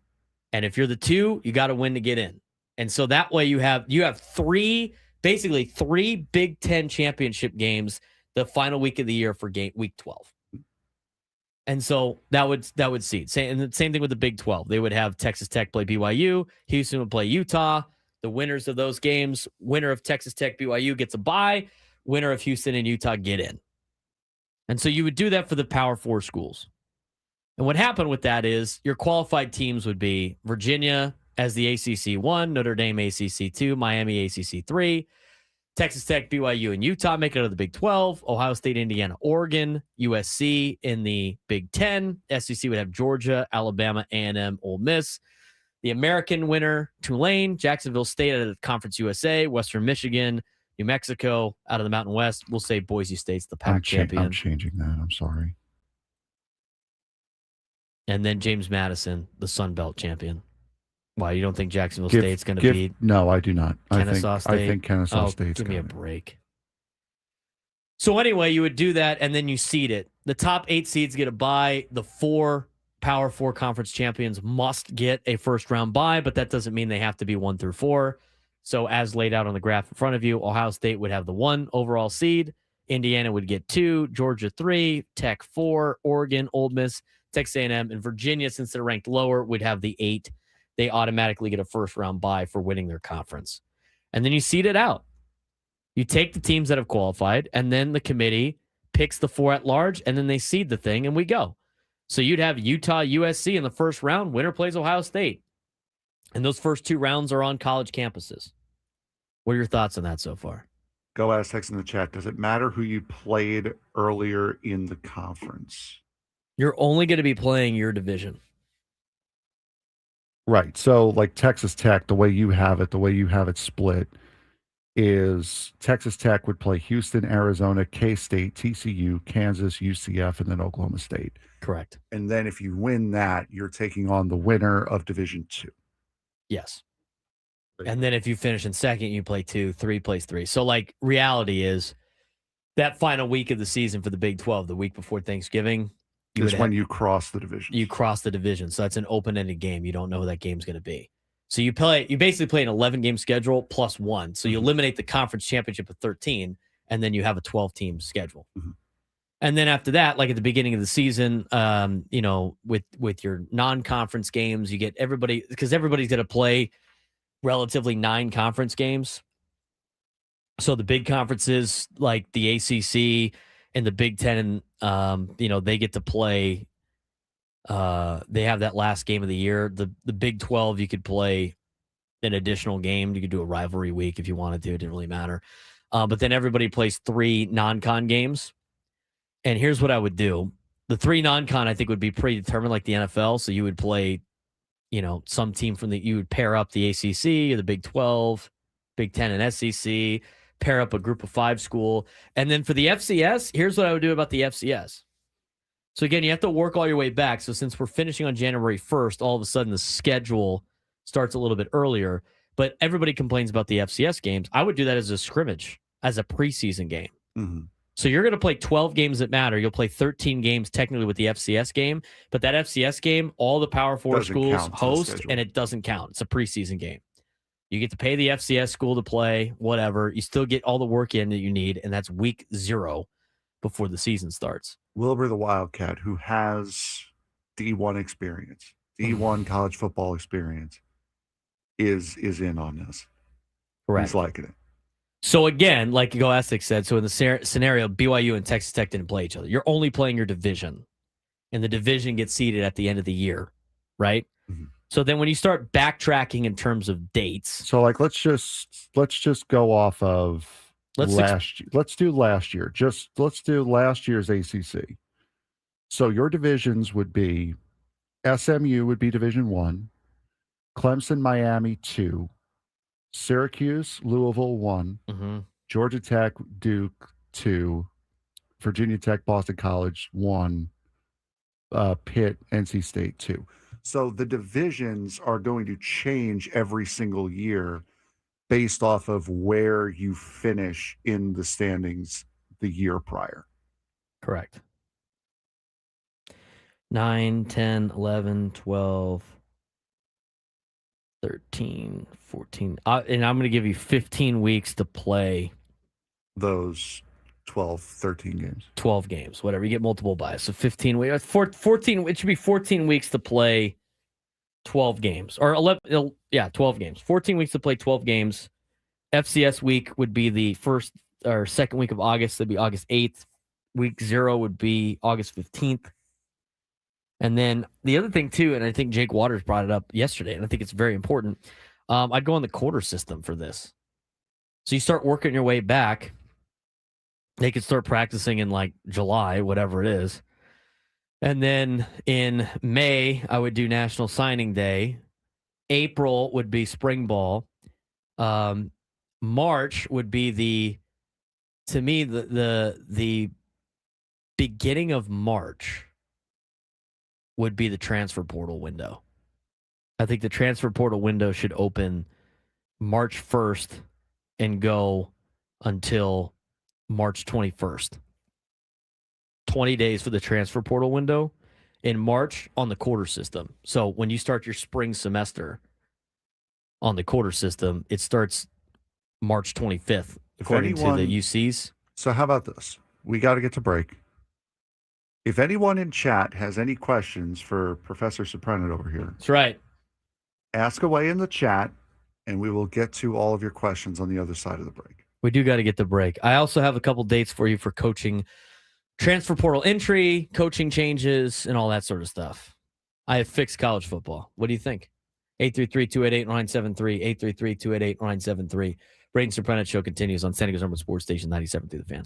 And if you're the 2, you got to win to get in. And so that way you have 3 Big Ten championship games the final week of the year for week 12. And so that would seed. And the same thing with the Big 12. They would have Texas Tech play BYU. Houston would play Utah. The winners of those games, winner of Texas Tech, BYU gets a bye. Winner of Houston and Utah get in. And so you would do that for the Power 4 schools. And what happened with that is your qualified teams would be Virginia as the ACC 1, Notre Dame ACC 2, Miami ACC 3, Texas Tech, BYU, and Utah make it out of the Big 12. Ohio State, Indiana, Oregon, USC in the Big 10. SEC would have Georgia, Alabama, A&M, Ole Miss. The American winner, Tulane, Jacksonville State out of the Conference USA, Western Michigan, New Mexico out of the Mountain West. We'll say Boise State's the Pac champion. I'm changing that. I'm sorry. And then James Madison, the Sun Belt champion. Why, you don't think Jacksonville State's going to beat? No, I do not. Kennesaw State? I think Kennesaw State's give me a break. So anyway, you would do that, and then you seed it. The top 8 seeds get a bye. The 4 Power 4 conference champions must get a first-round bye, but that doesn't mean they have to be 1 through 4. So as laid out on the graph in front of you, Ohio State would have the 1 overall seed. Indiana would get 2, Georgia 3, Tech 4, Oregon, Ole Miss, Texas A&M, and Virginia, since they're ranked lower, would have the 8. They automatically get a first-round bye for winning their conference. And then you seed it out. You take the teams that have qualified, and then the committee picks the 4 at large, and then they seed the thing, and we go. So you'd have Utah, USC in the first round. Winner plays Ohio State. And those first 2 rounds are on college campuses. What are your thoughts on that so far? Go Aztecs in the chat. Does it matter who you played earlier in the conference? You're only going to be playing your division. Right. So like Texas Tech, the way you have it split is Texas Tech would play Houston, Arizona, K-State, TCU, Kansas, UCF, and then Oklahoma State. Correct. And then if you win that, you're taking on the winner of Division 2. Yes. And then if you finish in second, you play 2, 3 plays 3. So like reality is that final week of the season for the Big 12, the week before Thanksgiving, you cross the division. You cross the division. So that's an open-ended game. You don't know who that game's going to be. So you basically play an 11-game schedule plus 1. So you eliminate the conference championship of 13, and then you have a 12-team schedule. Mm-hmm. And then after that, like at the beginning of the season, with your non-conference games, you get everybody, because everybody's going to play relatively 9 conference games. So the big conferences like the ACC and the Big Ten, they get to play. They have that last game of the year. The Big 12, you could play an additional game. You could do a rivalry week if you wanted to. It didn't really matter. But then everybody plays 3 non-con games. And here's what I would do. The 3 non-con, I think, would be predetermined like the NFL. So you would play, some team you would pair up the ACC or the Big 12, Big 10 and SEC, pair up a group of 5 school. And then for the FCS, here's what I would do about the FCS. So again, you have to work all your way back. So since we're finishing on January 1st, all of a sudden the schedule starts a little bit earlier. But everybody complains about the FCS games. I would do that as a scrimmage, as a preseason game. Mm-hmm. So you're going to play 12 games that matter. You'll play 13 games technically with the FCS game. But that FCS game, all the Power 4 schools host, and it doesn't count. It's a preseason game. You get to pay the FCS school to play, whatever. You still get all the work in that you need, and that's week 0 before the season starts. Wilbur the Wildcat, who has D1 experience, D1 college football experience, is in on this. Correct. He's liking it. So again, like Go Essex said, so in the scenario, BYU and Texas Tech didn't play each other. You're only playing your division, and the division gets seeded at the end of the year, right? Mm-hmm. So then when you start backtracking in terms of dates. So like let's just go off of last year. Let's do last year. Let's do last year's ACC. So your divisions would be SMU would be Division 1, Clemson, Miami 2, Syracuse, Louisville 1, mm-hmm. Georgia Tech, Duke 2, Virginia Tech, Boston College 1, Pitt, NC State 2. So the divisions are going to change every single year based off of where you finish in the standings the year prior. Correct. 9, 10, 11, 12, 13, 14. And I'm going to give you 15 weeks to play those 12, 13 games. 12 games, whatever. You get multiple buys. So 15 weeks. 14. It should be 14 weeks to play 12 games. Or 11. Yeah, 12 games. 14 weeks to play 12 games. FCS week would be the first or second week of August. That'd be August 8th. Week 0 would be August 15th. And then the other thing, too, and I think Jake Waters brought it up yesterday, and I think it's very important, I'd go on the quarter system for this. So you start working your way back. They could start practicing in like July, whatever it is. And then in May, I would do National Signing Day. April would be spring ball. March would be the beginning of March would be the transfer portal window. I think the transfer portal window should open March 1st and go until March 21st. 20 days for the transfer portal window. In March on the quarter system. So when you start your spring semester on the quarter system, it starts March 25th, according to the UCs. So how about this? We got to get to break. If anyone in chat has any questions for Professor Surprenant over here, That's right. ask away in the chat, and we will get to all of your questions on the other side of the break. We do got to get the break. I also have a couple dates for you for coaching, transfer portal entry, coaching changes, and all that sort of stuff. I have fixed college football. What do you think? 833-288-973, 833-288-973. Braden Surprenant Show continues on San Diego's number sports station 97 through the Fan.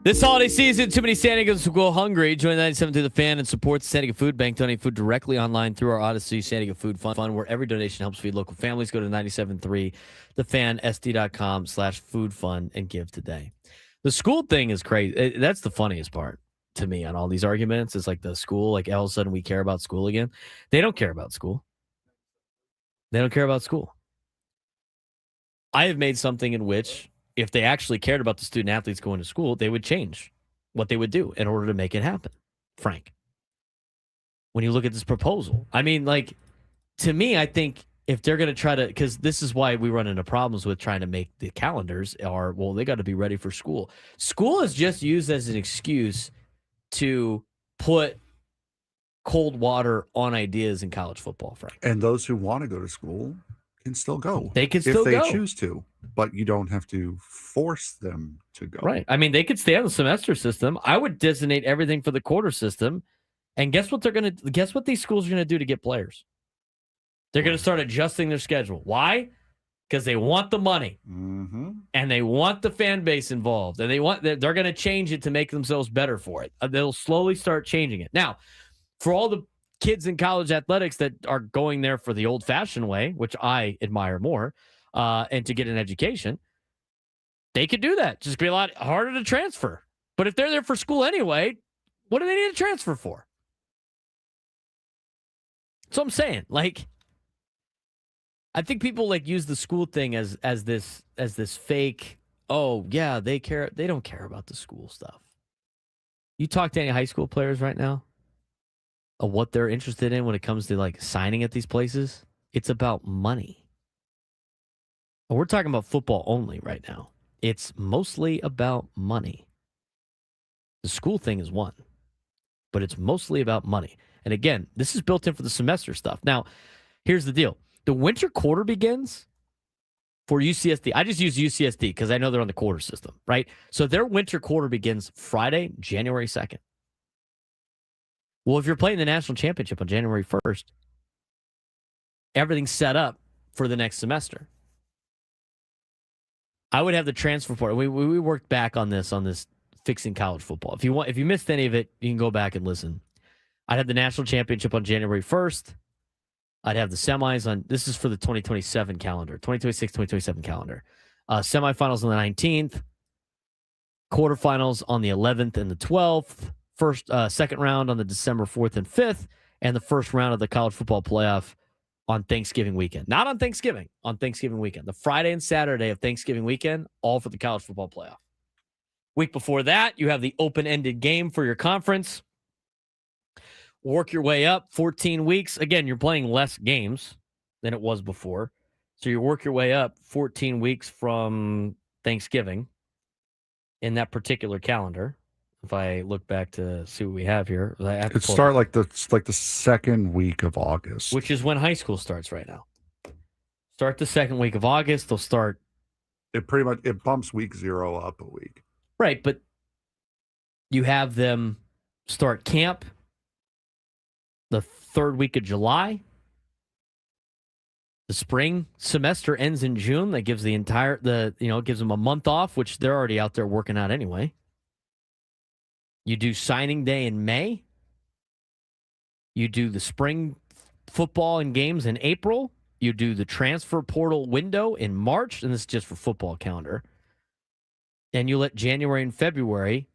This holiday season, too many San Diegans will go hungry. Join 97 to the Fan and support the San Diego Food Bank. Donate food directly online through our Odyssey San Diego Food Fund, where every donation helps feed local families. Go to 97.3 thefansd.com/food fund and give today. The school thing is crazy. That's the funniest part to me on all these arguments. It's like the school, like all of a sudden we care about school again. They don't care about school. They don't care about school. I have made something in which, if they actually cared about the student athletes going to school, they would change what they would do in order to make it happen. Frank, when you look at this proposal, I mean, like, to me, I think if they're going to try to, because this is why we run into problems with trying to make the calendars are, well, they got to be ready for school. School is just used as an excuse to put cold water on ideas in college football, Frank. And those who want to go to school can still go. They can still go. If go. they choose to, but you don't have to force them to go. Right. I mean, they could stay on the semester system. I would designate everything for the quarter system. And guess what these schools are going to do to get players? They're going to start adjusting their schedule. Why? Because they want the money. Mm-hmm. And they want the fan base involved. And they're going to change it to make themselves better for it. They'll slowly start changing it. Now, for all the kids in college athletics that are going there for the old-fashioned way, which I admire more, and to get an education, they could do that. Just be a lot harder to transfer. But if they're there for school anyway, what do they need to transfer for? So I'm saying, like, I think people like use the school thing as this fake, oh yeah, they care. They don't care about the school stuff. You talk to any high school players right now of what they're interested in when it comes to like signing at these places, it's about money. And we're talking about football only right now. It's mostly about money. The school thing is one, but it's mostly about money. And again, this is built in for the semester stuff. Now, here's the deal. The winter quarter begins for UCSD. I just use UCSD because I know they're on the quarter system, right? So their winter quarter begins Friday, January 2nd. Well, if you're playing the national championship on January 1st, everything's set up for the next semester. I would have the transfer portal. We worked back on this fixing college football. If you missed any of it, you can go back and listen. I'd have the national championship on January 1st. I'd have the semis on, this is for the 2027 calendar, 2026, 2027 calendar. Semifinals on the 19th, quarterfinals on the 11th and the 12th, second round on the December 4th and 5th, and the first round of the college football playoff on Thanksgiving weekend. Not on Thanksgiving, on Thanksgiving weekend. The Friday and Saturday of Thanksgiving weekend, all for the college football playoff. Week before that, you have the open-ended game for your conference. Work your way up 14 weeks. Again, you're playing less games than it was before. So you work your way up 14 weeks from Thanksgiving in that particular calendar. If I look back to see what we have here, It start like the second week of August, which is when high school starts right now. Start the second week of August. They'll start. It pretty much bumps week 0 up a week. Right, but you have them start camp the third week of July. The spring semester ends in June. That gives it gives them a month off, which they're already out there working out anyway. You do signing day in May. You do the spring football and games in April. You do the transfer portal window in March, and this is just for football calendar. And you let January and February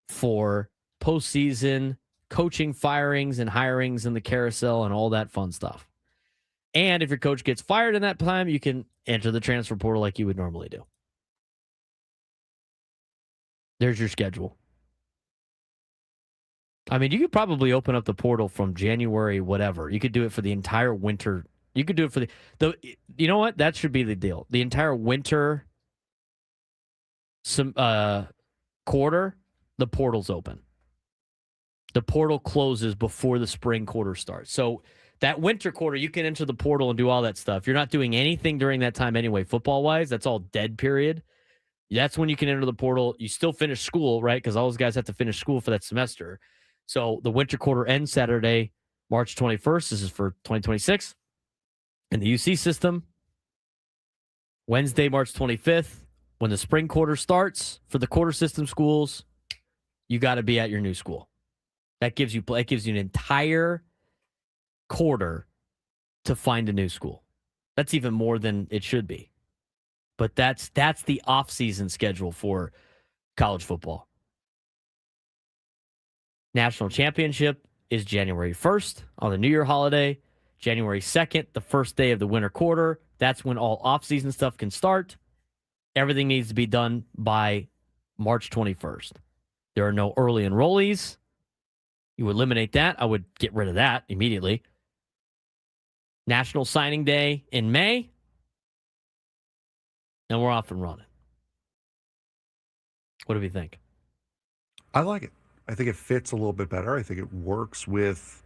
for postseason coaching firings and hirings and the carousel and all that fun stuff. And if your coach gets fired in that time, you can enter the transfer portal like you would normally do. There's your schedule. I mean, you could probably open up the portal from January, whatever. You could do it for the entire winter. You could do it for the you know what? That should be the deal. The entire winter quarter, the portal's open. The portal closes before the spring quarter starts. So that winter quarter, you can enter the portal and do all that stuff. You're not doing anything during that time anyway, football-wise. That's all dead period. That's when you can enter the portal. You still finish school, right? Because all those guys have to finish school for that semester. So the winter quarter ends Saturday, March 21st. This is for 2026. In the UC system, Wednesday, March 25th, when the spring quarter starts for the quarter system schools, you got to be at your new school. That gives you an entire quarter to find a new school. That's even more than it should be. But that's the off-season schedule for college football. National championship is January 1st on the New Year holiday. January 2nd, the first day of the winter quarter. That's when all off-season stuff can start. Everything needs to be done by March 21st. There are no early enrollees. You eliminate that. I would get rid of that immediately. National Signing Day in May. And we're off and running. What do we think? I like it. I think it fits a little bit better. I think it works with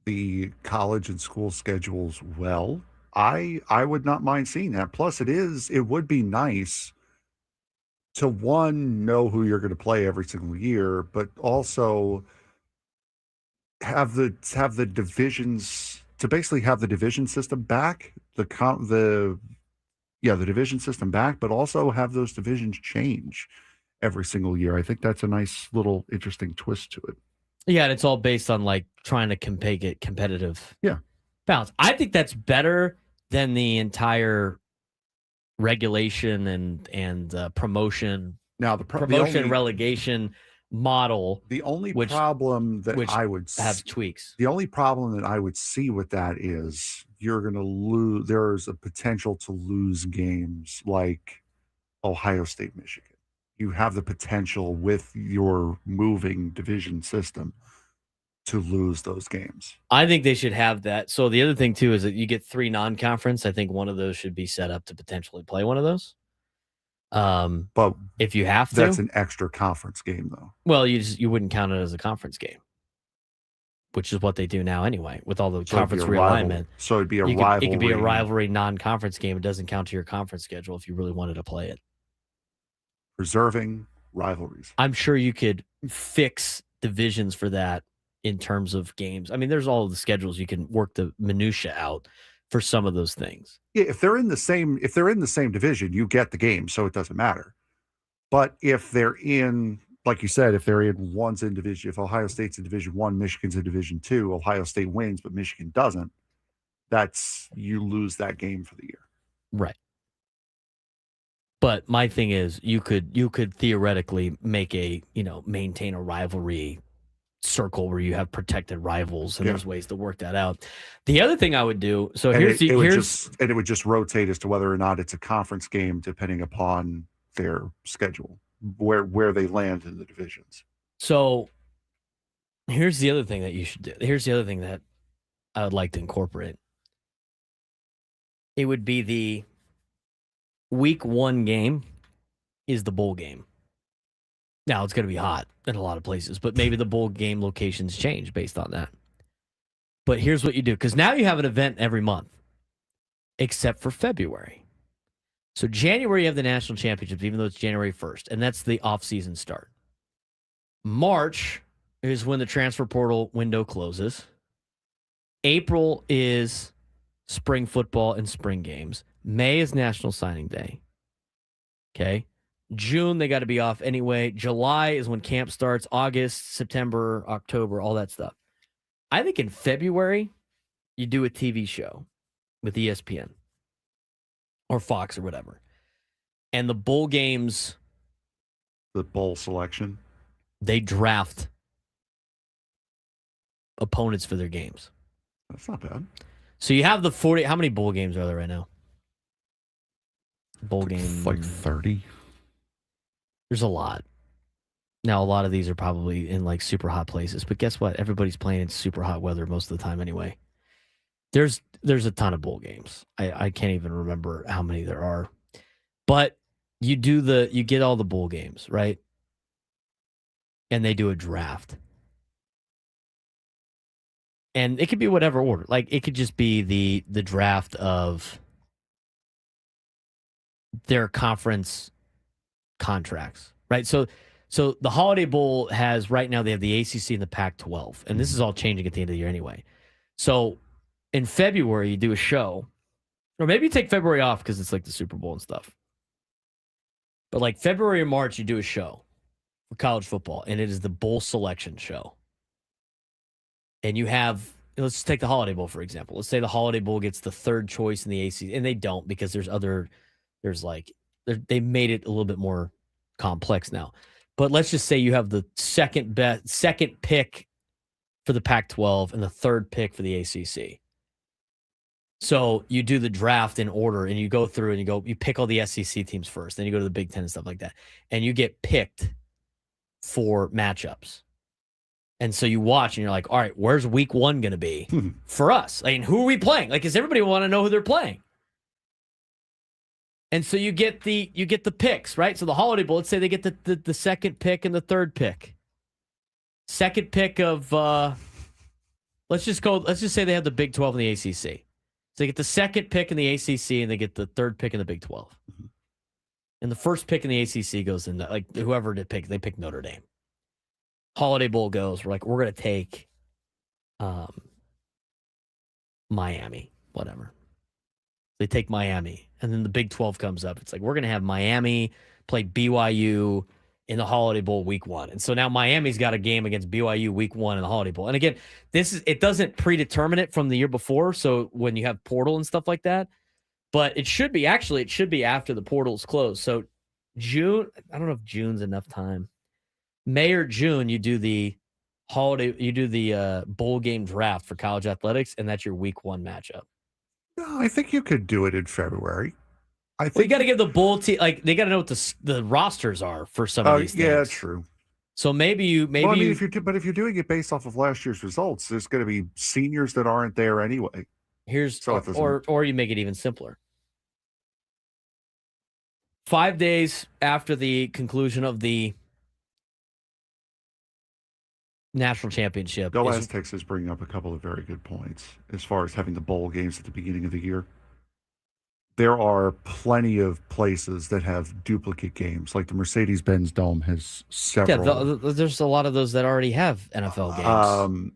the college and school schedules well. I would not mind seeing that. Plus, it would be nice to, one, know who you're going to play every single year, but also have the divisions, to basically have the division system back, the division system back, but also have those divisions change every single year. I think that's a nice little interesting twist to it. Yeah, and it's all based on like trying to make it competitive. Yeah. Balance. I think that's better than the entire regulation and promotion. Now Relegation model. The only problem that I would have tweaks. The only problem that I would see with that is you're going to lose. There's a potential to lose games like Ohio State, Michigan. You have the potential with your moving division system to lose those games. I think they should have that. So the other thing too is that you get 3 non-conference. I think one of those should be set up to potentially play one of those. But if you have to, that's an extra conference game, though. Well, you wouldn't count it as a conference game, which is what they do now anyway with all the conference realignment. So it'd be a rivalry. It could be a rivalry non-conference game. It doesn't count to your conference schedule if you really wanted to play it. Preserving rivalries. I'm sure you could fix divisions for that in terms of games. I mean, there's all of the schedules. You can work the minutia out for some of those things. Yeah, if they're in the same division, you get the game, so it doesn't matter. But if they're in, like you said, one's in division, if Ohio State's in Division 1, Michigan's in Division 2, Ohio State wins, but Michigan doesn't, you lose that game for the year. Right. But my thing is you could theoretically maintain a rivalry circle where you have protected rivals, and there's ways to work that out. The other thing I would do, so it would just rotate as to whether or not it's a conference game depending upon their schedule, where they land in the divisions. So here's the other thing that you should do. Here's the other thing that I would like to incorporate. It would be the week 1 game is the bowl game. Now, it's going to be hot in a lot of places, but maybe the bowl game locations change based on that. But here's what you do, because now you have an event every month, except for February. So January, you have the national championships, even though it's January 1st, and that's the off-season start. March is when the transfer portal window closes. April is spring football and spring games. May is National Signing Day. Okay. June, they got to be off anyway. July is when camp starts. August, September, October, all that stuff. I think in February, you do a TV show with ESPN or Fox or whatever. And the bowl games. The bowl selection. They draft opponents for their games. That's not bad. So you have the 40. How many bowl games are there right now? Bowl games. Like 30. There's a lot. Now, a lot of these are probably in like super hot places, but guess what? Everybody's playing in super hot weather most of the time anyway. There's a ton of bowl games. I can't even remember how many there are. But you get all the bowl games, right? And they do a draft. And it could be whatever order. Like it could just be the draft of their conference contracts, right? So the Holiday Bowl has right now, they have the ACC and the Pac-12, and this is all changing at the end of the year anyway. So in February, you do a show, or maybe you take February off because it's like the Super Bowl and stuff. But like February or March, you do a show, for college football, and it is the bowl selection show. And you have, let's just take the Holiday Bowl, for example. Let's say the Holiday Bowl gets the third choice in the ACC, and they don't because they made it a little bit more complex now. But let's just say you have the second pick for the Pac-12 and the third pick for the ACC. So you do the draft in order, and you go through and you pick all the SEC teams first, then you go to the Big Ten and stuff like that, and you get picked for matchups. And so you watch, and you're like, all right, where's week 1 going to be for us? I mean, who are we playing? Like, does everybody want to know who they're playing? And so you get the picks, right? So the Holiday Bowl, let's say they get the second pick and the third pick. Second pick of let's just say they have the Big 12 and the ACC. So they get the second pick in the ACC and they get the third pick in the Big 12. And the first pick in the ACC goes in, like, whoever they pick Notre Dame. Holiday Bowl goes, we're going to take Miami, whatever. They take Miami. And then the Big 12 comes up. It's like, we're going to have Miami play BYU in the Holiday Bowl week 1. And so now Miami's got a game against BYU week 1 in the Holiday Bowl. And again, it doesn't predetermine it from the year before. So when you have portal and stuff like that, but it should be after the portal's closed. So June, I don't know if June's enough time. May or June, you do the bowl game draft for college athletics, and that's your week 1 matchup. No, I think you could do it in February. You got to give the bowl team, like, they got to know what the rosters are for some of these things. Yeah, true. So if you're doing it based off of last year's results, there's going to be seniors that aren't there anyway. Or you make it even simpler. 5 days after the conclusion of the national championship. Go Aztecs is bringing up a couple of very good points as far as having the bowl games at the beginning of the year. There are plenty of places that have duplicate games, like the Mercedes-Benz Dome has several. Yeah, there's a lot of those that already have NFL games.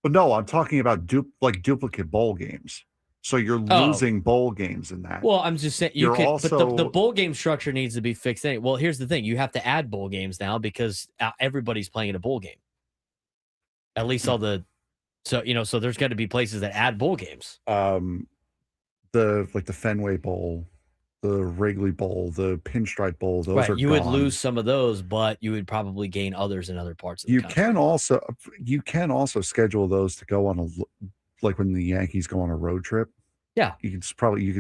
But no, I'm talking about duplicate bowl games. So you're losing bowl games in that. Well, I'm just saying but the bowl game structure needs to be fixed. Well, here's the thing: you have to add bowl games now because everybody's playing in a bowl game. At least so there's got to be places that add bowl games. The Fenway Bowl, the Wrigley Bowl, the Pinstripe Bowl, those are you gone. Would lose some of those, but you would probably gain others in other parts of the country. You can also schedule those to go on like when the Yankees go on a road trip. Yeah. You can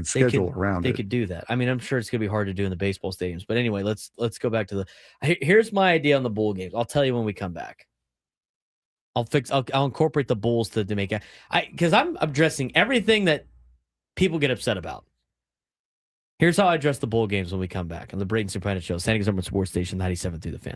schedule around it. They could do that. I mean, I'm sure it's going to be hard to do in the baseball stadiums, but anyway, let's go back to here's my idea on the bowl games. I'll tell you when we come back. I'll incorporate the bowls to make it. Because I'm addressing everything that people get upset about. Here's how I address the bowl games when we come back on the Braden Surprenant Show, San Diego's number one sports station, 97 through the Fan.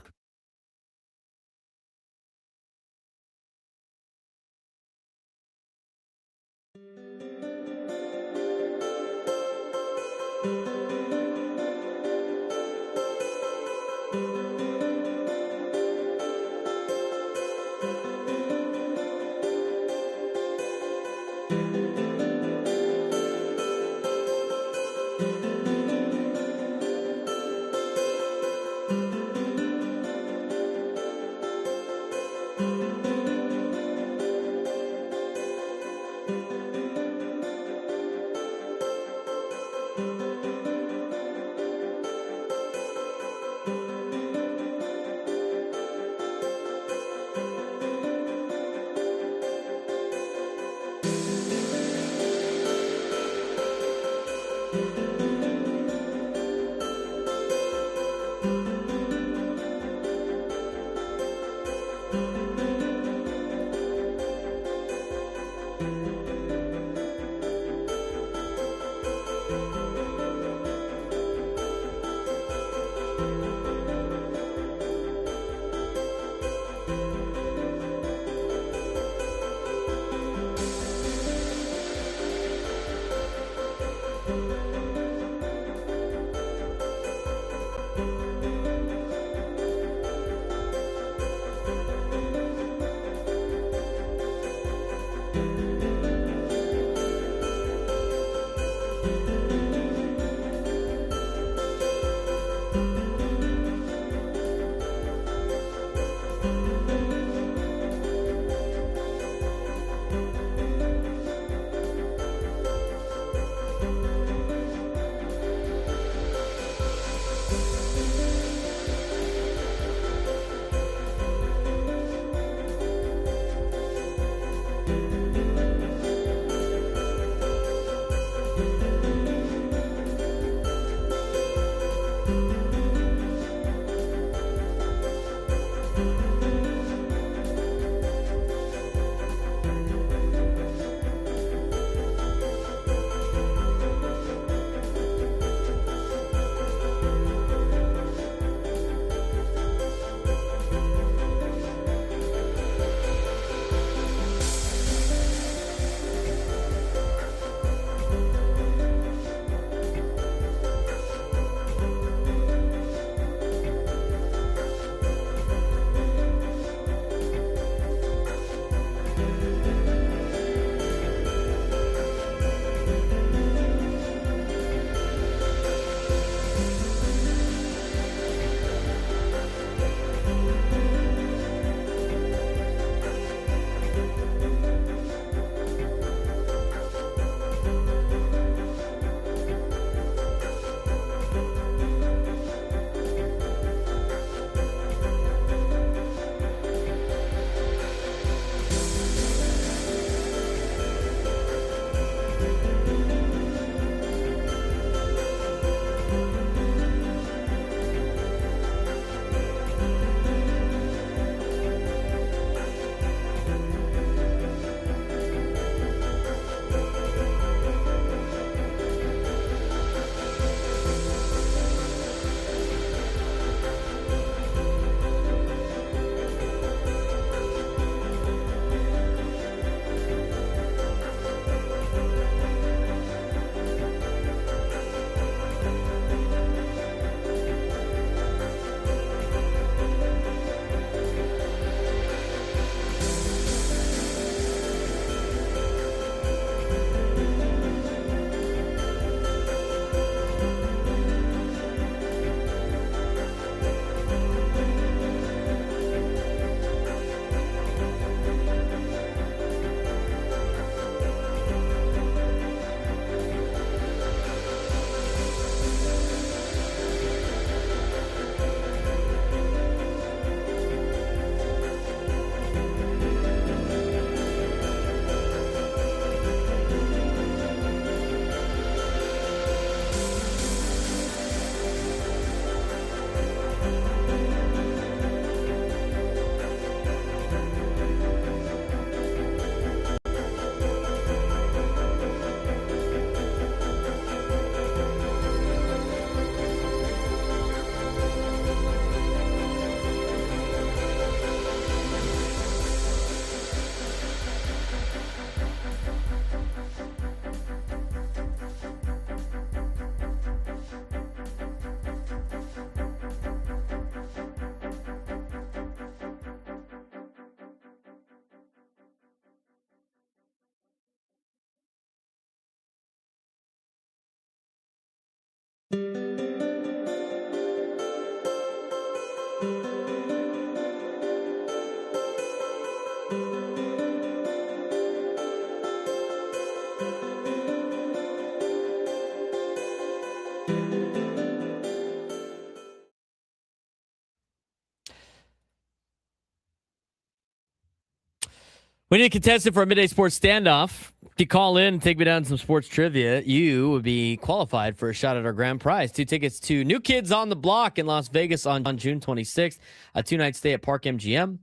We need a contestant for a midday sports standoff. If you call in and take me down to some sports trivia, you would be qualified for a shot at our grand prize. 2 tickets to New Kids on the Block in Las Vegas on June 26th. A 2-night stay at Park MGM.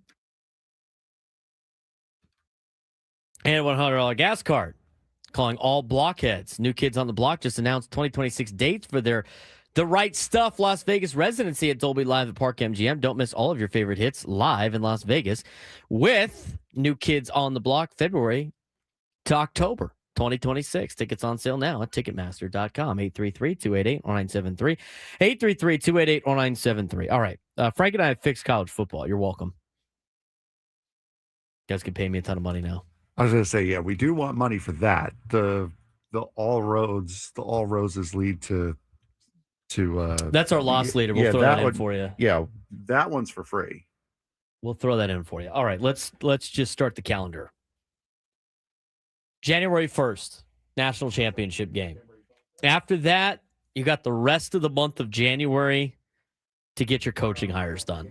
And a $100 gas card. Calling all blockheads. New Kids on the Block just announced 2026 dates for their The Right Stuff Las Vegas residency at Dolby Live at Park MGM. Don't miss all of your favorite hits live in Las Vegas with New Kids on the Block, February to October 2026. Tickets on sale now at Ticketmaster.com. 833-288-1973. 833-288-1973. All right. Frank and I have fixed college football. You're welcome. You guys can pay me a ton of money now. I was going to say, yeah, we do want money for that. The all roses lead to that's our loss leader. We'll throw that in for you. Yeah, that one's for free. We'll throw that in for you. All right, let's just start the calendar. January 1st, national championship game. After that, you got the rest of the month of January to get your coaching hires done.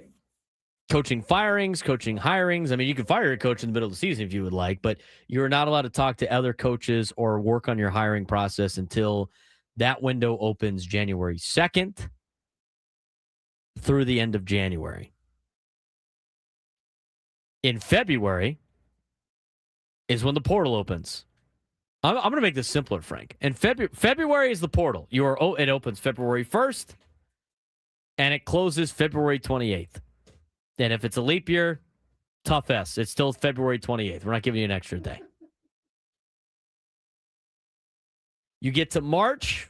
Coaching firings, coaching hirings. I mean, you can fire a coach in the middle of the season if you would like, but you're not allowed to talk to other coaches or work on your hiring process until that window opens January 2nd through the end of January. In February is when the portal opens. I'm going to make this simpler, Frank. And February is the portal. It opens February 1st, and it closes February 28th. And if it's a leap year, tough S. It's still February 28th. We're not giving you an extra day. You get to March,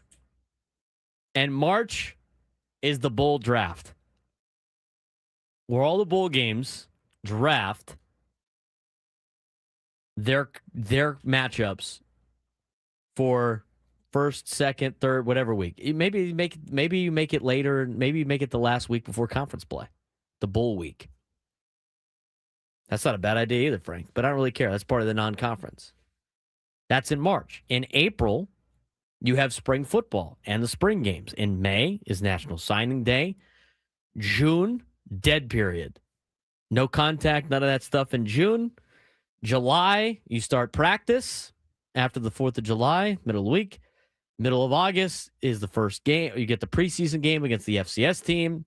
and March is the bowl draft, where all the bowl games draft their matchups for first, second, third, whatever week. Maybe you make it later. Maybe you make it the last week before conference play, the bowl week. That's not a bad idea either, Frank, but I don't really care. That's part of the non-conference. That's in March. In April, you have spring football and the spring games. In May is National Signing Day. June, dead period. No contact, none of that stuff in June. July, you start practice after the 4th of July, middle of the week. Middle of August is the first game. You get the preseason game against the FCS team.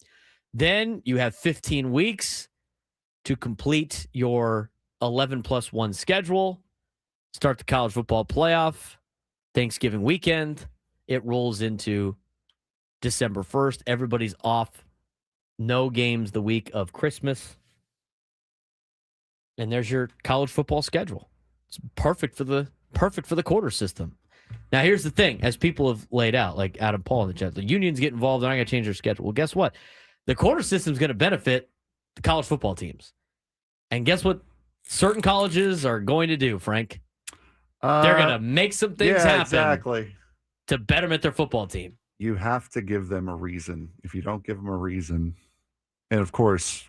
Then you have 15 weeks to complete your 11+1 schedule. Start the college football playoff. Thanksgiving weekend. It rolls into December 1st. Everybody's off. No games the week of Christmas. And there's your college football schedule. It's perfect for the quarter system. Now, here's the thing. As people have laid out, like Adam Paul in the chat, the unions get involved. They're not going to change their schedule. Well, guess what? The quarter system is going to benefit the college football teams. And guess what certain colleges are going to do, Frank? They're going to make some things happen exactly. to betterment their football team. You have to give them a reason. If you don't give them a reason, and of course,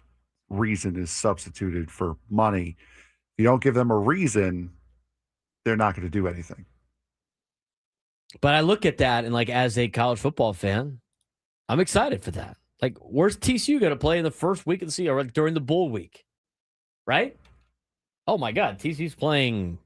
reason is substituted for money. If you don't give them a reason, they're not going to do anything. But I look at that, and like as a college football fan, I'm excited for that. Like, where's TCU going to play in the first week of the season or during the bowl week? Right? Oh, my God. TCU's playing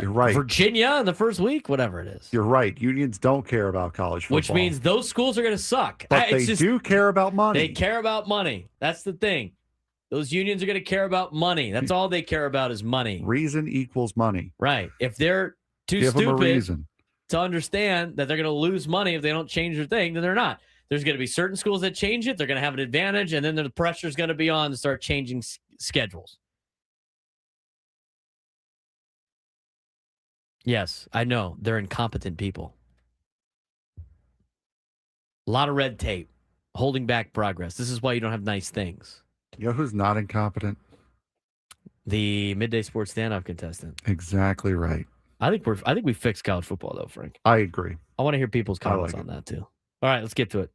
You're right. Virginia in the first week, whatever it is. You're right. Unions don't care about college football. Which means those schools are going to suck. But they do care about money. They care about money. That's the thing. Those unions are going to care about money. That's all they care about is money. Reason equals money. Right. If they're too stupid to understand that they're going to lose money if they don't change their thing, then they're not. There's going to be certain schools that change it. They're going to have an advantage, and then the pressure is going to be on to start changing schedules. Yes, I know. They're incompetent people. A lot of red tape, holding back progress. This is why you don't have nice things. You know who's not incompetent? The midday sports standoff contestant. Exactly right. I think we fixed college football though, Frank. I agree. I want to hear people's comments on that too. All right, let's get to it.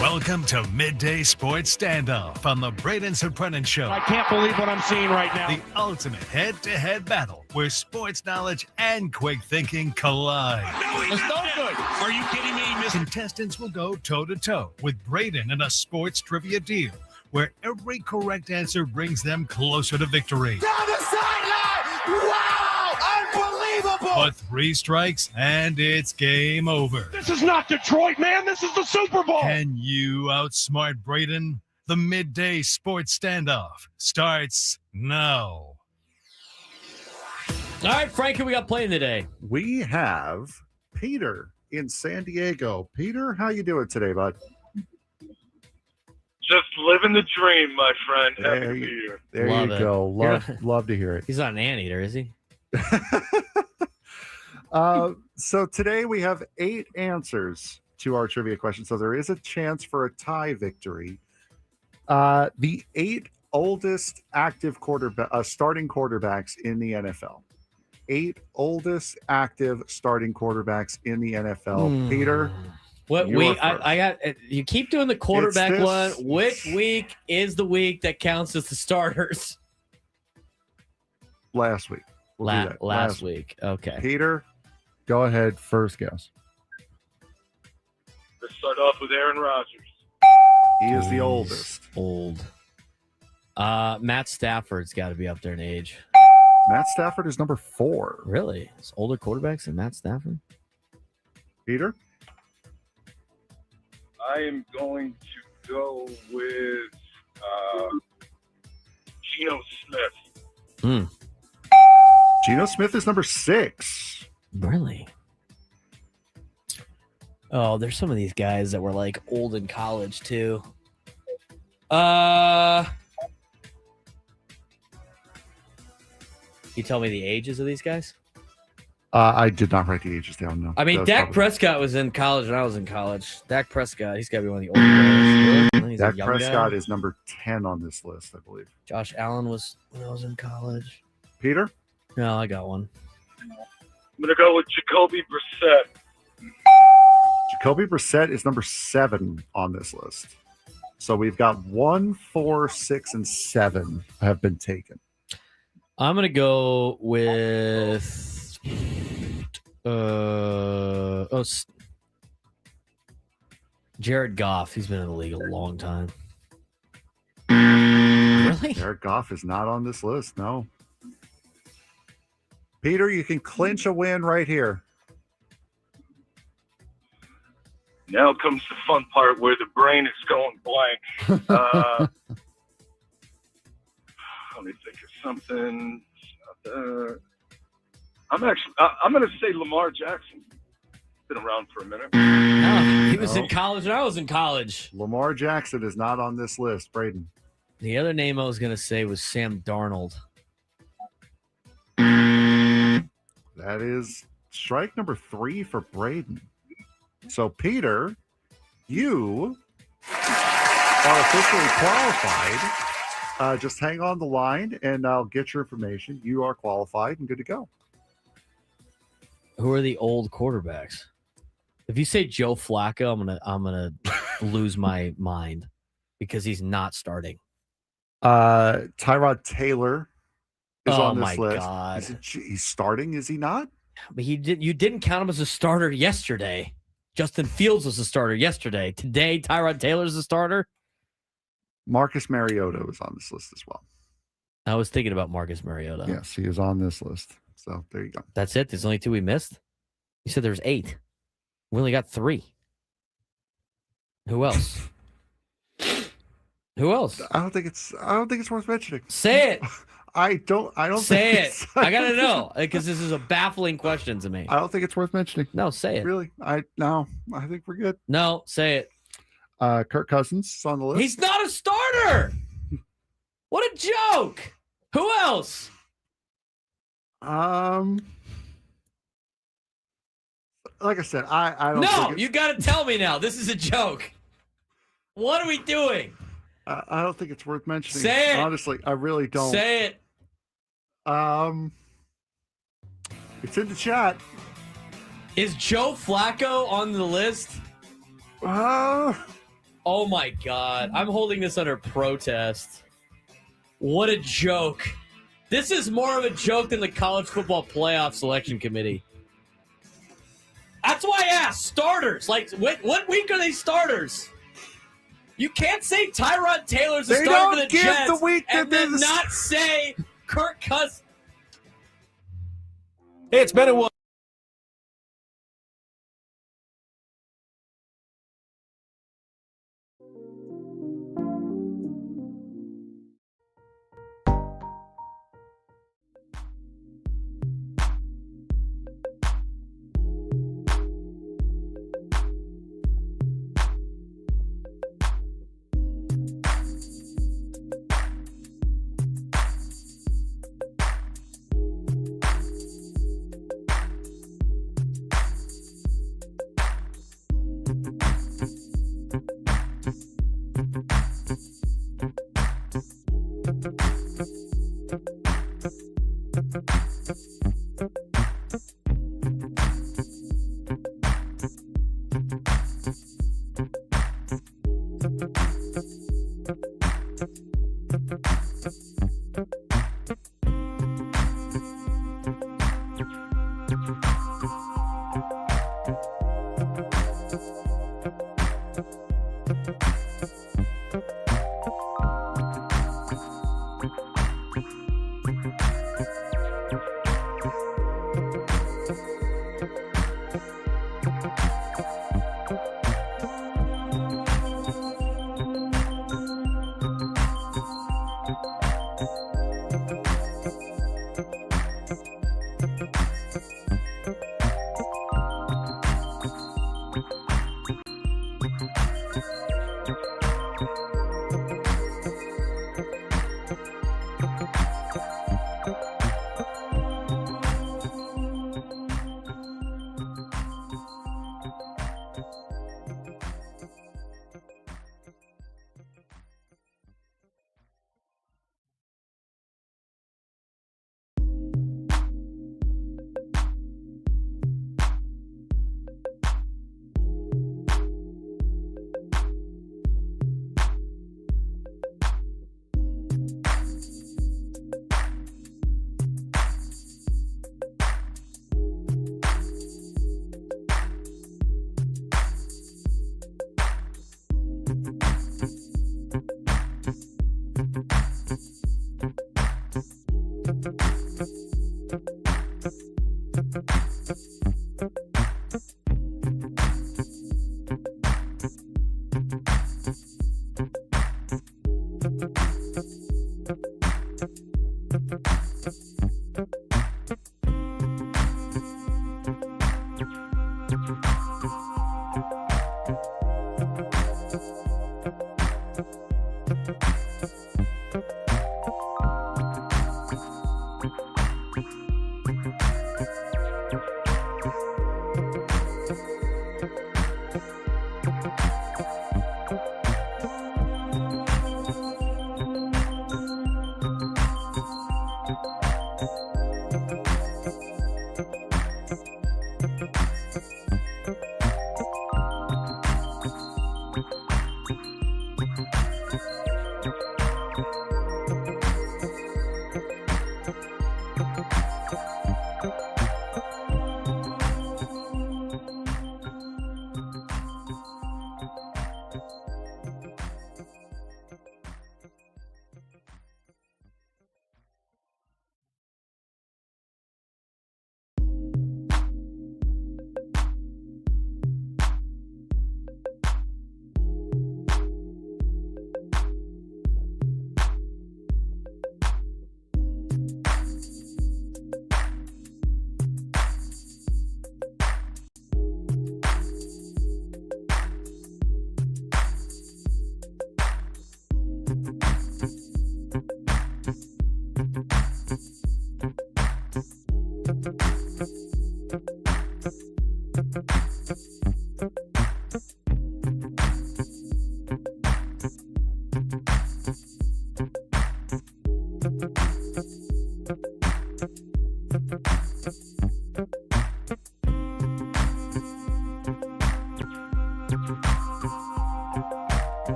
Welcome to Midday Sports Standoff on the Braden Surprenant Show. I can't believe what I'm seeing right now. The ultimate head-to-head battle where sports knowledge and quick thinking collide. It's no good. Are you kidding me? Contestants will go toe-to-toe with Braden in a sports trivia deal where every correct answer brings them closer to victory. Down the sideline! Wow! Unbelievable! But 3 strikes and it's game over. This is not Detroit, man. This is the Super Bowl. Can you outsmart Braden? The midday sports standoff starts now. All right, Frank, who we got playing today? We have Peter in San Diego. Peter, how you doing today, bud? Just living the dream, my friend. There Happy you- New Year. There Love you it. go. Love to hear it. He's not an anteater, is he? So today we have 8 answers to our trivia question. So there is a chance for a tie victory. The 8 oldest active starting quarterbacks in the NFL. 8 oldest active starting quarterbacks in the NFL. Peter, What you're week? first. I got. You keep doing the quarterback It's one. this- Which week is the week that counts as the starters? last week. We'll do that. Last week. Okay. Peter, go ahead. First guess. Let's start off with Aaron Rodgers. He is the oldest. Old. Matt Stafford's got to be up there in age. Matt Stafford is number 4. Really? It's older quarterbacks than Matt Stafford? Peter, I am going to go with Geno Smith. Geno Smith is number 6. Really? Oh, there's some of these guys that were like old in college too. You tell me the ages of these guys? I did not write the ages down. No. I mean, That was Dak probably- Prescott was in college when I was in college. Dak Prescott, he's got to be one of the older players. Really? He's a Dak young Prescott guy. is number 10 on this list, I believe. Josh Allen was when I was in college. Peter, No, I got one. I'm going to go with Jacoby Brissett. Jacoby Brissett is number 7 on this list. So we've got 1, 4, 6, and 7 have been taken. I'm gonna go with Jared Goff. He's been in the league a long time. Really? Jared Goff is not on this list. No. Peter, you can clinch a win right here. Now comes the fun part where the brain is going blank. Let me think of something. I'm going to say Lamar Jackson. Been around for a minute. No, he was No. in college when I was in college. Lamar Jackson is not on this list. Braden. The other name I was gonna say was Sam Darnold. That is strike number 3 for Braden. So, Peter, you are officially qualified. Just hang on the line, and I'll get your information. You are qualified and good to go. Who are the old quarterbacks? If you say Joe Flacco, I'm gonna lose my mind because he's not starting. Tyrod Taylor is Oh on this my list. God. He's starting, is he not? But you didn't count him as a starter yesterday. Justin Fields was a starter yesterday. Today, Tyrod Taylor's a starter. Marcus Mariota is on this list as well. I was thinking about Marcus Mariota. Yes, he is on this list. So there you go. That's it. There's only 2 we missed. You said there's 8. We only got 3. Who else? Who else? I don't think it's worth mentioning. Say it. I don't Say think it. it's- I gotta know because this is a baffling question to me. I don't think it's worth mentioning. No, say it. Really? I think we're good. No, say it. Kirk Cousins is on the list. He's not a starter. What a joke. Who else? Like I said, I don't No, think it's, you got to tell me now. This is a joke. What are we doing? I don't think it's worth mentioning. Say it. Honestly, I really don't. Say it. It's in the chat. Is Joe Flacco on the list? Oh my God. I'm holding this under protest. What a joke. This is more of a joke than the college football playoff selection committee. That's why I asked starters. Like, what week are they starters? You can't say Tyrod Taylor's the They starter don't for the give Jets the week and that then they- not say Kirk Cousins. Hey, it's been a while.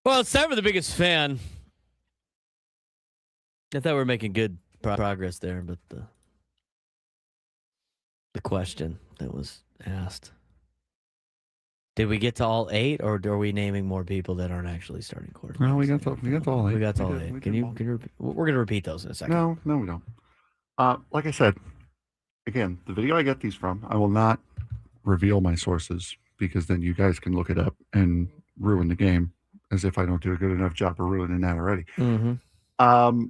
Well, it's time for the biggest fan. I thought we were making good progress there, but the question that was asked. Did we get to all 8, or are we naming more people that aren't actually starting quarterbacks? No, we got to all 8. We got to all 8. Can you repeat? We're going to repeat those in a second. No, we don't. Like I said, again, the video I get these from, I will not reveal my sources because then you guys can look it up and ruin the game, as if I don't do a good enough job of ruining that already. Mm-hmm.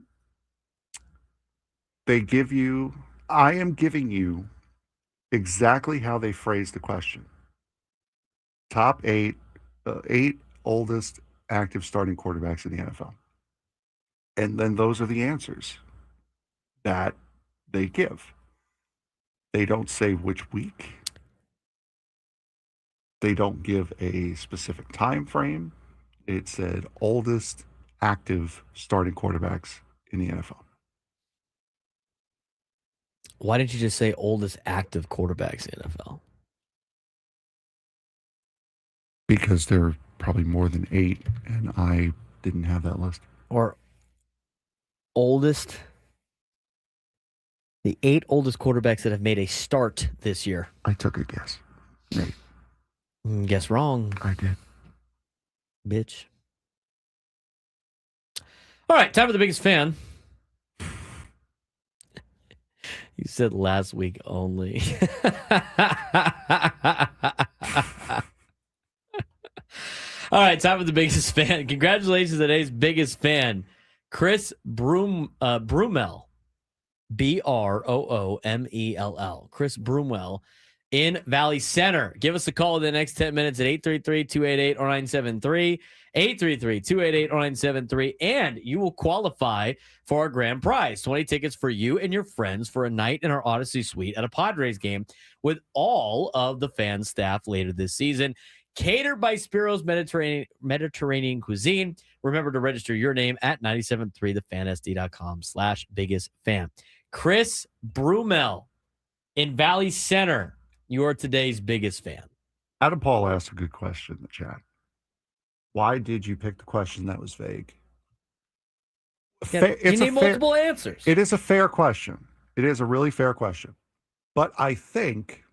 They give you, I am giving you exactly how they phrase the question. Top 8 oldest active starting quarterbacks in the NFL. And then those are the answers that they give. They don't say which week. They don't give a specific time frame. It said oldest active starting quarterbacks in the NFL. Why didn't you just say oldest active quarterbacks in the NFL? Because there are probably more than 8, and I didn't have that list. Or oldest, the 8 oldest quarterbacks that have made a start this year. I took a guess. 8. Guess wrong. I did. Bitch. All right, time for the biggest fan. You said last week only. All right, time for the biggest fan. Congratulations to today's biggest fan, Chris Broomell. Broomell. Chris Broomell in Valley Center. Give us a call in the next 10 minutes at 833-288-0973, 833-288-0973, and you will qualify for our grand prize, 20 tickets for you and your friends for a night in our Odyssey Suite at a Padres game with all of the fan staff later this season. Catered by Spiro's Mediterranean Cuisine. Remember to register your name at 973thefansd.com/biggest fan. Chris Broomell in Valley Center. You are today's biggest fan. Adam Paul asked a good question in the chat. Why did you pick the question that was vague? You need multiple answers. It is a fair question. It is a really fair question. But I think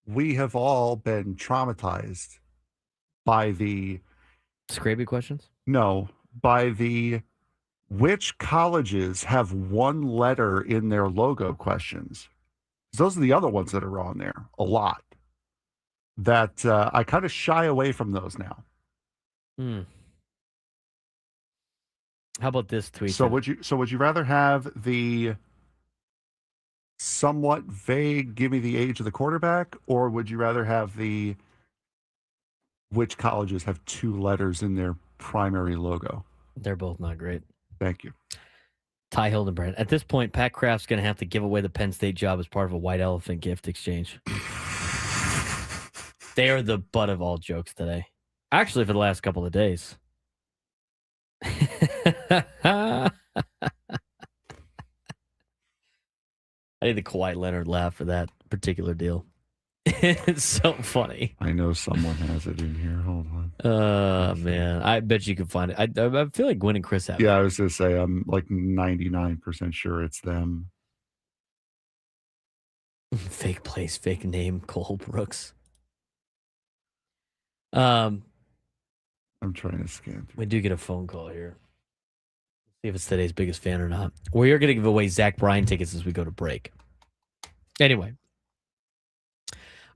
we have all been traumatized by the Scrappy questions? No, by the which colleges have one letter in their logo questions. Those are the other ones that are on there a lot. That I kind of shy away from those now. How about this tweet? So would you rather have the somewhat vague give me the age of the quarterback, or would you rather have the which colleges have 2 letters in their primary logo? They're both not great. Thank you. Ty Hildenbrand. At this point, Pat Kraft's going to have to give away the Penn State job as part of a white elephant gift exchange. They are the butt of all jokes today. Actually, for the last couple of days. I need the Kawhi Leonard laugh for that particular deal. It's so funny. I know someone has it in here. Hold on. Man. I bet you can find it. I feel like Gwen and Chris have it. Yeah, I was going to say, I'm like 99% sure it's them. Fake place, fake name, Cole Brooks. I'm trying to scan through. We do get a phone call here. See if it's today's biggest fan or not. We are going to give away Zach Bryan tickets as we go to break. Anyway.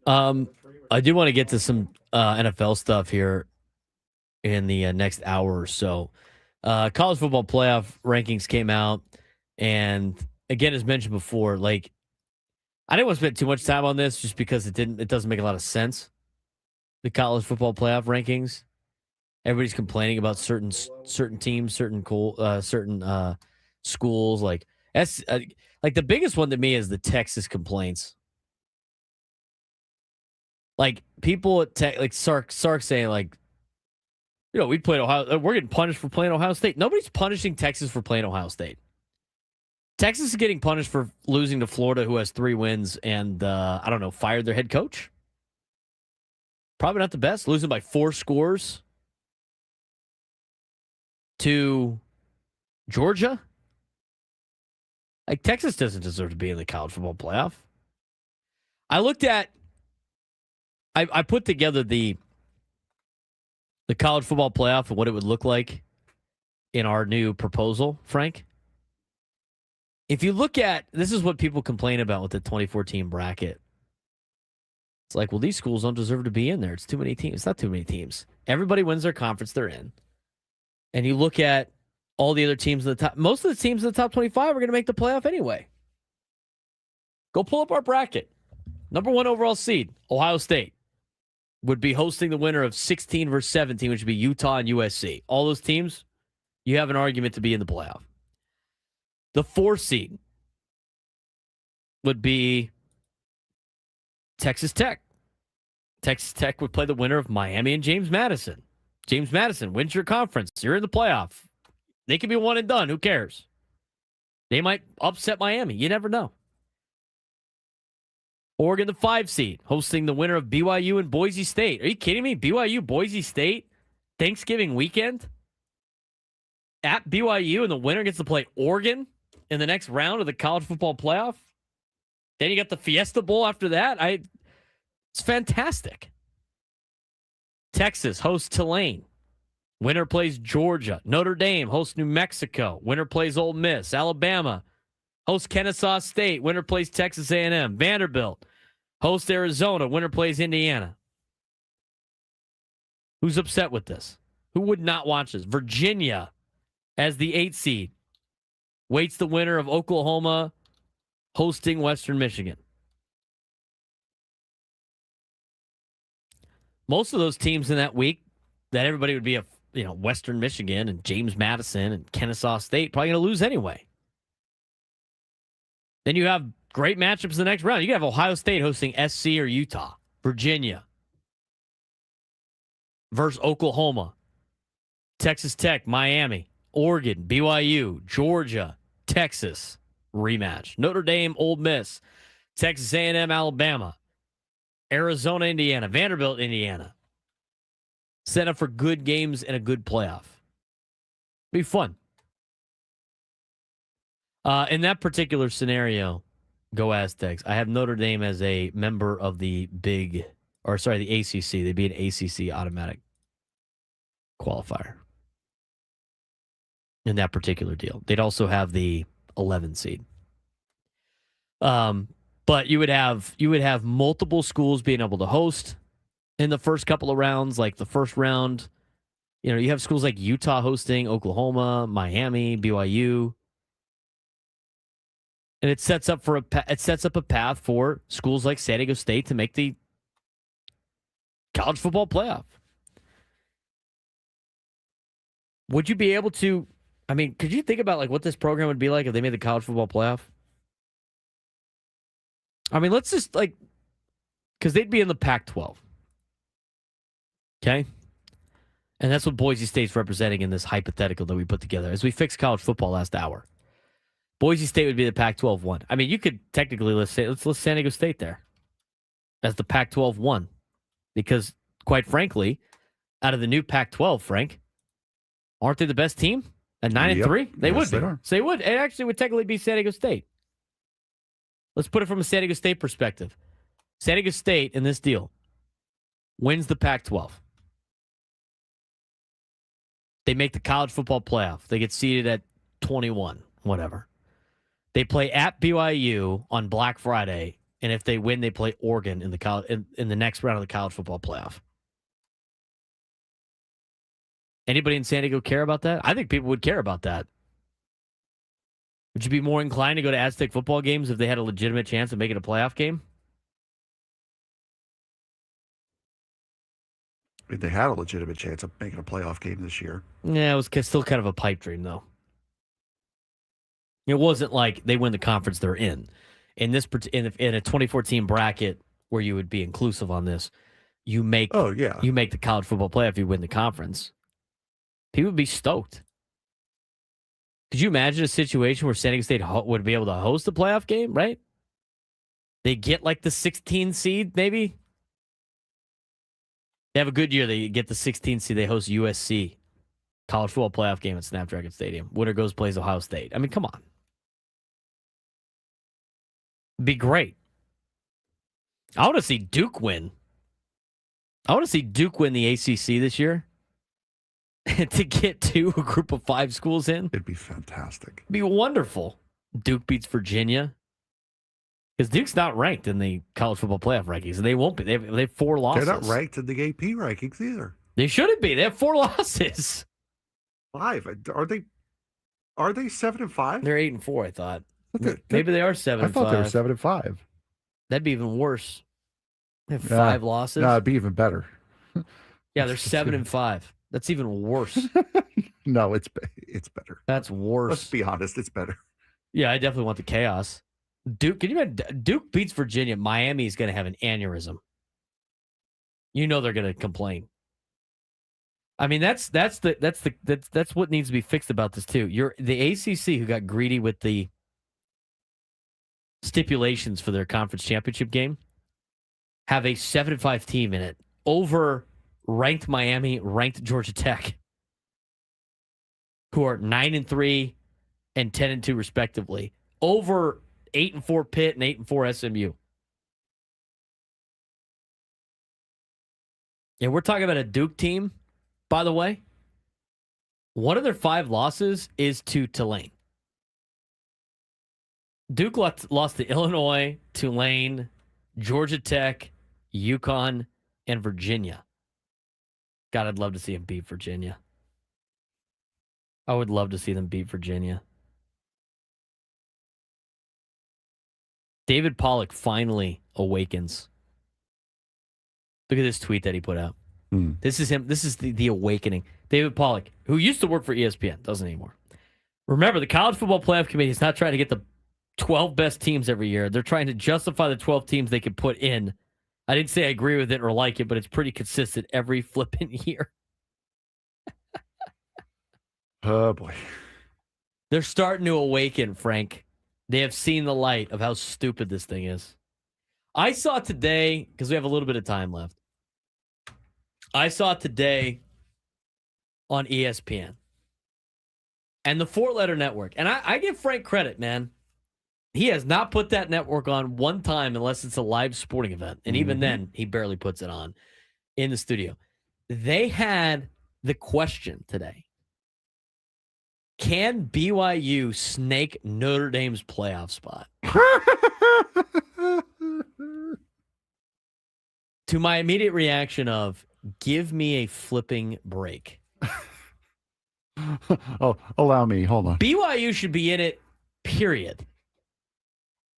I do want to get to some NFL stuff here in the next hour or so. College football playoff rankings came out, and again, as mentioned before, like I didn't want to spend too much time on this just because it doesn't make a lot of sense. The college football playoff rankings, everybody's complaining about certain teams, certain schools. Like the biggest one to me is the Texas complaints. Like people at like Sark saying like, we played Ohio. We're getting punished for playing Ohio State. Nobody's punishing Texas for playing Ohio State. Texas is getting punished for losing to Florida, who has 3 wins and fired their head coach. Probably not the best. Losing by 4 scores. to Georgia. Like, Texas doesn't deserve to be in the college football playoff. I looked at, I put together the college football playoff and what it would look like in our new proposal, Frank. If you look at, this is what people complain about with the 2014 bracket. It's like, well, these schools don't deserve to be in there. It's too many teams. It's not too many teams. Everybody wins their conference they're in. And you look at all the other teams in the top, most of the teams in the top 25 are going to make the playoff anyway. Go pull up our bracket. Number 1 overall seed, Ohio State, would be hosting the winner of 16 versus 17, which would be Utah and USC. All those teams, you have an argument to be in the playoff. The 4 seed would be Texas Tech. Texas Tech would play the winner of Miami and James Madison. James Madison wins your conference. You're in the playoff. They could be one and done. Who cares? They might upset Miami. You never know. Oregon, the 5 seed, hosting the winner of BYU and Boise State. Are you kidding me? BYU, Boise State, Thanksgiving weekend at BYU, and the winner gets to play Oregon in the next round of the college football playoff. Then you got the Fiesta Bowl after that. It's fantastic. Texas hosts Tulane. Winner plays Georgia. Notre Dame hosts New Mexico. Winner plays Ole Miss. Alabama hosts Kennesaw State. Winner plays Texas A&M. Vanderbilt hosts Arizona. Winner plays Indiana. Who's upset with this? Who would not watch this? Virginia, as the 8 seed, waits the winner of Oklahoma hosting Western Michigan. Most of those teams in that week that everybody would be Western Michigan and James Madison and Kennesaw State probably going to lose anyway. Then you have great matchups the next round. You can have Ohio State hosting SC or Utah, Virginia versus Oklahoma, Texas Tech, Miami, Oregon, BYU, Georgia, Texas rematch, Notre Dame, Ole Miss, Texas A&M, Alabama, Arizona, Indiana, Vanderbilt, Indiana. Set up for good games and a good playoff. Be fun. In that particular scenario, go Aztecs. I have Notre Dame as a member of the the ACC. They'd be an ACC automatic qualifier in that particular deal. They'd also have the 11 seed. But you would have multiple schools being able to host in the first couple of rounds. Like the first round, you have schools like Utah hosting Oklahoma, Miami, BYU. And it sets up a path for schools like San Diego State to make the college football playoff. Would you be able to? I mean, could you think about like what this program would be like if they made the college football playoff? I mean, let's just because they'd be in the Pac-12. Okay? And that's what Boise State's representing in this hypothetical that we put together as we fixed college football last hour. Boise State would be the Pac-12 one. I mean, you could technically let's list San Diego State there as the Pac-12 one. Because, quite frankly, out of the new Pac-12, Frank, aren't they the best team at 9-3? They would be. So they would. It actually would technically be San Diego State. Let's put it from a San Diego State perspective. San Diego State in this deal wins the Pac-12. They make the college football playoff. They get seeded at 21, whatever. They play at BYU on Black Friday, and if they win, they play Oregon in the next round of the college football playoff. Anybody in San Diego care about that? I think people would care about that. Would you be more inclined to go to Aztec football games if they had a legitimate chance of making a playoff game? I mean, they had a legitimate chance of making a playoff game this year. Yeah, it was still kind of a pipe dream, though. It wasn't like they win the conference they're in. In a 2014 bracket where you would be inclusive on this, you make the college football playoff if you win the conference. People would be stoked. Could you imagine a situation where San Diego State would be able to host a playoff game, right? They get like the 16 seed, maybe. They have a good year. They get the 16 seed. They host USC. College football playoff game at Snapdragon Stadium. Winner goes plays Ohio State. I mean, come on. Be great. I want to see Duke win. I want to see Duke win the ACC this year. To get to a group of 5 schools in. It'd be fantastic. It'd be wonderful. Duke beats Virginia. Because Duke's not ranked in the college football playoff rankings. They won't be. They have 4 losses. They're not ranked in the AP rankings either. They shouldn't be. They have 4 losses. 5. Are they 7-5? They're 8-4, I thought. They're- Maybe they are 7-5. I thought they were 7-5. That'd be even worse. They have 5 losses. No, it'd be even better. Yeah, they're 7-5. That's even worse. No, it's better. That's worse. Let's be honest, it's better. Yeah, I definitely want the chaos. Duke, can you imagine? Duke beats Virginia. Miami's going to have an aneurysm. You know they're going to complain. I mean, that's what needs to be fixed about this too. You're the ACC who got greedy with the stipulations for their conference championship game. Have a 7-5 team in it over ranked Miami, ranked Georgia Tech, who are 9-3 and 10-2 respectively, over 8-4 Pitt and 8-4 SMU. And we're talking about a Duke team, by the way. One of their 5 losses is to Tulane. Duke lost to Illinois, Tulane, Georgia Tech, UConn, and Virginia. God, I'd love to see them beat Virginia. I would love to see them beat Virginia. David Pollock finally awakens. Look at this tweet that he put out. This is him. This is the awakening. David Pollock, who used to work for ESPN, doesn't anymore. Remember, the College Football Playoff Committee is not trying to get the 12 best teams every year. They're trying to justify the 12 teams they could put in. I didn't say I agree with it or like it, but it's pretty consistent every flipping year. Oh, boy. They're starting to awaken, Frank. They have seen the light of how stupid this thing is. I saw today, because we have a little bit of time left, I saw today on ESPN and the 4-letter network. And I give Frank credit, man. He has not put that network on one time unless it's a live sporting event. And even then, he barely puts it on in the studio. They had the question today. Can BYU snake Notre Dame's playoff spot? To my immediate reaction of, give me a flipping break. Oh, allow me. Hold on. BYU should be in it, period.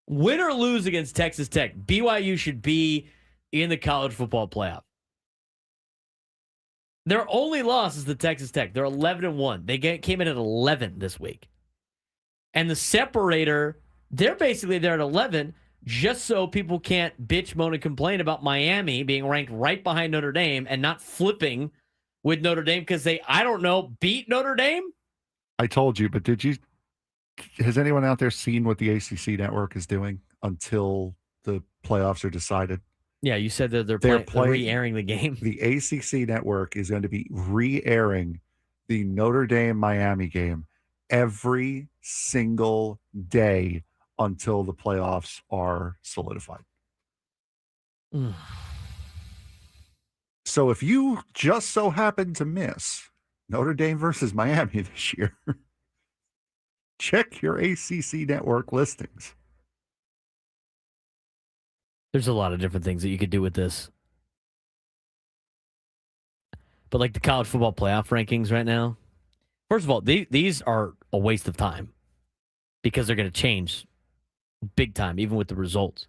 Win or lose against Texas Tech, BYU should be in the college football playoff. Their only loss is the Texas Tech. They're 11-1. They came in at 11 this week. And the separator, they're basically there at 11 just so people can't bitch, moan, and complain about Miami being ranked right behind Notre Dame and not flipping with Notre Dame because they, I don't know, beat Notre Dame? I told you, but has anyone out there seen what the ACC network is doing until the playoffs are decided? Yeah, you said that they're re-airing the game. The ACC network is going to be re-airing the Notre Dame-Miami game every single day until the playoffs are solidified. So if you just so happen to miss Notre Dame versus Miami this year, check your ACC network listings. There's a lot of different things that you could do with this. But like the college football playoff rankings right now, first of all, these are a waste of time because they're going to change big time, even with the results.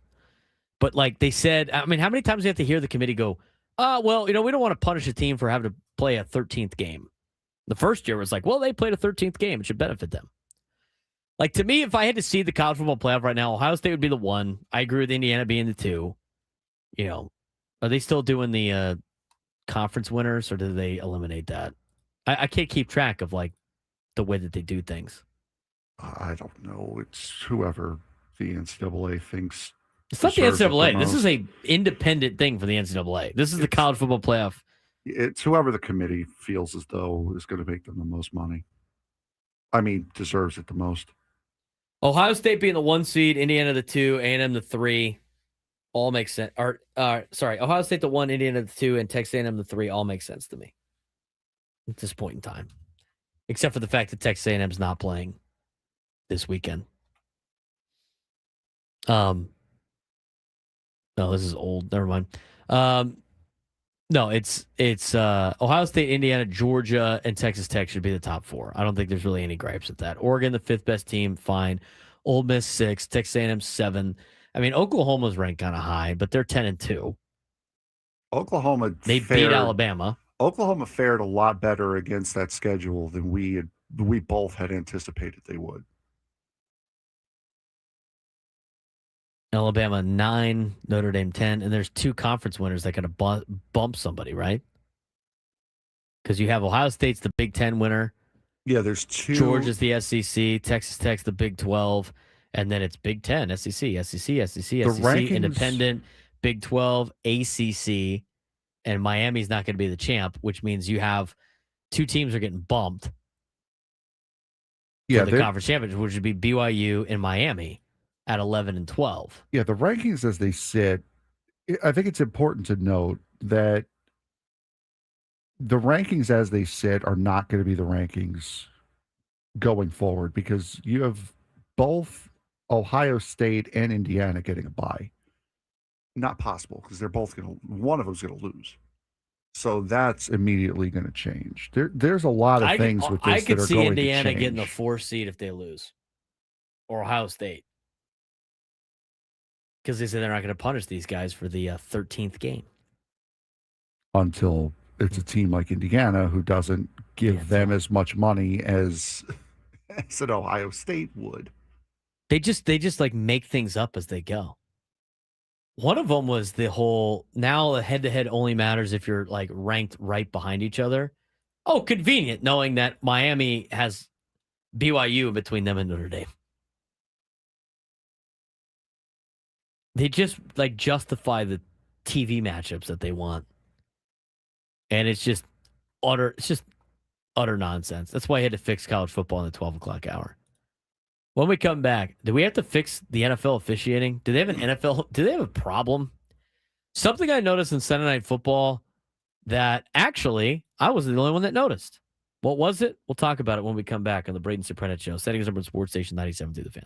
But like they said, I mean, how many times do you have to hear the committee go, well, we don't want to punish a team for having to play a 13th game. The first year was like, well, they played a 13th game. It should benefit them. Like, to me, if I had to see the college football playoff right now, Ohio State would be the 1. I agree with Indiana being the 2. Are they still doing the conference winners, or did they eliminate that? I can't keep track of, like, the way that they do things. I don't know. It's whoever the NCAA thinks. It's not the NCAA. This is a independent thing for the NCAA. This is the college football playoff It's whoever the committee feels as though is going to make them the most money. I mean, deserves it the most. Ohio State being the 1 seed, Indiana the 2, A&M the 3, all makes sense. Ohio State the 1, Indiana the 2, and Texas A&M the 3 all make sense to me at this point in time, except for the fact that Texas A&M's not playing this weekend. No, this is old. Never mind. No, it's Ohio State, Indiana, Georgia, and Texas Tech should be the top 4. I don't think there's really any gripes with that. Oregon, the 5th best team, fine. Ole Miss 6, Texas A&M 7. I mean, Oklahoma's ranked kind of high, but they're 10-2. Oklahoma beat Alabama. Oklahoma fared a lot better against that schedule than we both had anticipated they would. Alabama 9, Notre Dame 10, and there's 2 conference winners that could have bump somebody, right? Because you have Ohio State's the Big 10 winner. Yeah, there's 2. Georgia's the SEC, Texas Tech's the Big 12, and then it's Big 10, SEC, rankings, Independent, Big 12, ACC, and Miami's not going to be the champ, which means you have 2 teams are getting bumped for the conference championship, which would be BYU and Miami at 11 and 12. Yeah, the rankings as they sit, I think it's important to note that the rankings as they sit are not going to be the rankings going forward because you have both Ohio State and Indiana getting a bye. Not possible because they're both one of them's going to lose. So that's immediately going to change. There's a lot of things with this I could that are see going Indiana to change. getting the 4 seed if they lose, or Ohio State, because they say they're not going to punish these guys for the 13th game until it's a team like Indiana who doesn't give them as much money as an Ohio State would. They just like make things up as they go. One of them was the whole now the head-to-head only matters if you're like ranked right behind each other. Oh, convenient knowing that Miami has BYU between them and Notre Dame. They just like justify the TV matchups that they want. And it's just utter nonsense. That's why I had to fix college football in the 12 o'clock hour. When we come back, do we have to fix the NFL officiating? Do they have a problem? Something I noticed in Sunday Night Football that actually I wasn't the only one that noticed. What was it? We'll talk about it when we come back on the Braden Surprenant Show. Settings number Sports Station 97 through the Fan.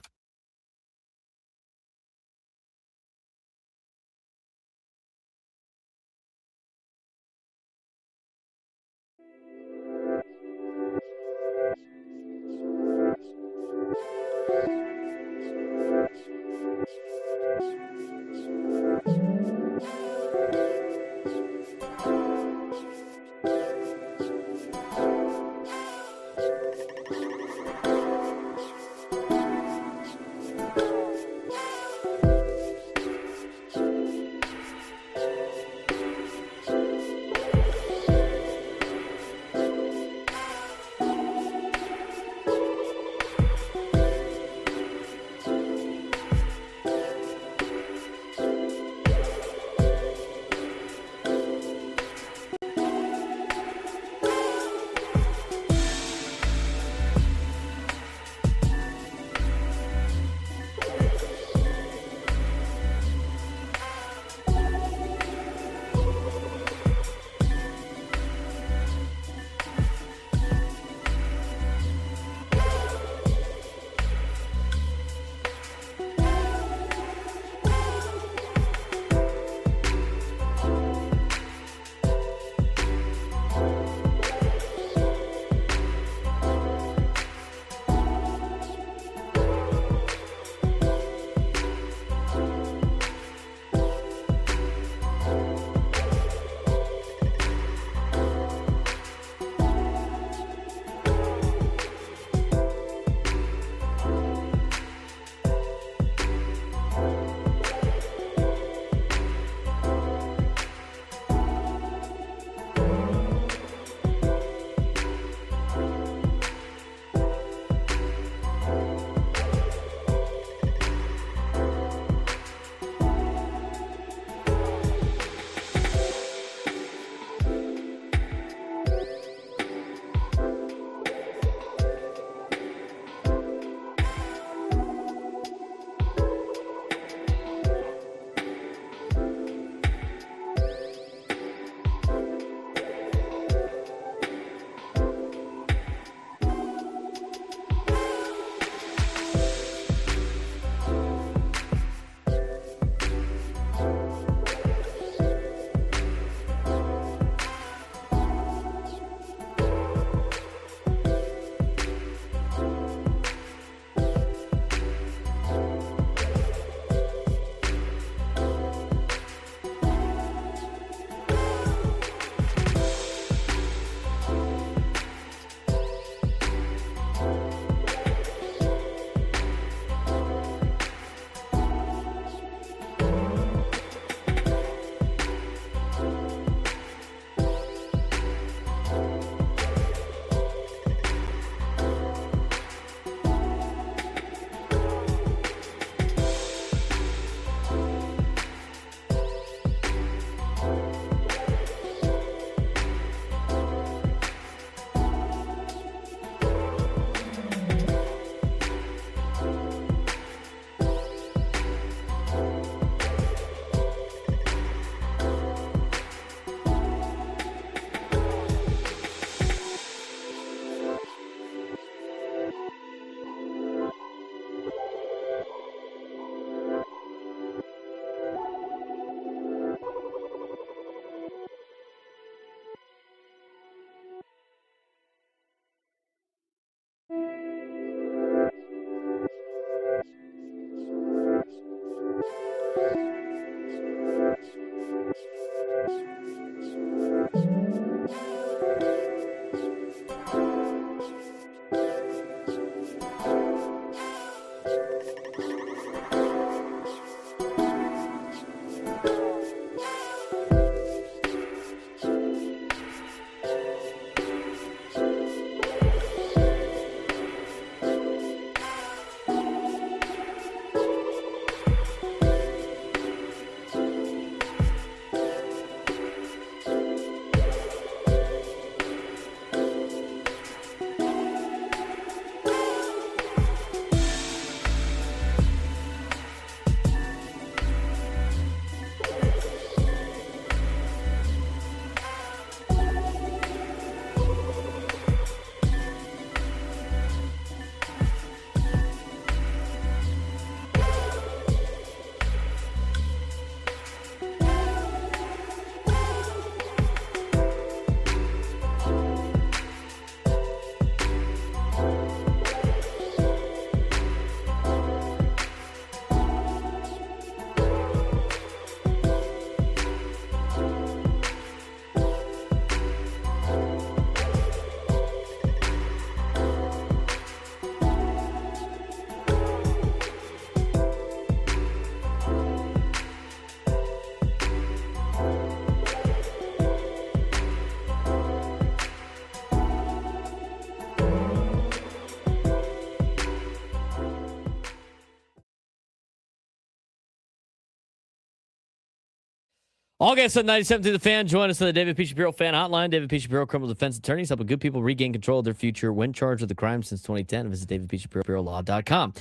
All guests at 97 to the Fan. Join us on the David P. Shapiro Fan Hotline. David P. Shapiro, criminal defense attorneys, helping good people regain control of their future when charged with a crime since 2010. Visit davidpshapirolaw.com.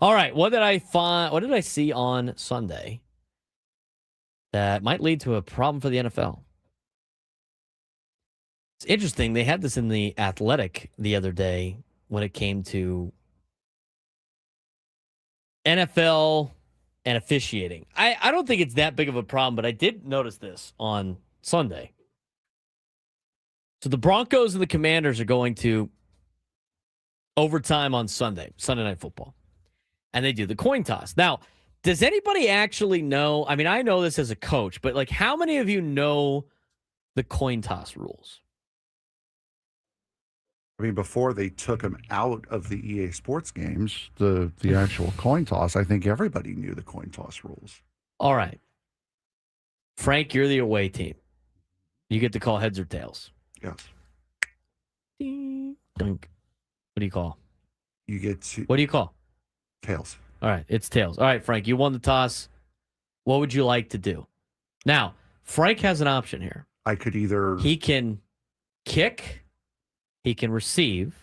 All right, what did I find? What did I see on Sunday that might lead to a problem for the NFL? It's interesting. They had this in the Athletic the other day when it came to NFL and officiating. I don't think it's that big of a problem, but I did notice this on Sunday. So the Broncos and the Commanders are going to overtime on Sunday Night Football. And they do the coin toss. Now, does anybody actually know? I mean, I know this as a coach, but like, how many of you know the coin toss rules? I mean, before they took him out of the EA Sports games, the actual coin toss, I think everybody knew the coin toss rules. All right. Frank, you're the away team. You get to call heads or tails. Yes. Ding, dunk. What do you call? You get to What do you call? tails. All right, it's tails. All right, Frank, you won the toss. What would you like to do? Now, Frank has an option here. I could either He can kick, he can receive,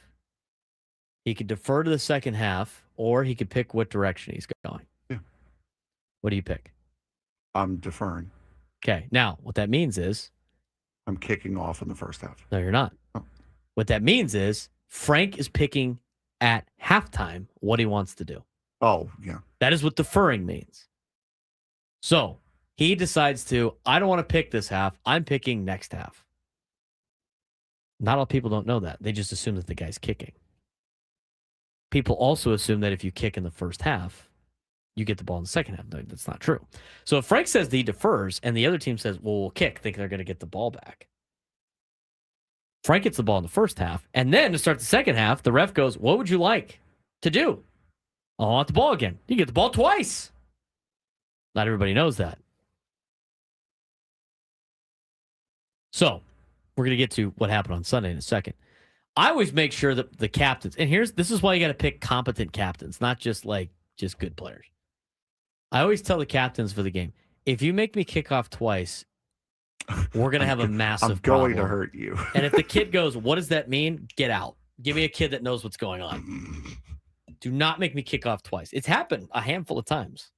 he could defer to the second half, or he could pick what direction he's going. Yeah. What do you pick? I'm deferring. Okay, now, what that means is... I'm kicking off in the first half. No, you're not. Oh. What that means is Frank is picking at halftime what he wants to do. Oh, yeah. That is what deferring means. So he decides to, I don't want to pick this half. I'm picking next half. Not all people don't know that. They just assume that the guy's kicking. People also assume that if you kick in the first half, you get the ball in the second half. No, that's not true. So if Frank says that he defers and the other team says, well, we'll kick, think they're going to get the ball back. Frank gets the ball in the first half. And then to start the second half, the ref goes, what would you like to do? I want the ball again. You get the ball twice. Not everybody knows that. So we're going to get to what happened on Sunday in a second. I always make sure that the captains, and this is why you got to pick competent captains, not just good players. I always tell the captains for the game, if you make me kick off twice, we're going to have a massive problem. I'm going problem. to hurt you. And if the kid goes, what does that mean? Get out. Give me a kid that knows what's going on. Do not make me kick off twice. It's happened a handful of times.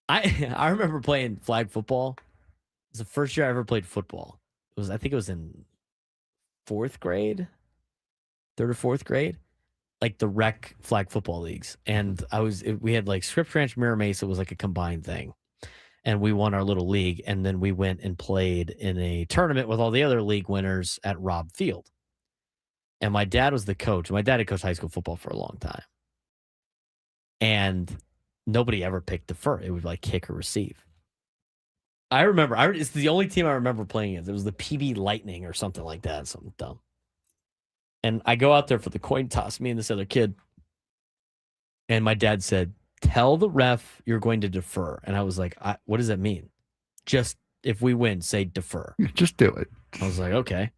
I remember playing flag football. It was the first year I ever played football. I think it was in third or fourth grade, like the rec flag football leagues. And we had like Scripps Ranch, Mira Mesa was like a combined thing. And we won our little league. And then we went and played in a tournament with all the other league winners at Robb Field. And my dad was the coach. My dad had coached high school football for a long time. And nobody ever picked defer. It would like kick or receive. I remember, it's the only team I remember playing against. It was the PB Lightning or something like that. Something dumb. And I go out there for the coin toss, me and this other kid. And my dad said, tell the ref you're going to defer. And I was like, what does that mean? Just if we win, say defer. Just do it. I was like, okay.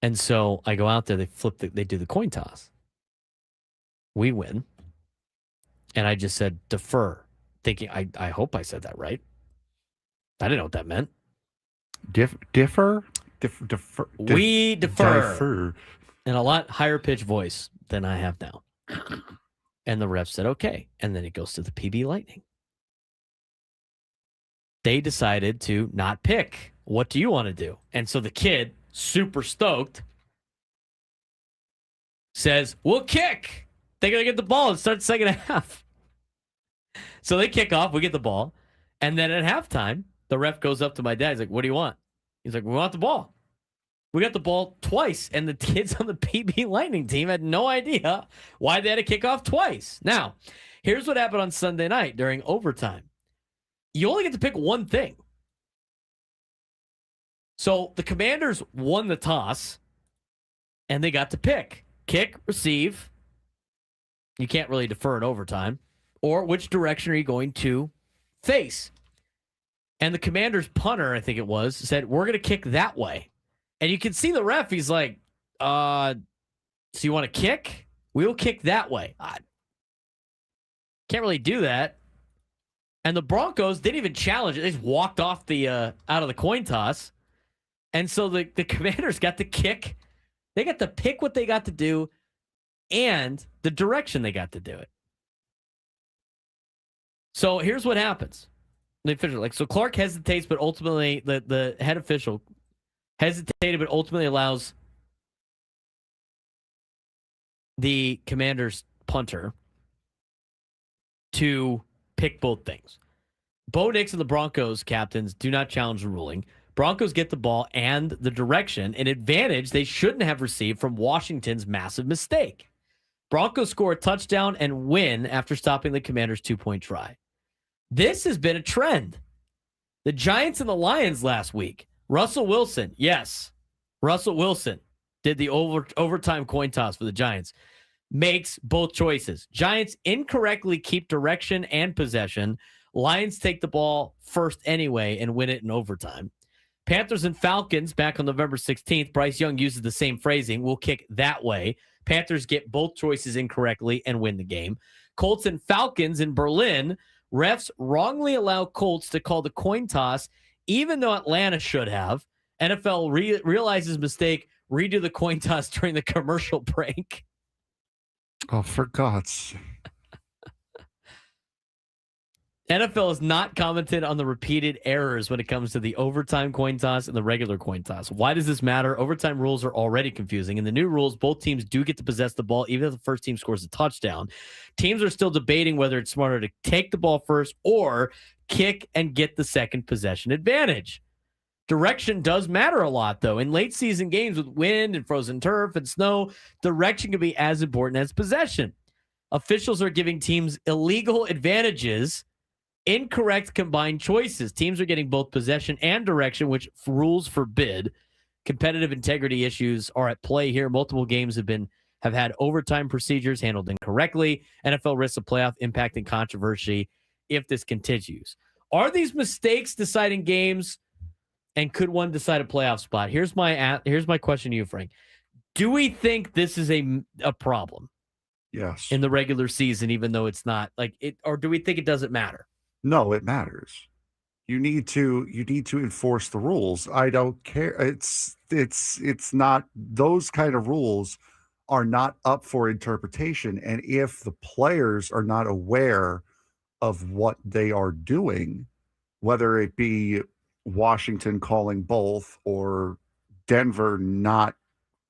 And so I go out there, they do the coin toss. We win. And I just said defer, thinking, I hope I said that right. I didn't know what that meant. Differ? We defer. In a lot higher pitched voice than I have now. And the ref said, okay. And then it goes to the PB Lightning. They decided to not pick. What do you want to do? And so the kid, super stoked, says, we'll kick. They're going to get the ball and start the second half. So they kick off. We get the ball. And then at halftime, the ref goes up to my dad. He's like, what do you want? He's like, we want the ball. We got the ball twice. And the kids on the PB Lightning team had no idea why they had to kick off twice. Now, here's what happened on Sunday night during overtime. You only get to pick one thing. So the Commanders won the toss, and they got to pick. Kick, receive. You can't really defer in overtime. Or which direction are you going to face? And the Commanders punter, I think it was, said, we're going to kick that way. And you can see the ref. He's like, so you want to kick? We'll kick that way. Can't really do that. And the Broncos didn't even challenge it. They just walked off the out of the coin toss. And so the Commanders got to kick. They got to pick what they got to do and the direction they got to do it. So here's what happens. The official, so Clark hesitates, but ultimately the head official hesitated, but ultimately allows the Commanders punter to pick both things. Bo Nix and the Broncos captains do not challenge the ruling. Broncos get the ball and the direction, an advantage they shouldn't have received from Washington's massive mistake. Broncos score a touchdown and win after stopping the Commanders' 2-point try. This has been a trend. The Giants and the Lions last week. Russell Wilson, yes. Russell Wilson did the overtime coin toss for the Giants. Makes both choices. Giants incorrectly keep direction and possession. Lions take the ball first anyway and win it in overtime. Panthers and Falcons back on November 16th. Bryce Young uses the same phrasing. We'll kick that way. Panthers get both choices incorrectly and win the game. Colts and Falcons in Berlin. Refs wrongly allow Colts to call the coin toss, even though Atlanta should have. NFL realizes mistake, redo the coin toss during the commercial break. Oh, for God's sake. NFL has not commented on the repeated errors when it comes to the overtime coin toss and the regular coin toss. Why does this matter? Overtime rules are already confusing. In the new rules, both teams do get to possess the ball, even if the first team scores a touchdown. Teams are still debating whether it's smarter to take the ball first or kick and get the second possession advantage. Direction does matter a lot, though. In late season games with wind and frozen turf and snow, direction can be as important as possession. Officials are giving teams illegal advantages. Incorrect combined choices. Teams are getting both possession and direction, which rules forbid. Competitive integrity issues are at play here. Multiple games have had overtime procedures handled incorrectly. NFL risks a playoff impact and controversy if this continues. Are these mistakes deciding games, and could one decide a playoff spot? Here's my question to you, Frank. Do we think this is a problem? Yes. In the regular season, even though it's not like it, or do we think it doesn't matter? No, it matters. You need to enforce the rules. I don't care. It's not, those kind of rules are not up for interpretation. And if the players are not aware of what they are doing, whether it be Washington calling both or Denver not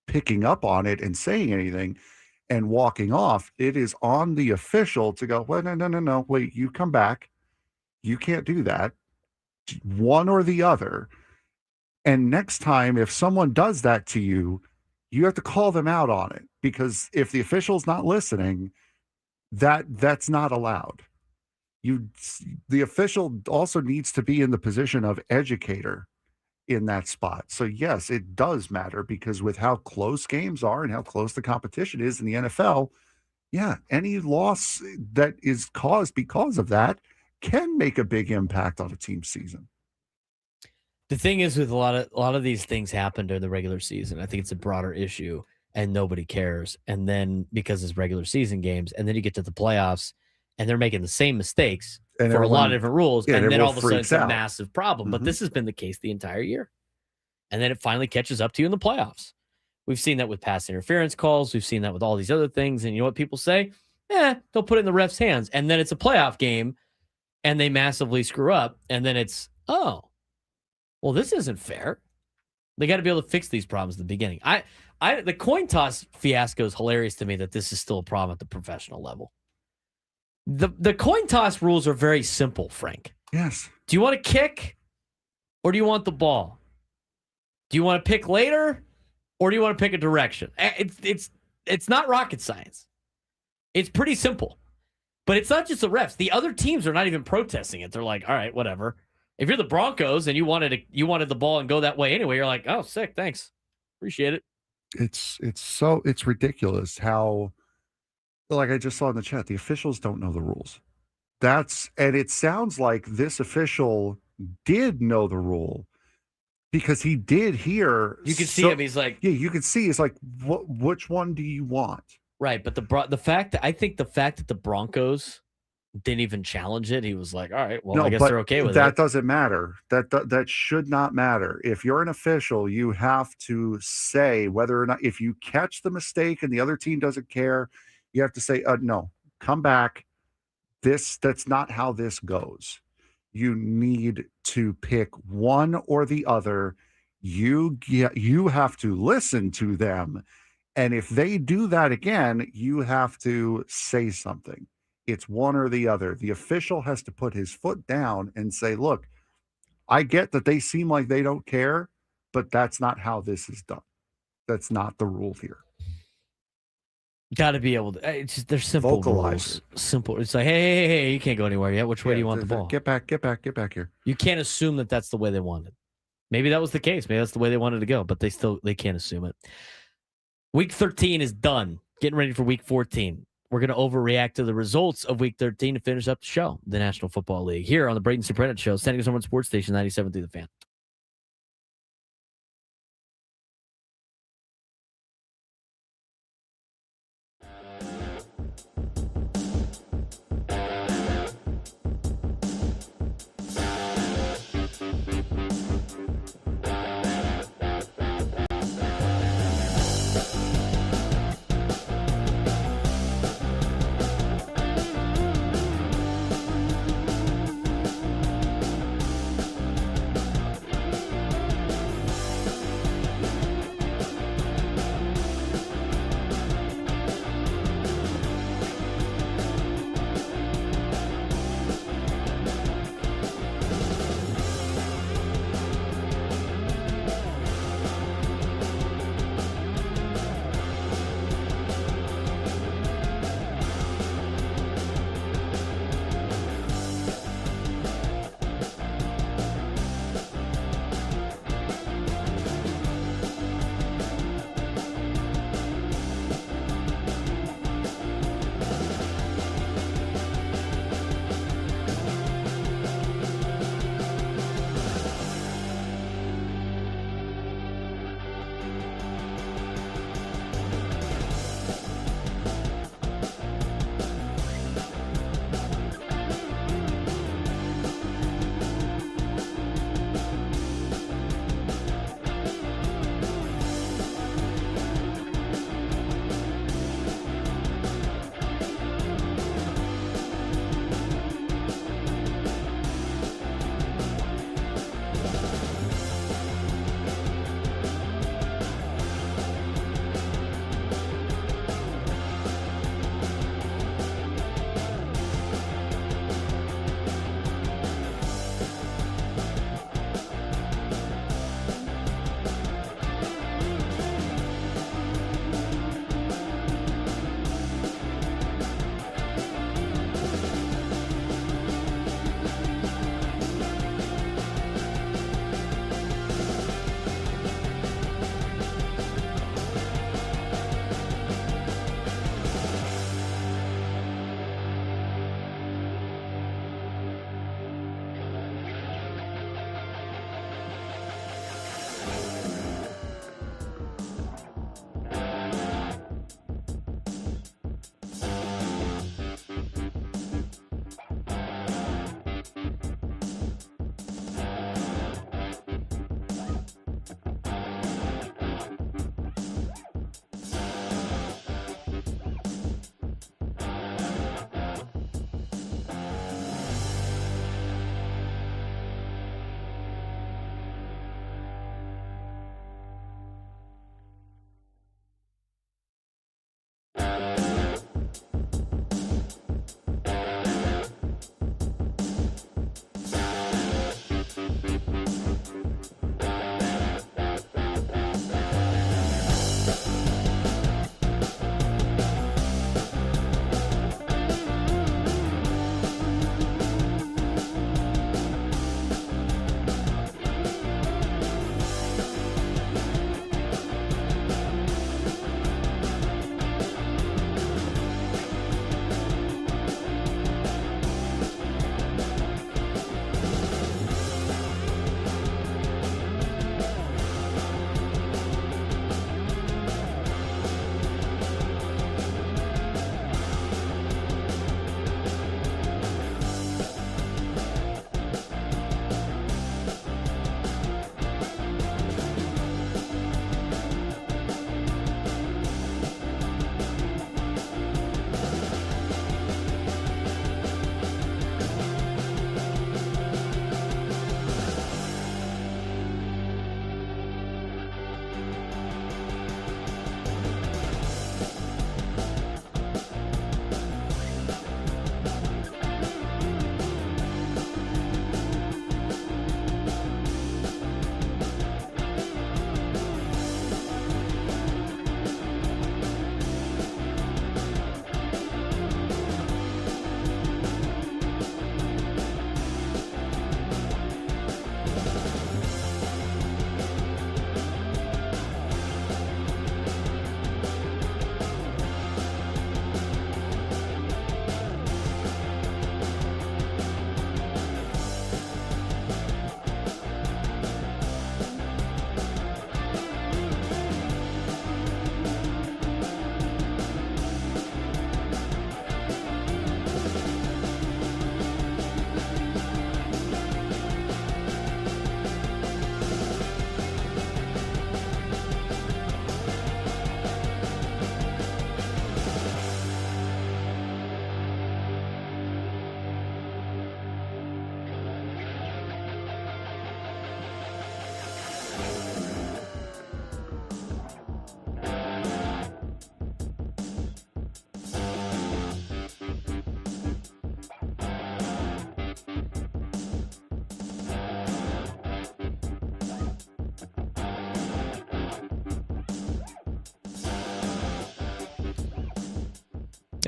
picking up on it and saying anything and walking off, it is on the official to go, well, no, wait, you come back. You can't do that. One or the other. And next time, if someone does that to you, you have to call them out on it, because if the official's not listening, that's not allowed. The official also needs to be in the position of educator in that spot. So yes, it does matter, because with how close games are and how close the competition is in the NFL, yeah, any loss that is caused because of that can make a big impact on a team's season. The thing is, with a lot of these things happen during the regular season. I think it's a broader issue and nobody cares. And then because it's regular season games, and then you get to the playoffs and they're making the same mistakes and for a lot of different rules. And then all of a sudden it's a massive problem. Mm-hmm. But this has been the case the entire year. And then it finally catches up to you in the playoffs. We've seen that with pass interference calls. We've seen that with all these other things. And you know what people say? They'll put it in the ref's hands. And then it's a playoff game and they massively screw up. And then it's, oh, well, this isn't fair. They got to be able to fix these problems at the beginning. The coin toss fiasco is hilarious to me, that this is still a problem at the professional level. The coin toss rules are very simple, Frank. Yes. Do you want to kick or do you want the ball? Do you want to pick later or do you want to pick a direction? It's not rocket science. It's pretty simple. But it's not just the refs. The other teams are not even protesting it. They're like, all right, whatever. If you're the Broncos and you wanted the ball and go that way anyway, you're like, oh, sick, thanks. Appreciate it. It's ridiculous how, like I just saw in the chat, the officials don't know the rules. And it sounds like this official did know the rule, because he did hear. You can see him. He's like, yeah, you can see. He's like, which one do you want? Right, but the fact that the Broncos didn't even challenge it. He was like, all right, well, No, I guess but they're okay with that it. doesn't matter. That should not matter. If you're an official, you have to say whether or not, if you catch the mistake and the other team doesn't care, you have to say, no, come back. That's not how this goes. You need to pick one or the other. You have to listen to them. And if they do that again, you have to say something. It's one or the other. The official has to put his foot down and say, look, I get that they seem like they don't care, but that's not how this is done. That's not the rule here. Got to be able to. It's just, they're simple Vocalize rules. Simple. It's like, hey, you can't go anywhere yet. Which way do you want the ball? Get back here. You can't assume that that's the way they wanted. Maybe that was the case. Maybe that's the way they wanted to go, but they can't assume it. Week 13 is done. Getting ready for week 14. We're going to overreact to the results of week 13 to finish up the show, the National Football League, here on the Braden Surprenant Show, San Diego Sports Station 97 through the Fan.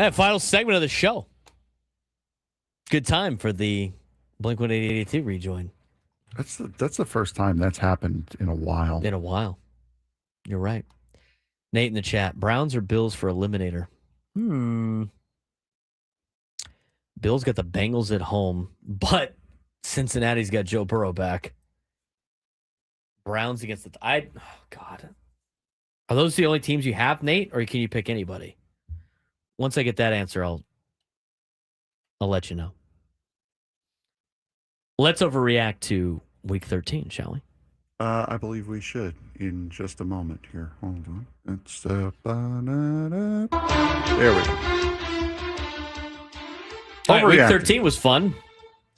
Yeah, final segment of the show. Good time for the Blink-182 rejoin. That's the first time that's happened in a while. In a while. You're right. Nate in the chat. Browns or Bills for Eliminator? Bills got the Bengals at home, but Cincinnati's got Joe Burrow back. Browns against the... oh, God. Are those the only teams you have, Nate, or can you pick anybody? Once I get that answer, I'll let you know. Let's overreact to Week 13, shall we? I believe we should in just a moment here. Hold on. It's there we go. All right, Week 13 was fun.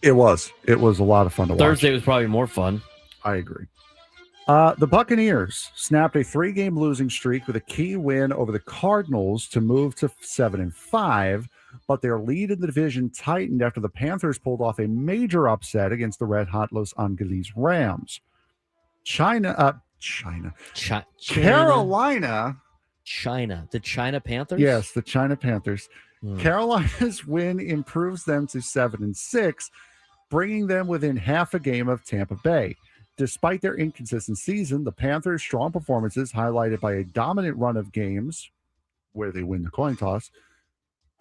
It was. It was a lot of fun to watch. Thursday was probably more fun. I agree. The Buccaneers snapped a 3-game losing streak with a key win over the Cardinals to move to 7-5, but their lead in the division tightened after the Panthers pulled off a major upset against the red-hot Los Angeles Rams. Carolina. The China Panthers? Yes, the China Panthers. Carolina's win improves them to 7-6, bringing them within half a game of Tampa Bay. Despite their inconsistent season, the Panthers' strong performances, highlighted by a dominant run of games where they win the coin toss,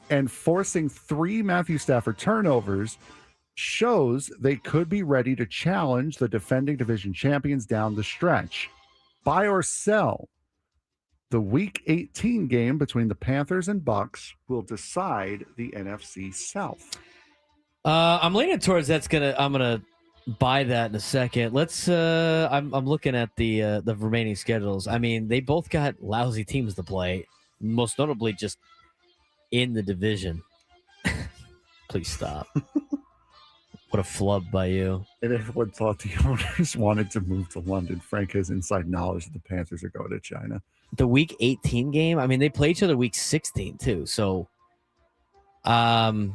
and forcing 3 Matthew Stafford turnovers, shows they could be ready to challenge the defending division champions down the stretch. Buy or sell? The Week 18 game between the Panthers and Bucks will decide the NFC South. I'm leaning towards I'm gonna buy that in a second. Let's. I'm looking at the remaining schedules. I mean, they both got lousy teams to play. Most notably, just in the division. Please stop. What a flub by you. And everyone thought the owners wanted to move to London. Frank has inside knowledge that the Panthers are going to China. The Week 18 game. I mean, they play each other Week 16 too. So, where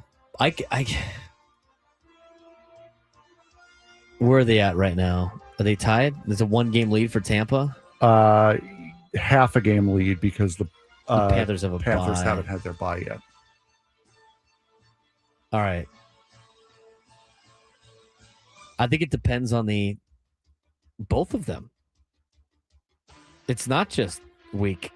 are they at right now? Are they tied? There's a 1-game lead for Tampa. Half a game lead because the Panthers have Panthers haven't had their bye yet. All right. I think it depends on both of them. It's not just Week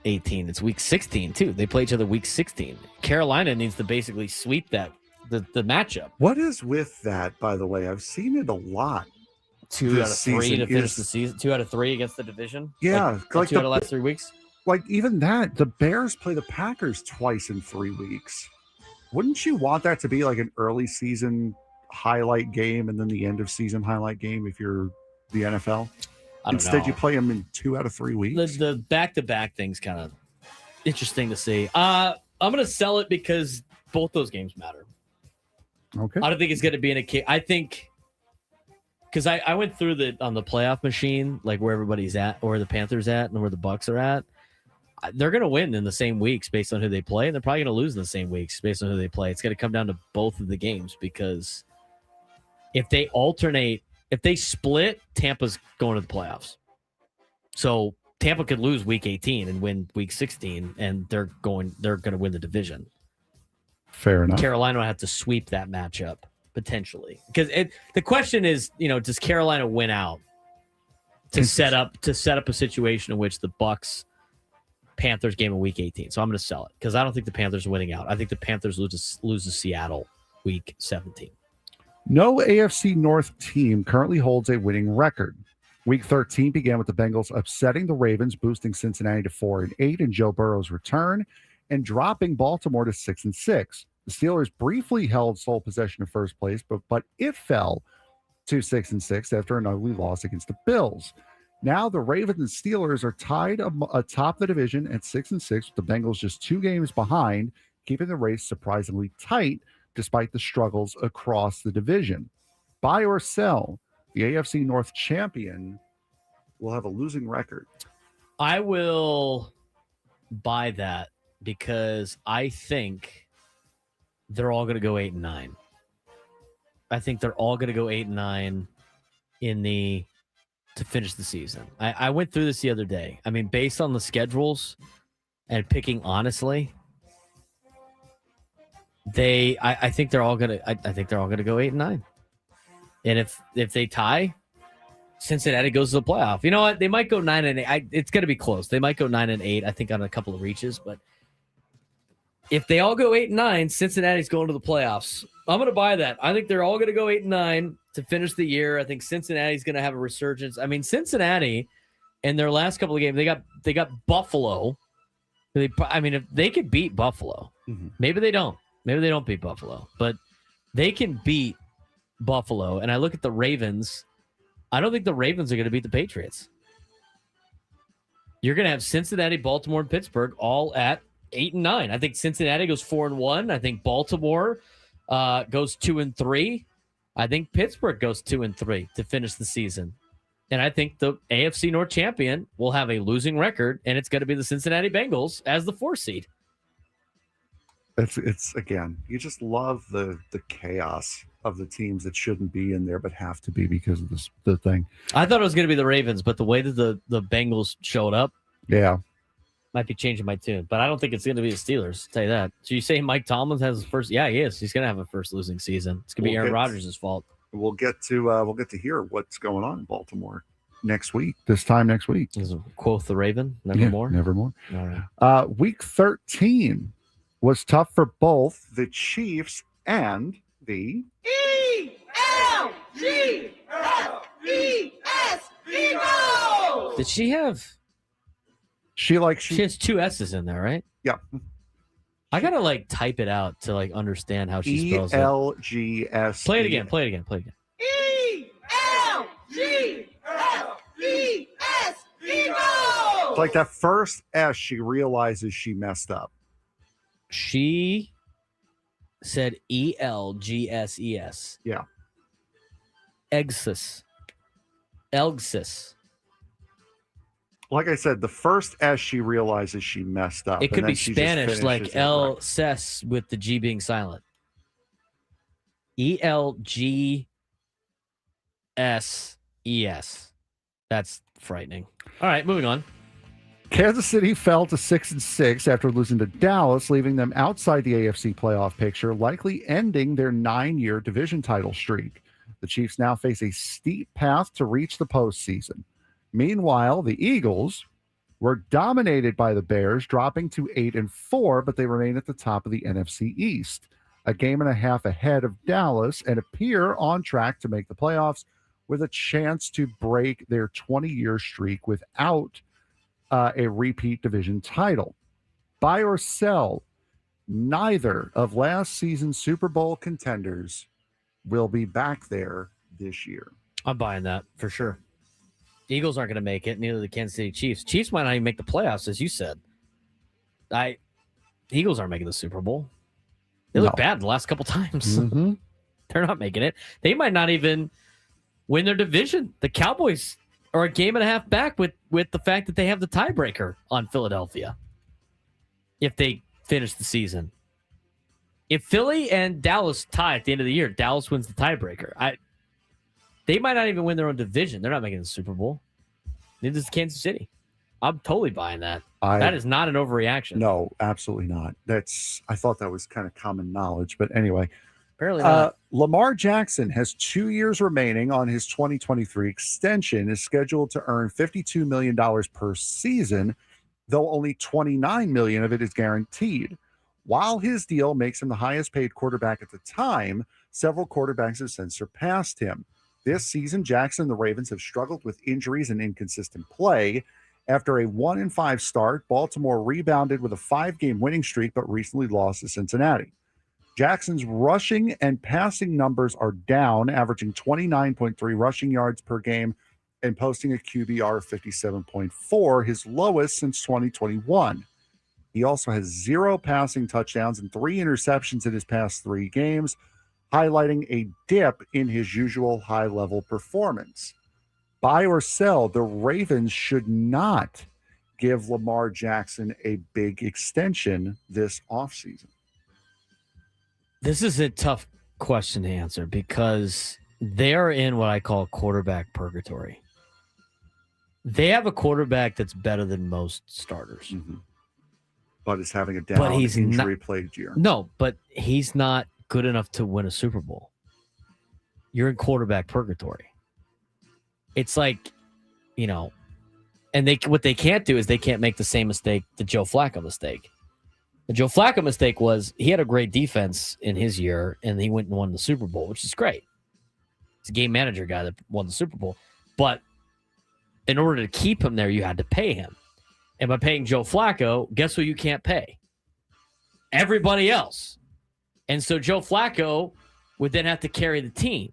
18; it's Week 16 too. They play each other Week 16. Carolina needs to basically sweep the matchup. What is with that, by the way? I've seen it a lot. 2 out of 3 to finish the season. 2 out of 3 against the division. Yeah, like 2 out of the last 3 weeks. Like even that, the Bears play the Packers twice in 3 weeks. Wouldn't you want that to be like an early season highlight game and then the end of season highlight game if you're the NFL? Instead, you play them in 2 out of 3 weeks. The back-to-back thing's kind of interesting to see. I'm going to sell it because both those games matter. Okay. I don't think it's going to be in a case. I think because I went through on the playoff machine, like where everybody's at, or where the Panthers at, and where the Bucks are at. They're going to win in the same weeks based on who they play, and they're probably going to lose in the same weeks based on who they play. It's going to come down to both of the games because if they alternate, if they split, Tampa's going to the playoffs. So Tampa could lose Week 18 and win Week 16, and they're going to win the division. Fair enough. Carolina will have to sweep that matchup potentially because the question is, does Carolina win out to set up a situation in which the Bucks Panthers game in Week 18? So I'm going to sell it because I don't think the Panthers are winning out. I think the Panthers lose to Seattle Week 17. No AFC North team currently holds a winning record. Week 13 began with the Bengals upsetting the Ravens, boosting Cincinnati to 4-8 in Joe Burrow's return, and dropping Baltimore to 6-6. The Steelers briefly held sole possession of first place, but it fell to 6-6 after an ugly loss against the Bills. Now the Ravens and Steelers are tied atop the division at 6-6, with the Bengals just 2 games behind, keeping the race surprisingly tight despite the struggles across the division. Buy or sell? The AFC North champion will have a losing record. I will buy that because I think they're all going to go 8-9. I think they're all going to go 8-9 to finish the season. I went through this the other day. I mean, based on the schedules and picking honestly, I think they're all gonna. I think they're all gonna go 8-9. And if they tie, Cincinnati goes to the playoff. You know what? They might go 9-8. It's gonna be close. They might go 9-8. I think on a couple of reaches, but if they all go 8-9, Cincinnati's going to the playoffs. I'm gonna buy that. I think they're all gonna go 8-9 to finish the year. I think Cincinnati's gonna have a resurgence. I mean, Cincinnati in their last couple of games, they got Buffalo. If they could beat Buffalo, maybe they don't. Maybe they don't beat Buffalo, but they can beat Buffalo. And I look at the Ravens. I don't think the Ravens are going to beat the Patriots. You're going to have Cincinnati, Baltimore, and Pittsburgh all at 8-9. I think Cincinnati goes 4-1. I think Baltimore goes 2-3. I think Pittsburgh goes 2-3 to finish the season. And I think the AFC North champion will have a losing record, and it's going to be the Cincinnati Bengals as the 4th seed. It's again, you just love the chaos of the teams that shouldn't be in there but have to be because of the thing. I thought it was going to be the Ravens, but the way that the Bengals showed up, might be changing my tune. But I don't think it's going to be the Steelers. I'll tell you that. So you say Mike Tomlin has his first? Yeah, he is. He's going to have a first losing season. It's going to be Aaron Rodgers' fault. We'll get to hear what's going on in Baltimore this time next week. Quoth the Raven, nevermore. Nevermore. All right. Week 13 was tough for both the Chiefs and the Did she have? She has 2 S's in there, right? Yeah. I gotta type it out to understand how she spells it. ELGS. Play it again. It's like that first S, she realizes she messed up. She said ELGSES. Yeah. Elgsis. Like I said, the first S, she realizes she messed up. It could be Spanish, like El Ses with the G being silent. ELGSES. That's frightening. All right, moving on. Kansas City fell to 6-6 after losing to Dallas, leaving them outside the AFC playoff picture, likely ending their 9-year division title streak. The Chiefs now face a steep path to reach the postseason. Meanwhile, the Eagles were dominated by the Bears, dropping to 8-4, but they remain at the top of the NFC East, a game and a half ahead of Dallas, and appear on track to make the playoffs with a chance to break their 20-year streak without a repeat division title. Buy or sell, neither of last season's Super Bowl contenders will be back there this year. I'm buying that for sure. The Eagles aren't going to make it, neither the Kansas City Chiefs. Chiefs might not even make the playoffs, as you said. The Eagles aren't making the Super Bowl. They look bad the last couple times. Mm-hmm. They're not making it. They might not even win their division. The Cowboys are a game and a half back with the fact that they have the tiebreaker on Philadelphia if they finish the season. If Philly and Dallas tie at the end of the year, Dallas wins the tiebreaker. They might not even win their own division. They're not making the Super Bowl. Neither is Kansas City. I'm totally buying that. That is not an overreaction. No, absolutely not. I thought that was kind of common knowledge, but anyway. Apparently not. Lamar Jackson has 2 years remaining on his 2023 extension, is scheduled to earn $52 million per season, though only $29 million of it is guaranteed. While his deal makes him the highest paid quarterback at the time, several quarterbacks have since surpassed him. This season, Jackson and the Ravens have struggled with injuries and inconsistent play. After a 1-5 start, Baltimore rebounded with a 5-game winning streak, but recently lost to Cincinnati. Jackson's rushing and passing numbers are down, averaging 29.3 rushing yards per game and posting a QBR of 57.4, his lowest since 2021. He also has 0 passing touchdowns and 3 interceptions in his past 3 games, highlighting a dip in his usual high-level performance. Buy or sell, the Ravens should not give Lamar Jackson a big extension this offseason. This is a tough question to answer because they're in what I call quarterback purgatory. They have a quarterback that's better than most starters. Mm-hmm. but is having a down injury-plagued year. No, but he's not good enough to win a Super Bowl. You're in quarterback purgatory. It's like, and what they can't do is they can't make the same mistake, the Joe Flacco mistake. The Joe Flacco mistake was he had a great defense in his year, and he went and won the Super Bowl, which is great. It's a game manager guy that won the Super Bowl. But in order to keep him there, you had to pay him. And by paying Joe Flacco, guess who you can't pay? Everybody else. And so Joe Flacco would then have to carry the team.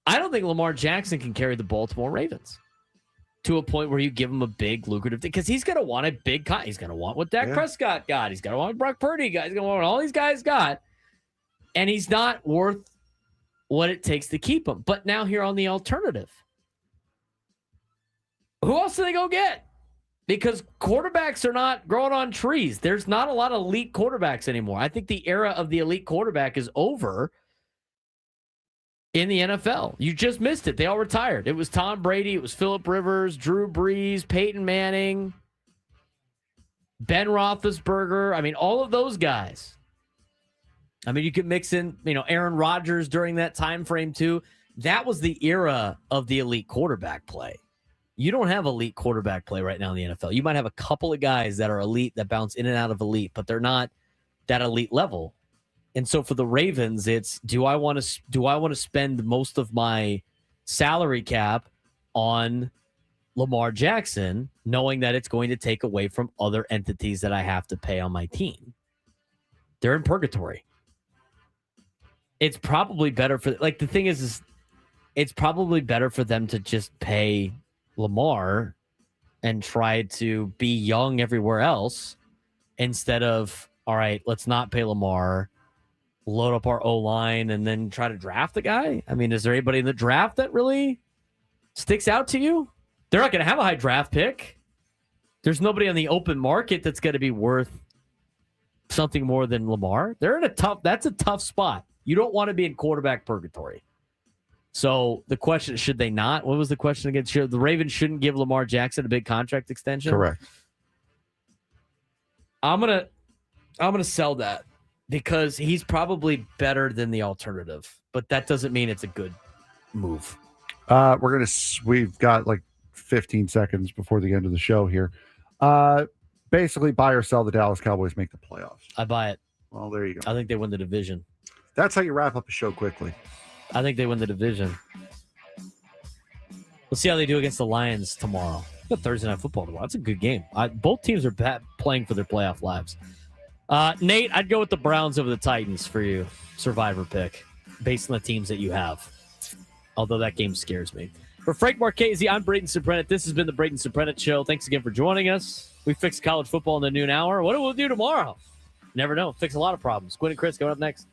I don't think Lamar Jackson can carry the Baltimore Ravens to a point where you give him a big lucrative thing, because he's going to want a big he's going to want what Dak Prescott got. He's going to want what Brock Purdy got. He's going to want what all these guys got. And he's not worth what it takes to keep him. But now here on the alternative, who else do they go get? Because quarterbacks are not growing on trees. There's not a lot of elite quarterbacks anymore. I think the era of the elite quarterback is over in the NFL. You just missed it. They all retired. It was Tom Brady. It was Phillip Rivers, Drew Brees, Peyton Manning, Ben Roethlisberger. I mean, all of those guys. I mean, you could mix in, Aaron Rodgers during that time frame too. That was the era of the elite quarterback play. You don't have elite quarterback play right now in the NFL. You might have a couple of guys that are elite that bounce in and out of elite, but they're not that elite level. And so for the Ravens, it's do I want to spend most of my salary cap on Lamar Jackson, knowing that it's going to take away from other entities that I have to pay on my team? They're in purgatory. It's probably better for the thing is it's probably better for them to just pay Lamar and try to be young everywhere else instead of, all right, let's not pay Lamar, load up our O-line, and then try to draft the guy. I mean, is there anybody in the draft that really sticks out to you? They're not going to have a high draft pick. There's nobody on the open market that's going to be worth something more than Lamar. That's a tough spot. You don't want to be in quarterback purgatory. So the question, should they not? What was the question again? The Ravens shouldn't give Lamar Jackson a big contract extension? Correct. I'm gonna sell that because he's probably better than the alternative, but that doesn't mean it's a good move. We've got like 15 seconds before the end of the show here. Basically, buy or sell the Dallas Cowboys make the playoffs. I buy it. Well, there you go. I think they win the division. That's how you wrap up a show quickly. I think they win the division. Let's see how they do against the Lions tomorrow. Got Thursday Night Football tomorrow. That's a good game. Both teams are playing for their playoff lives. Nate, I'd go with the Browns over the Titans for you. Survivor pick based on the teams that you have. Although that game scares me. For Frank Marchese, I'm Braden Surprenant. This has been the Braden Surprenant Show. Thanks again for joining us. We fixed college football in the noon hour. What do we do tomorrow? Never know. Fix a lot of problems. Quinn and Chris going up next.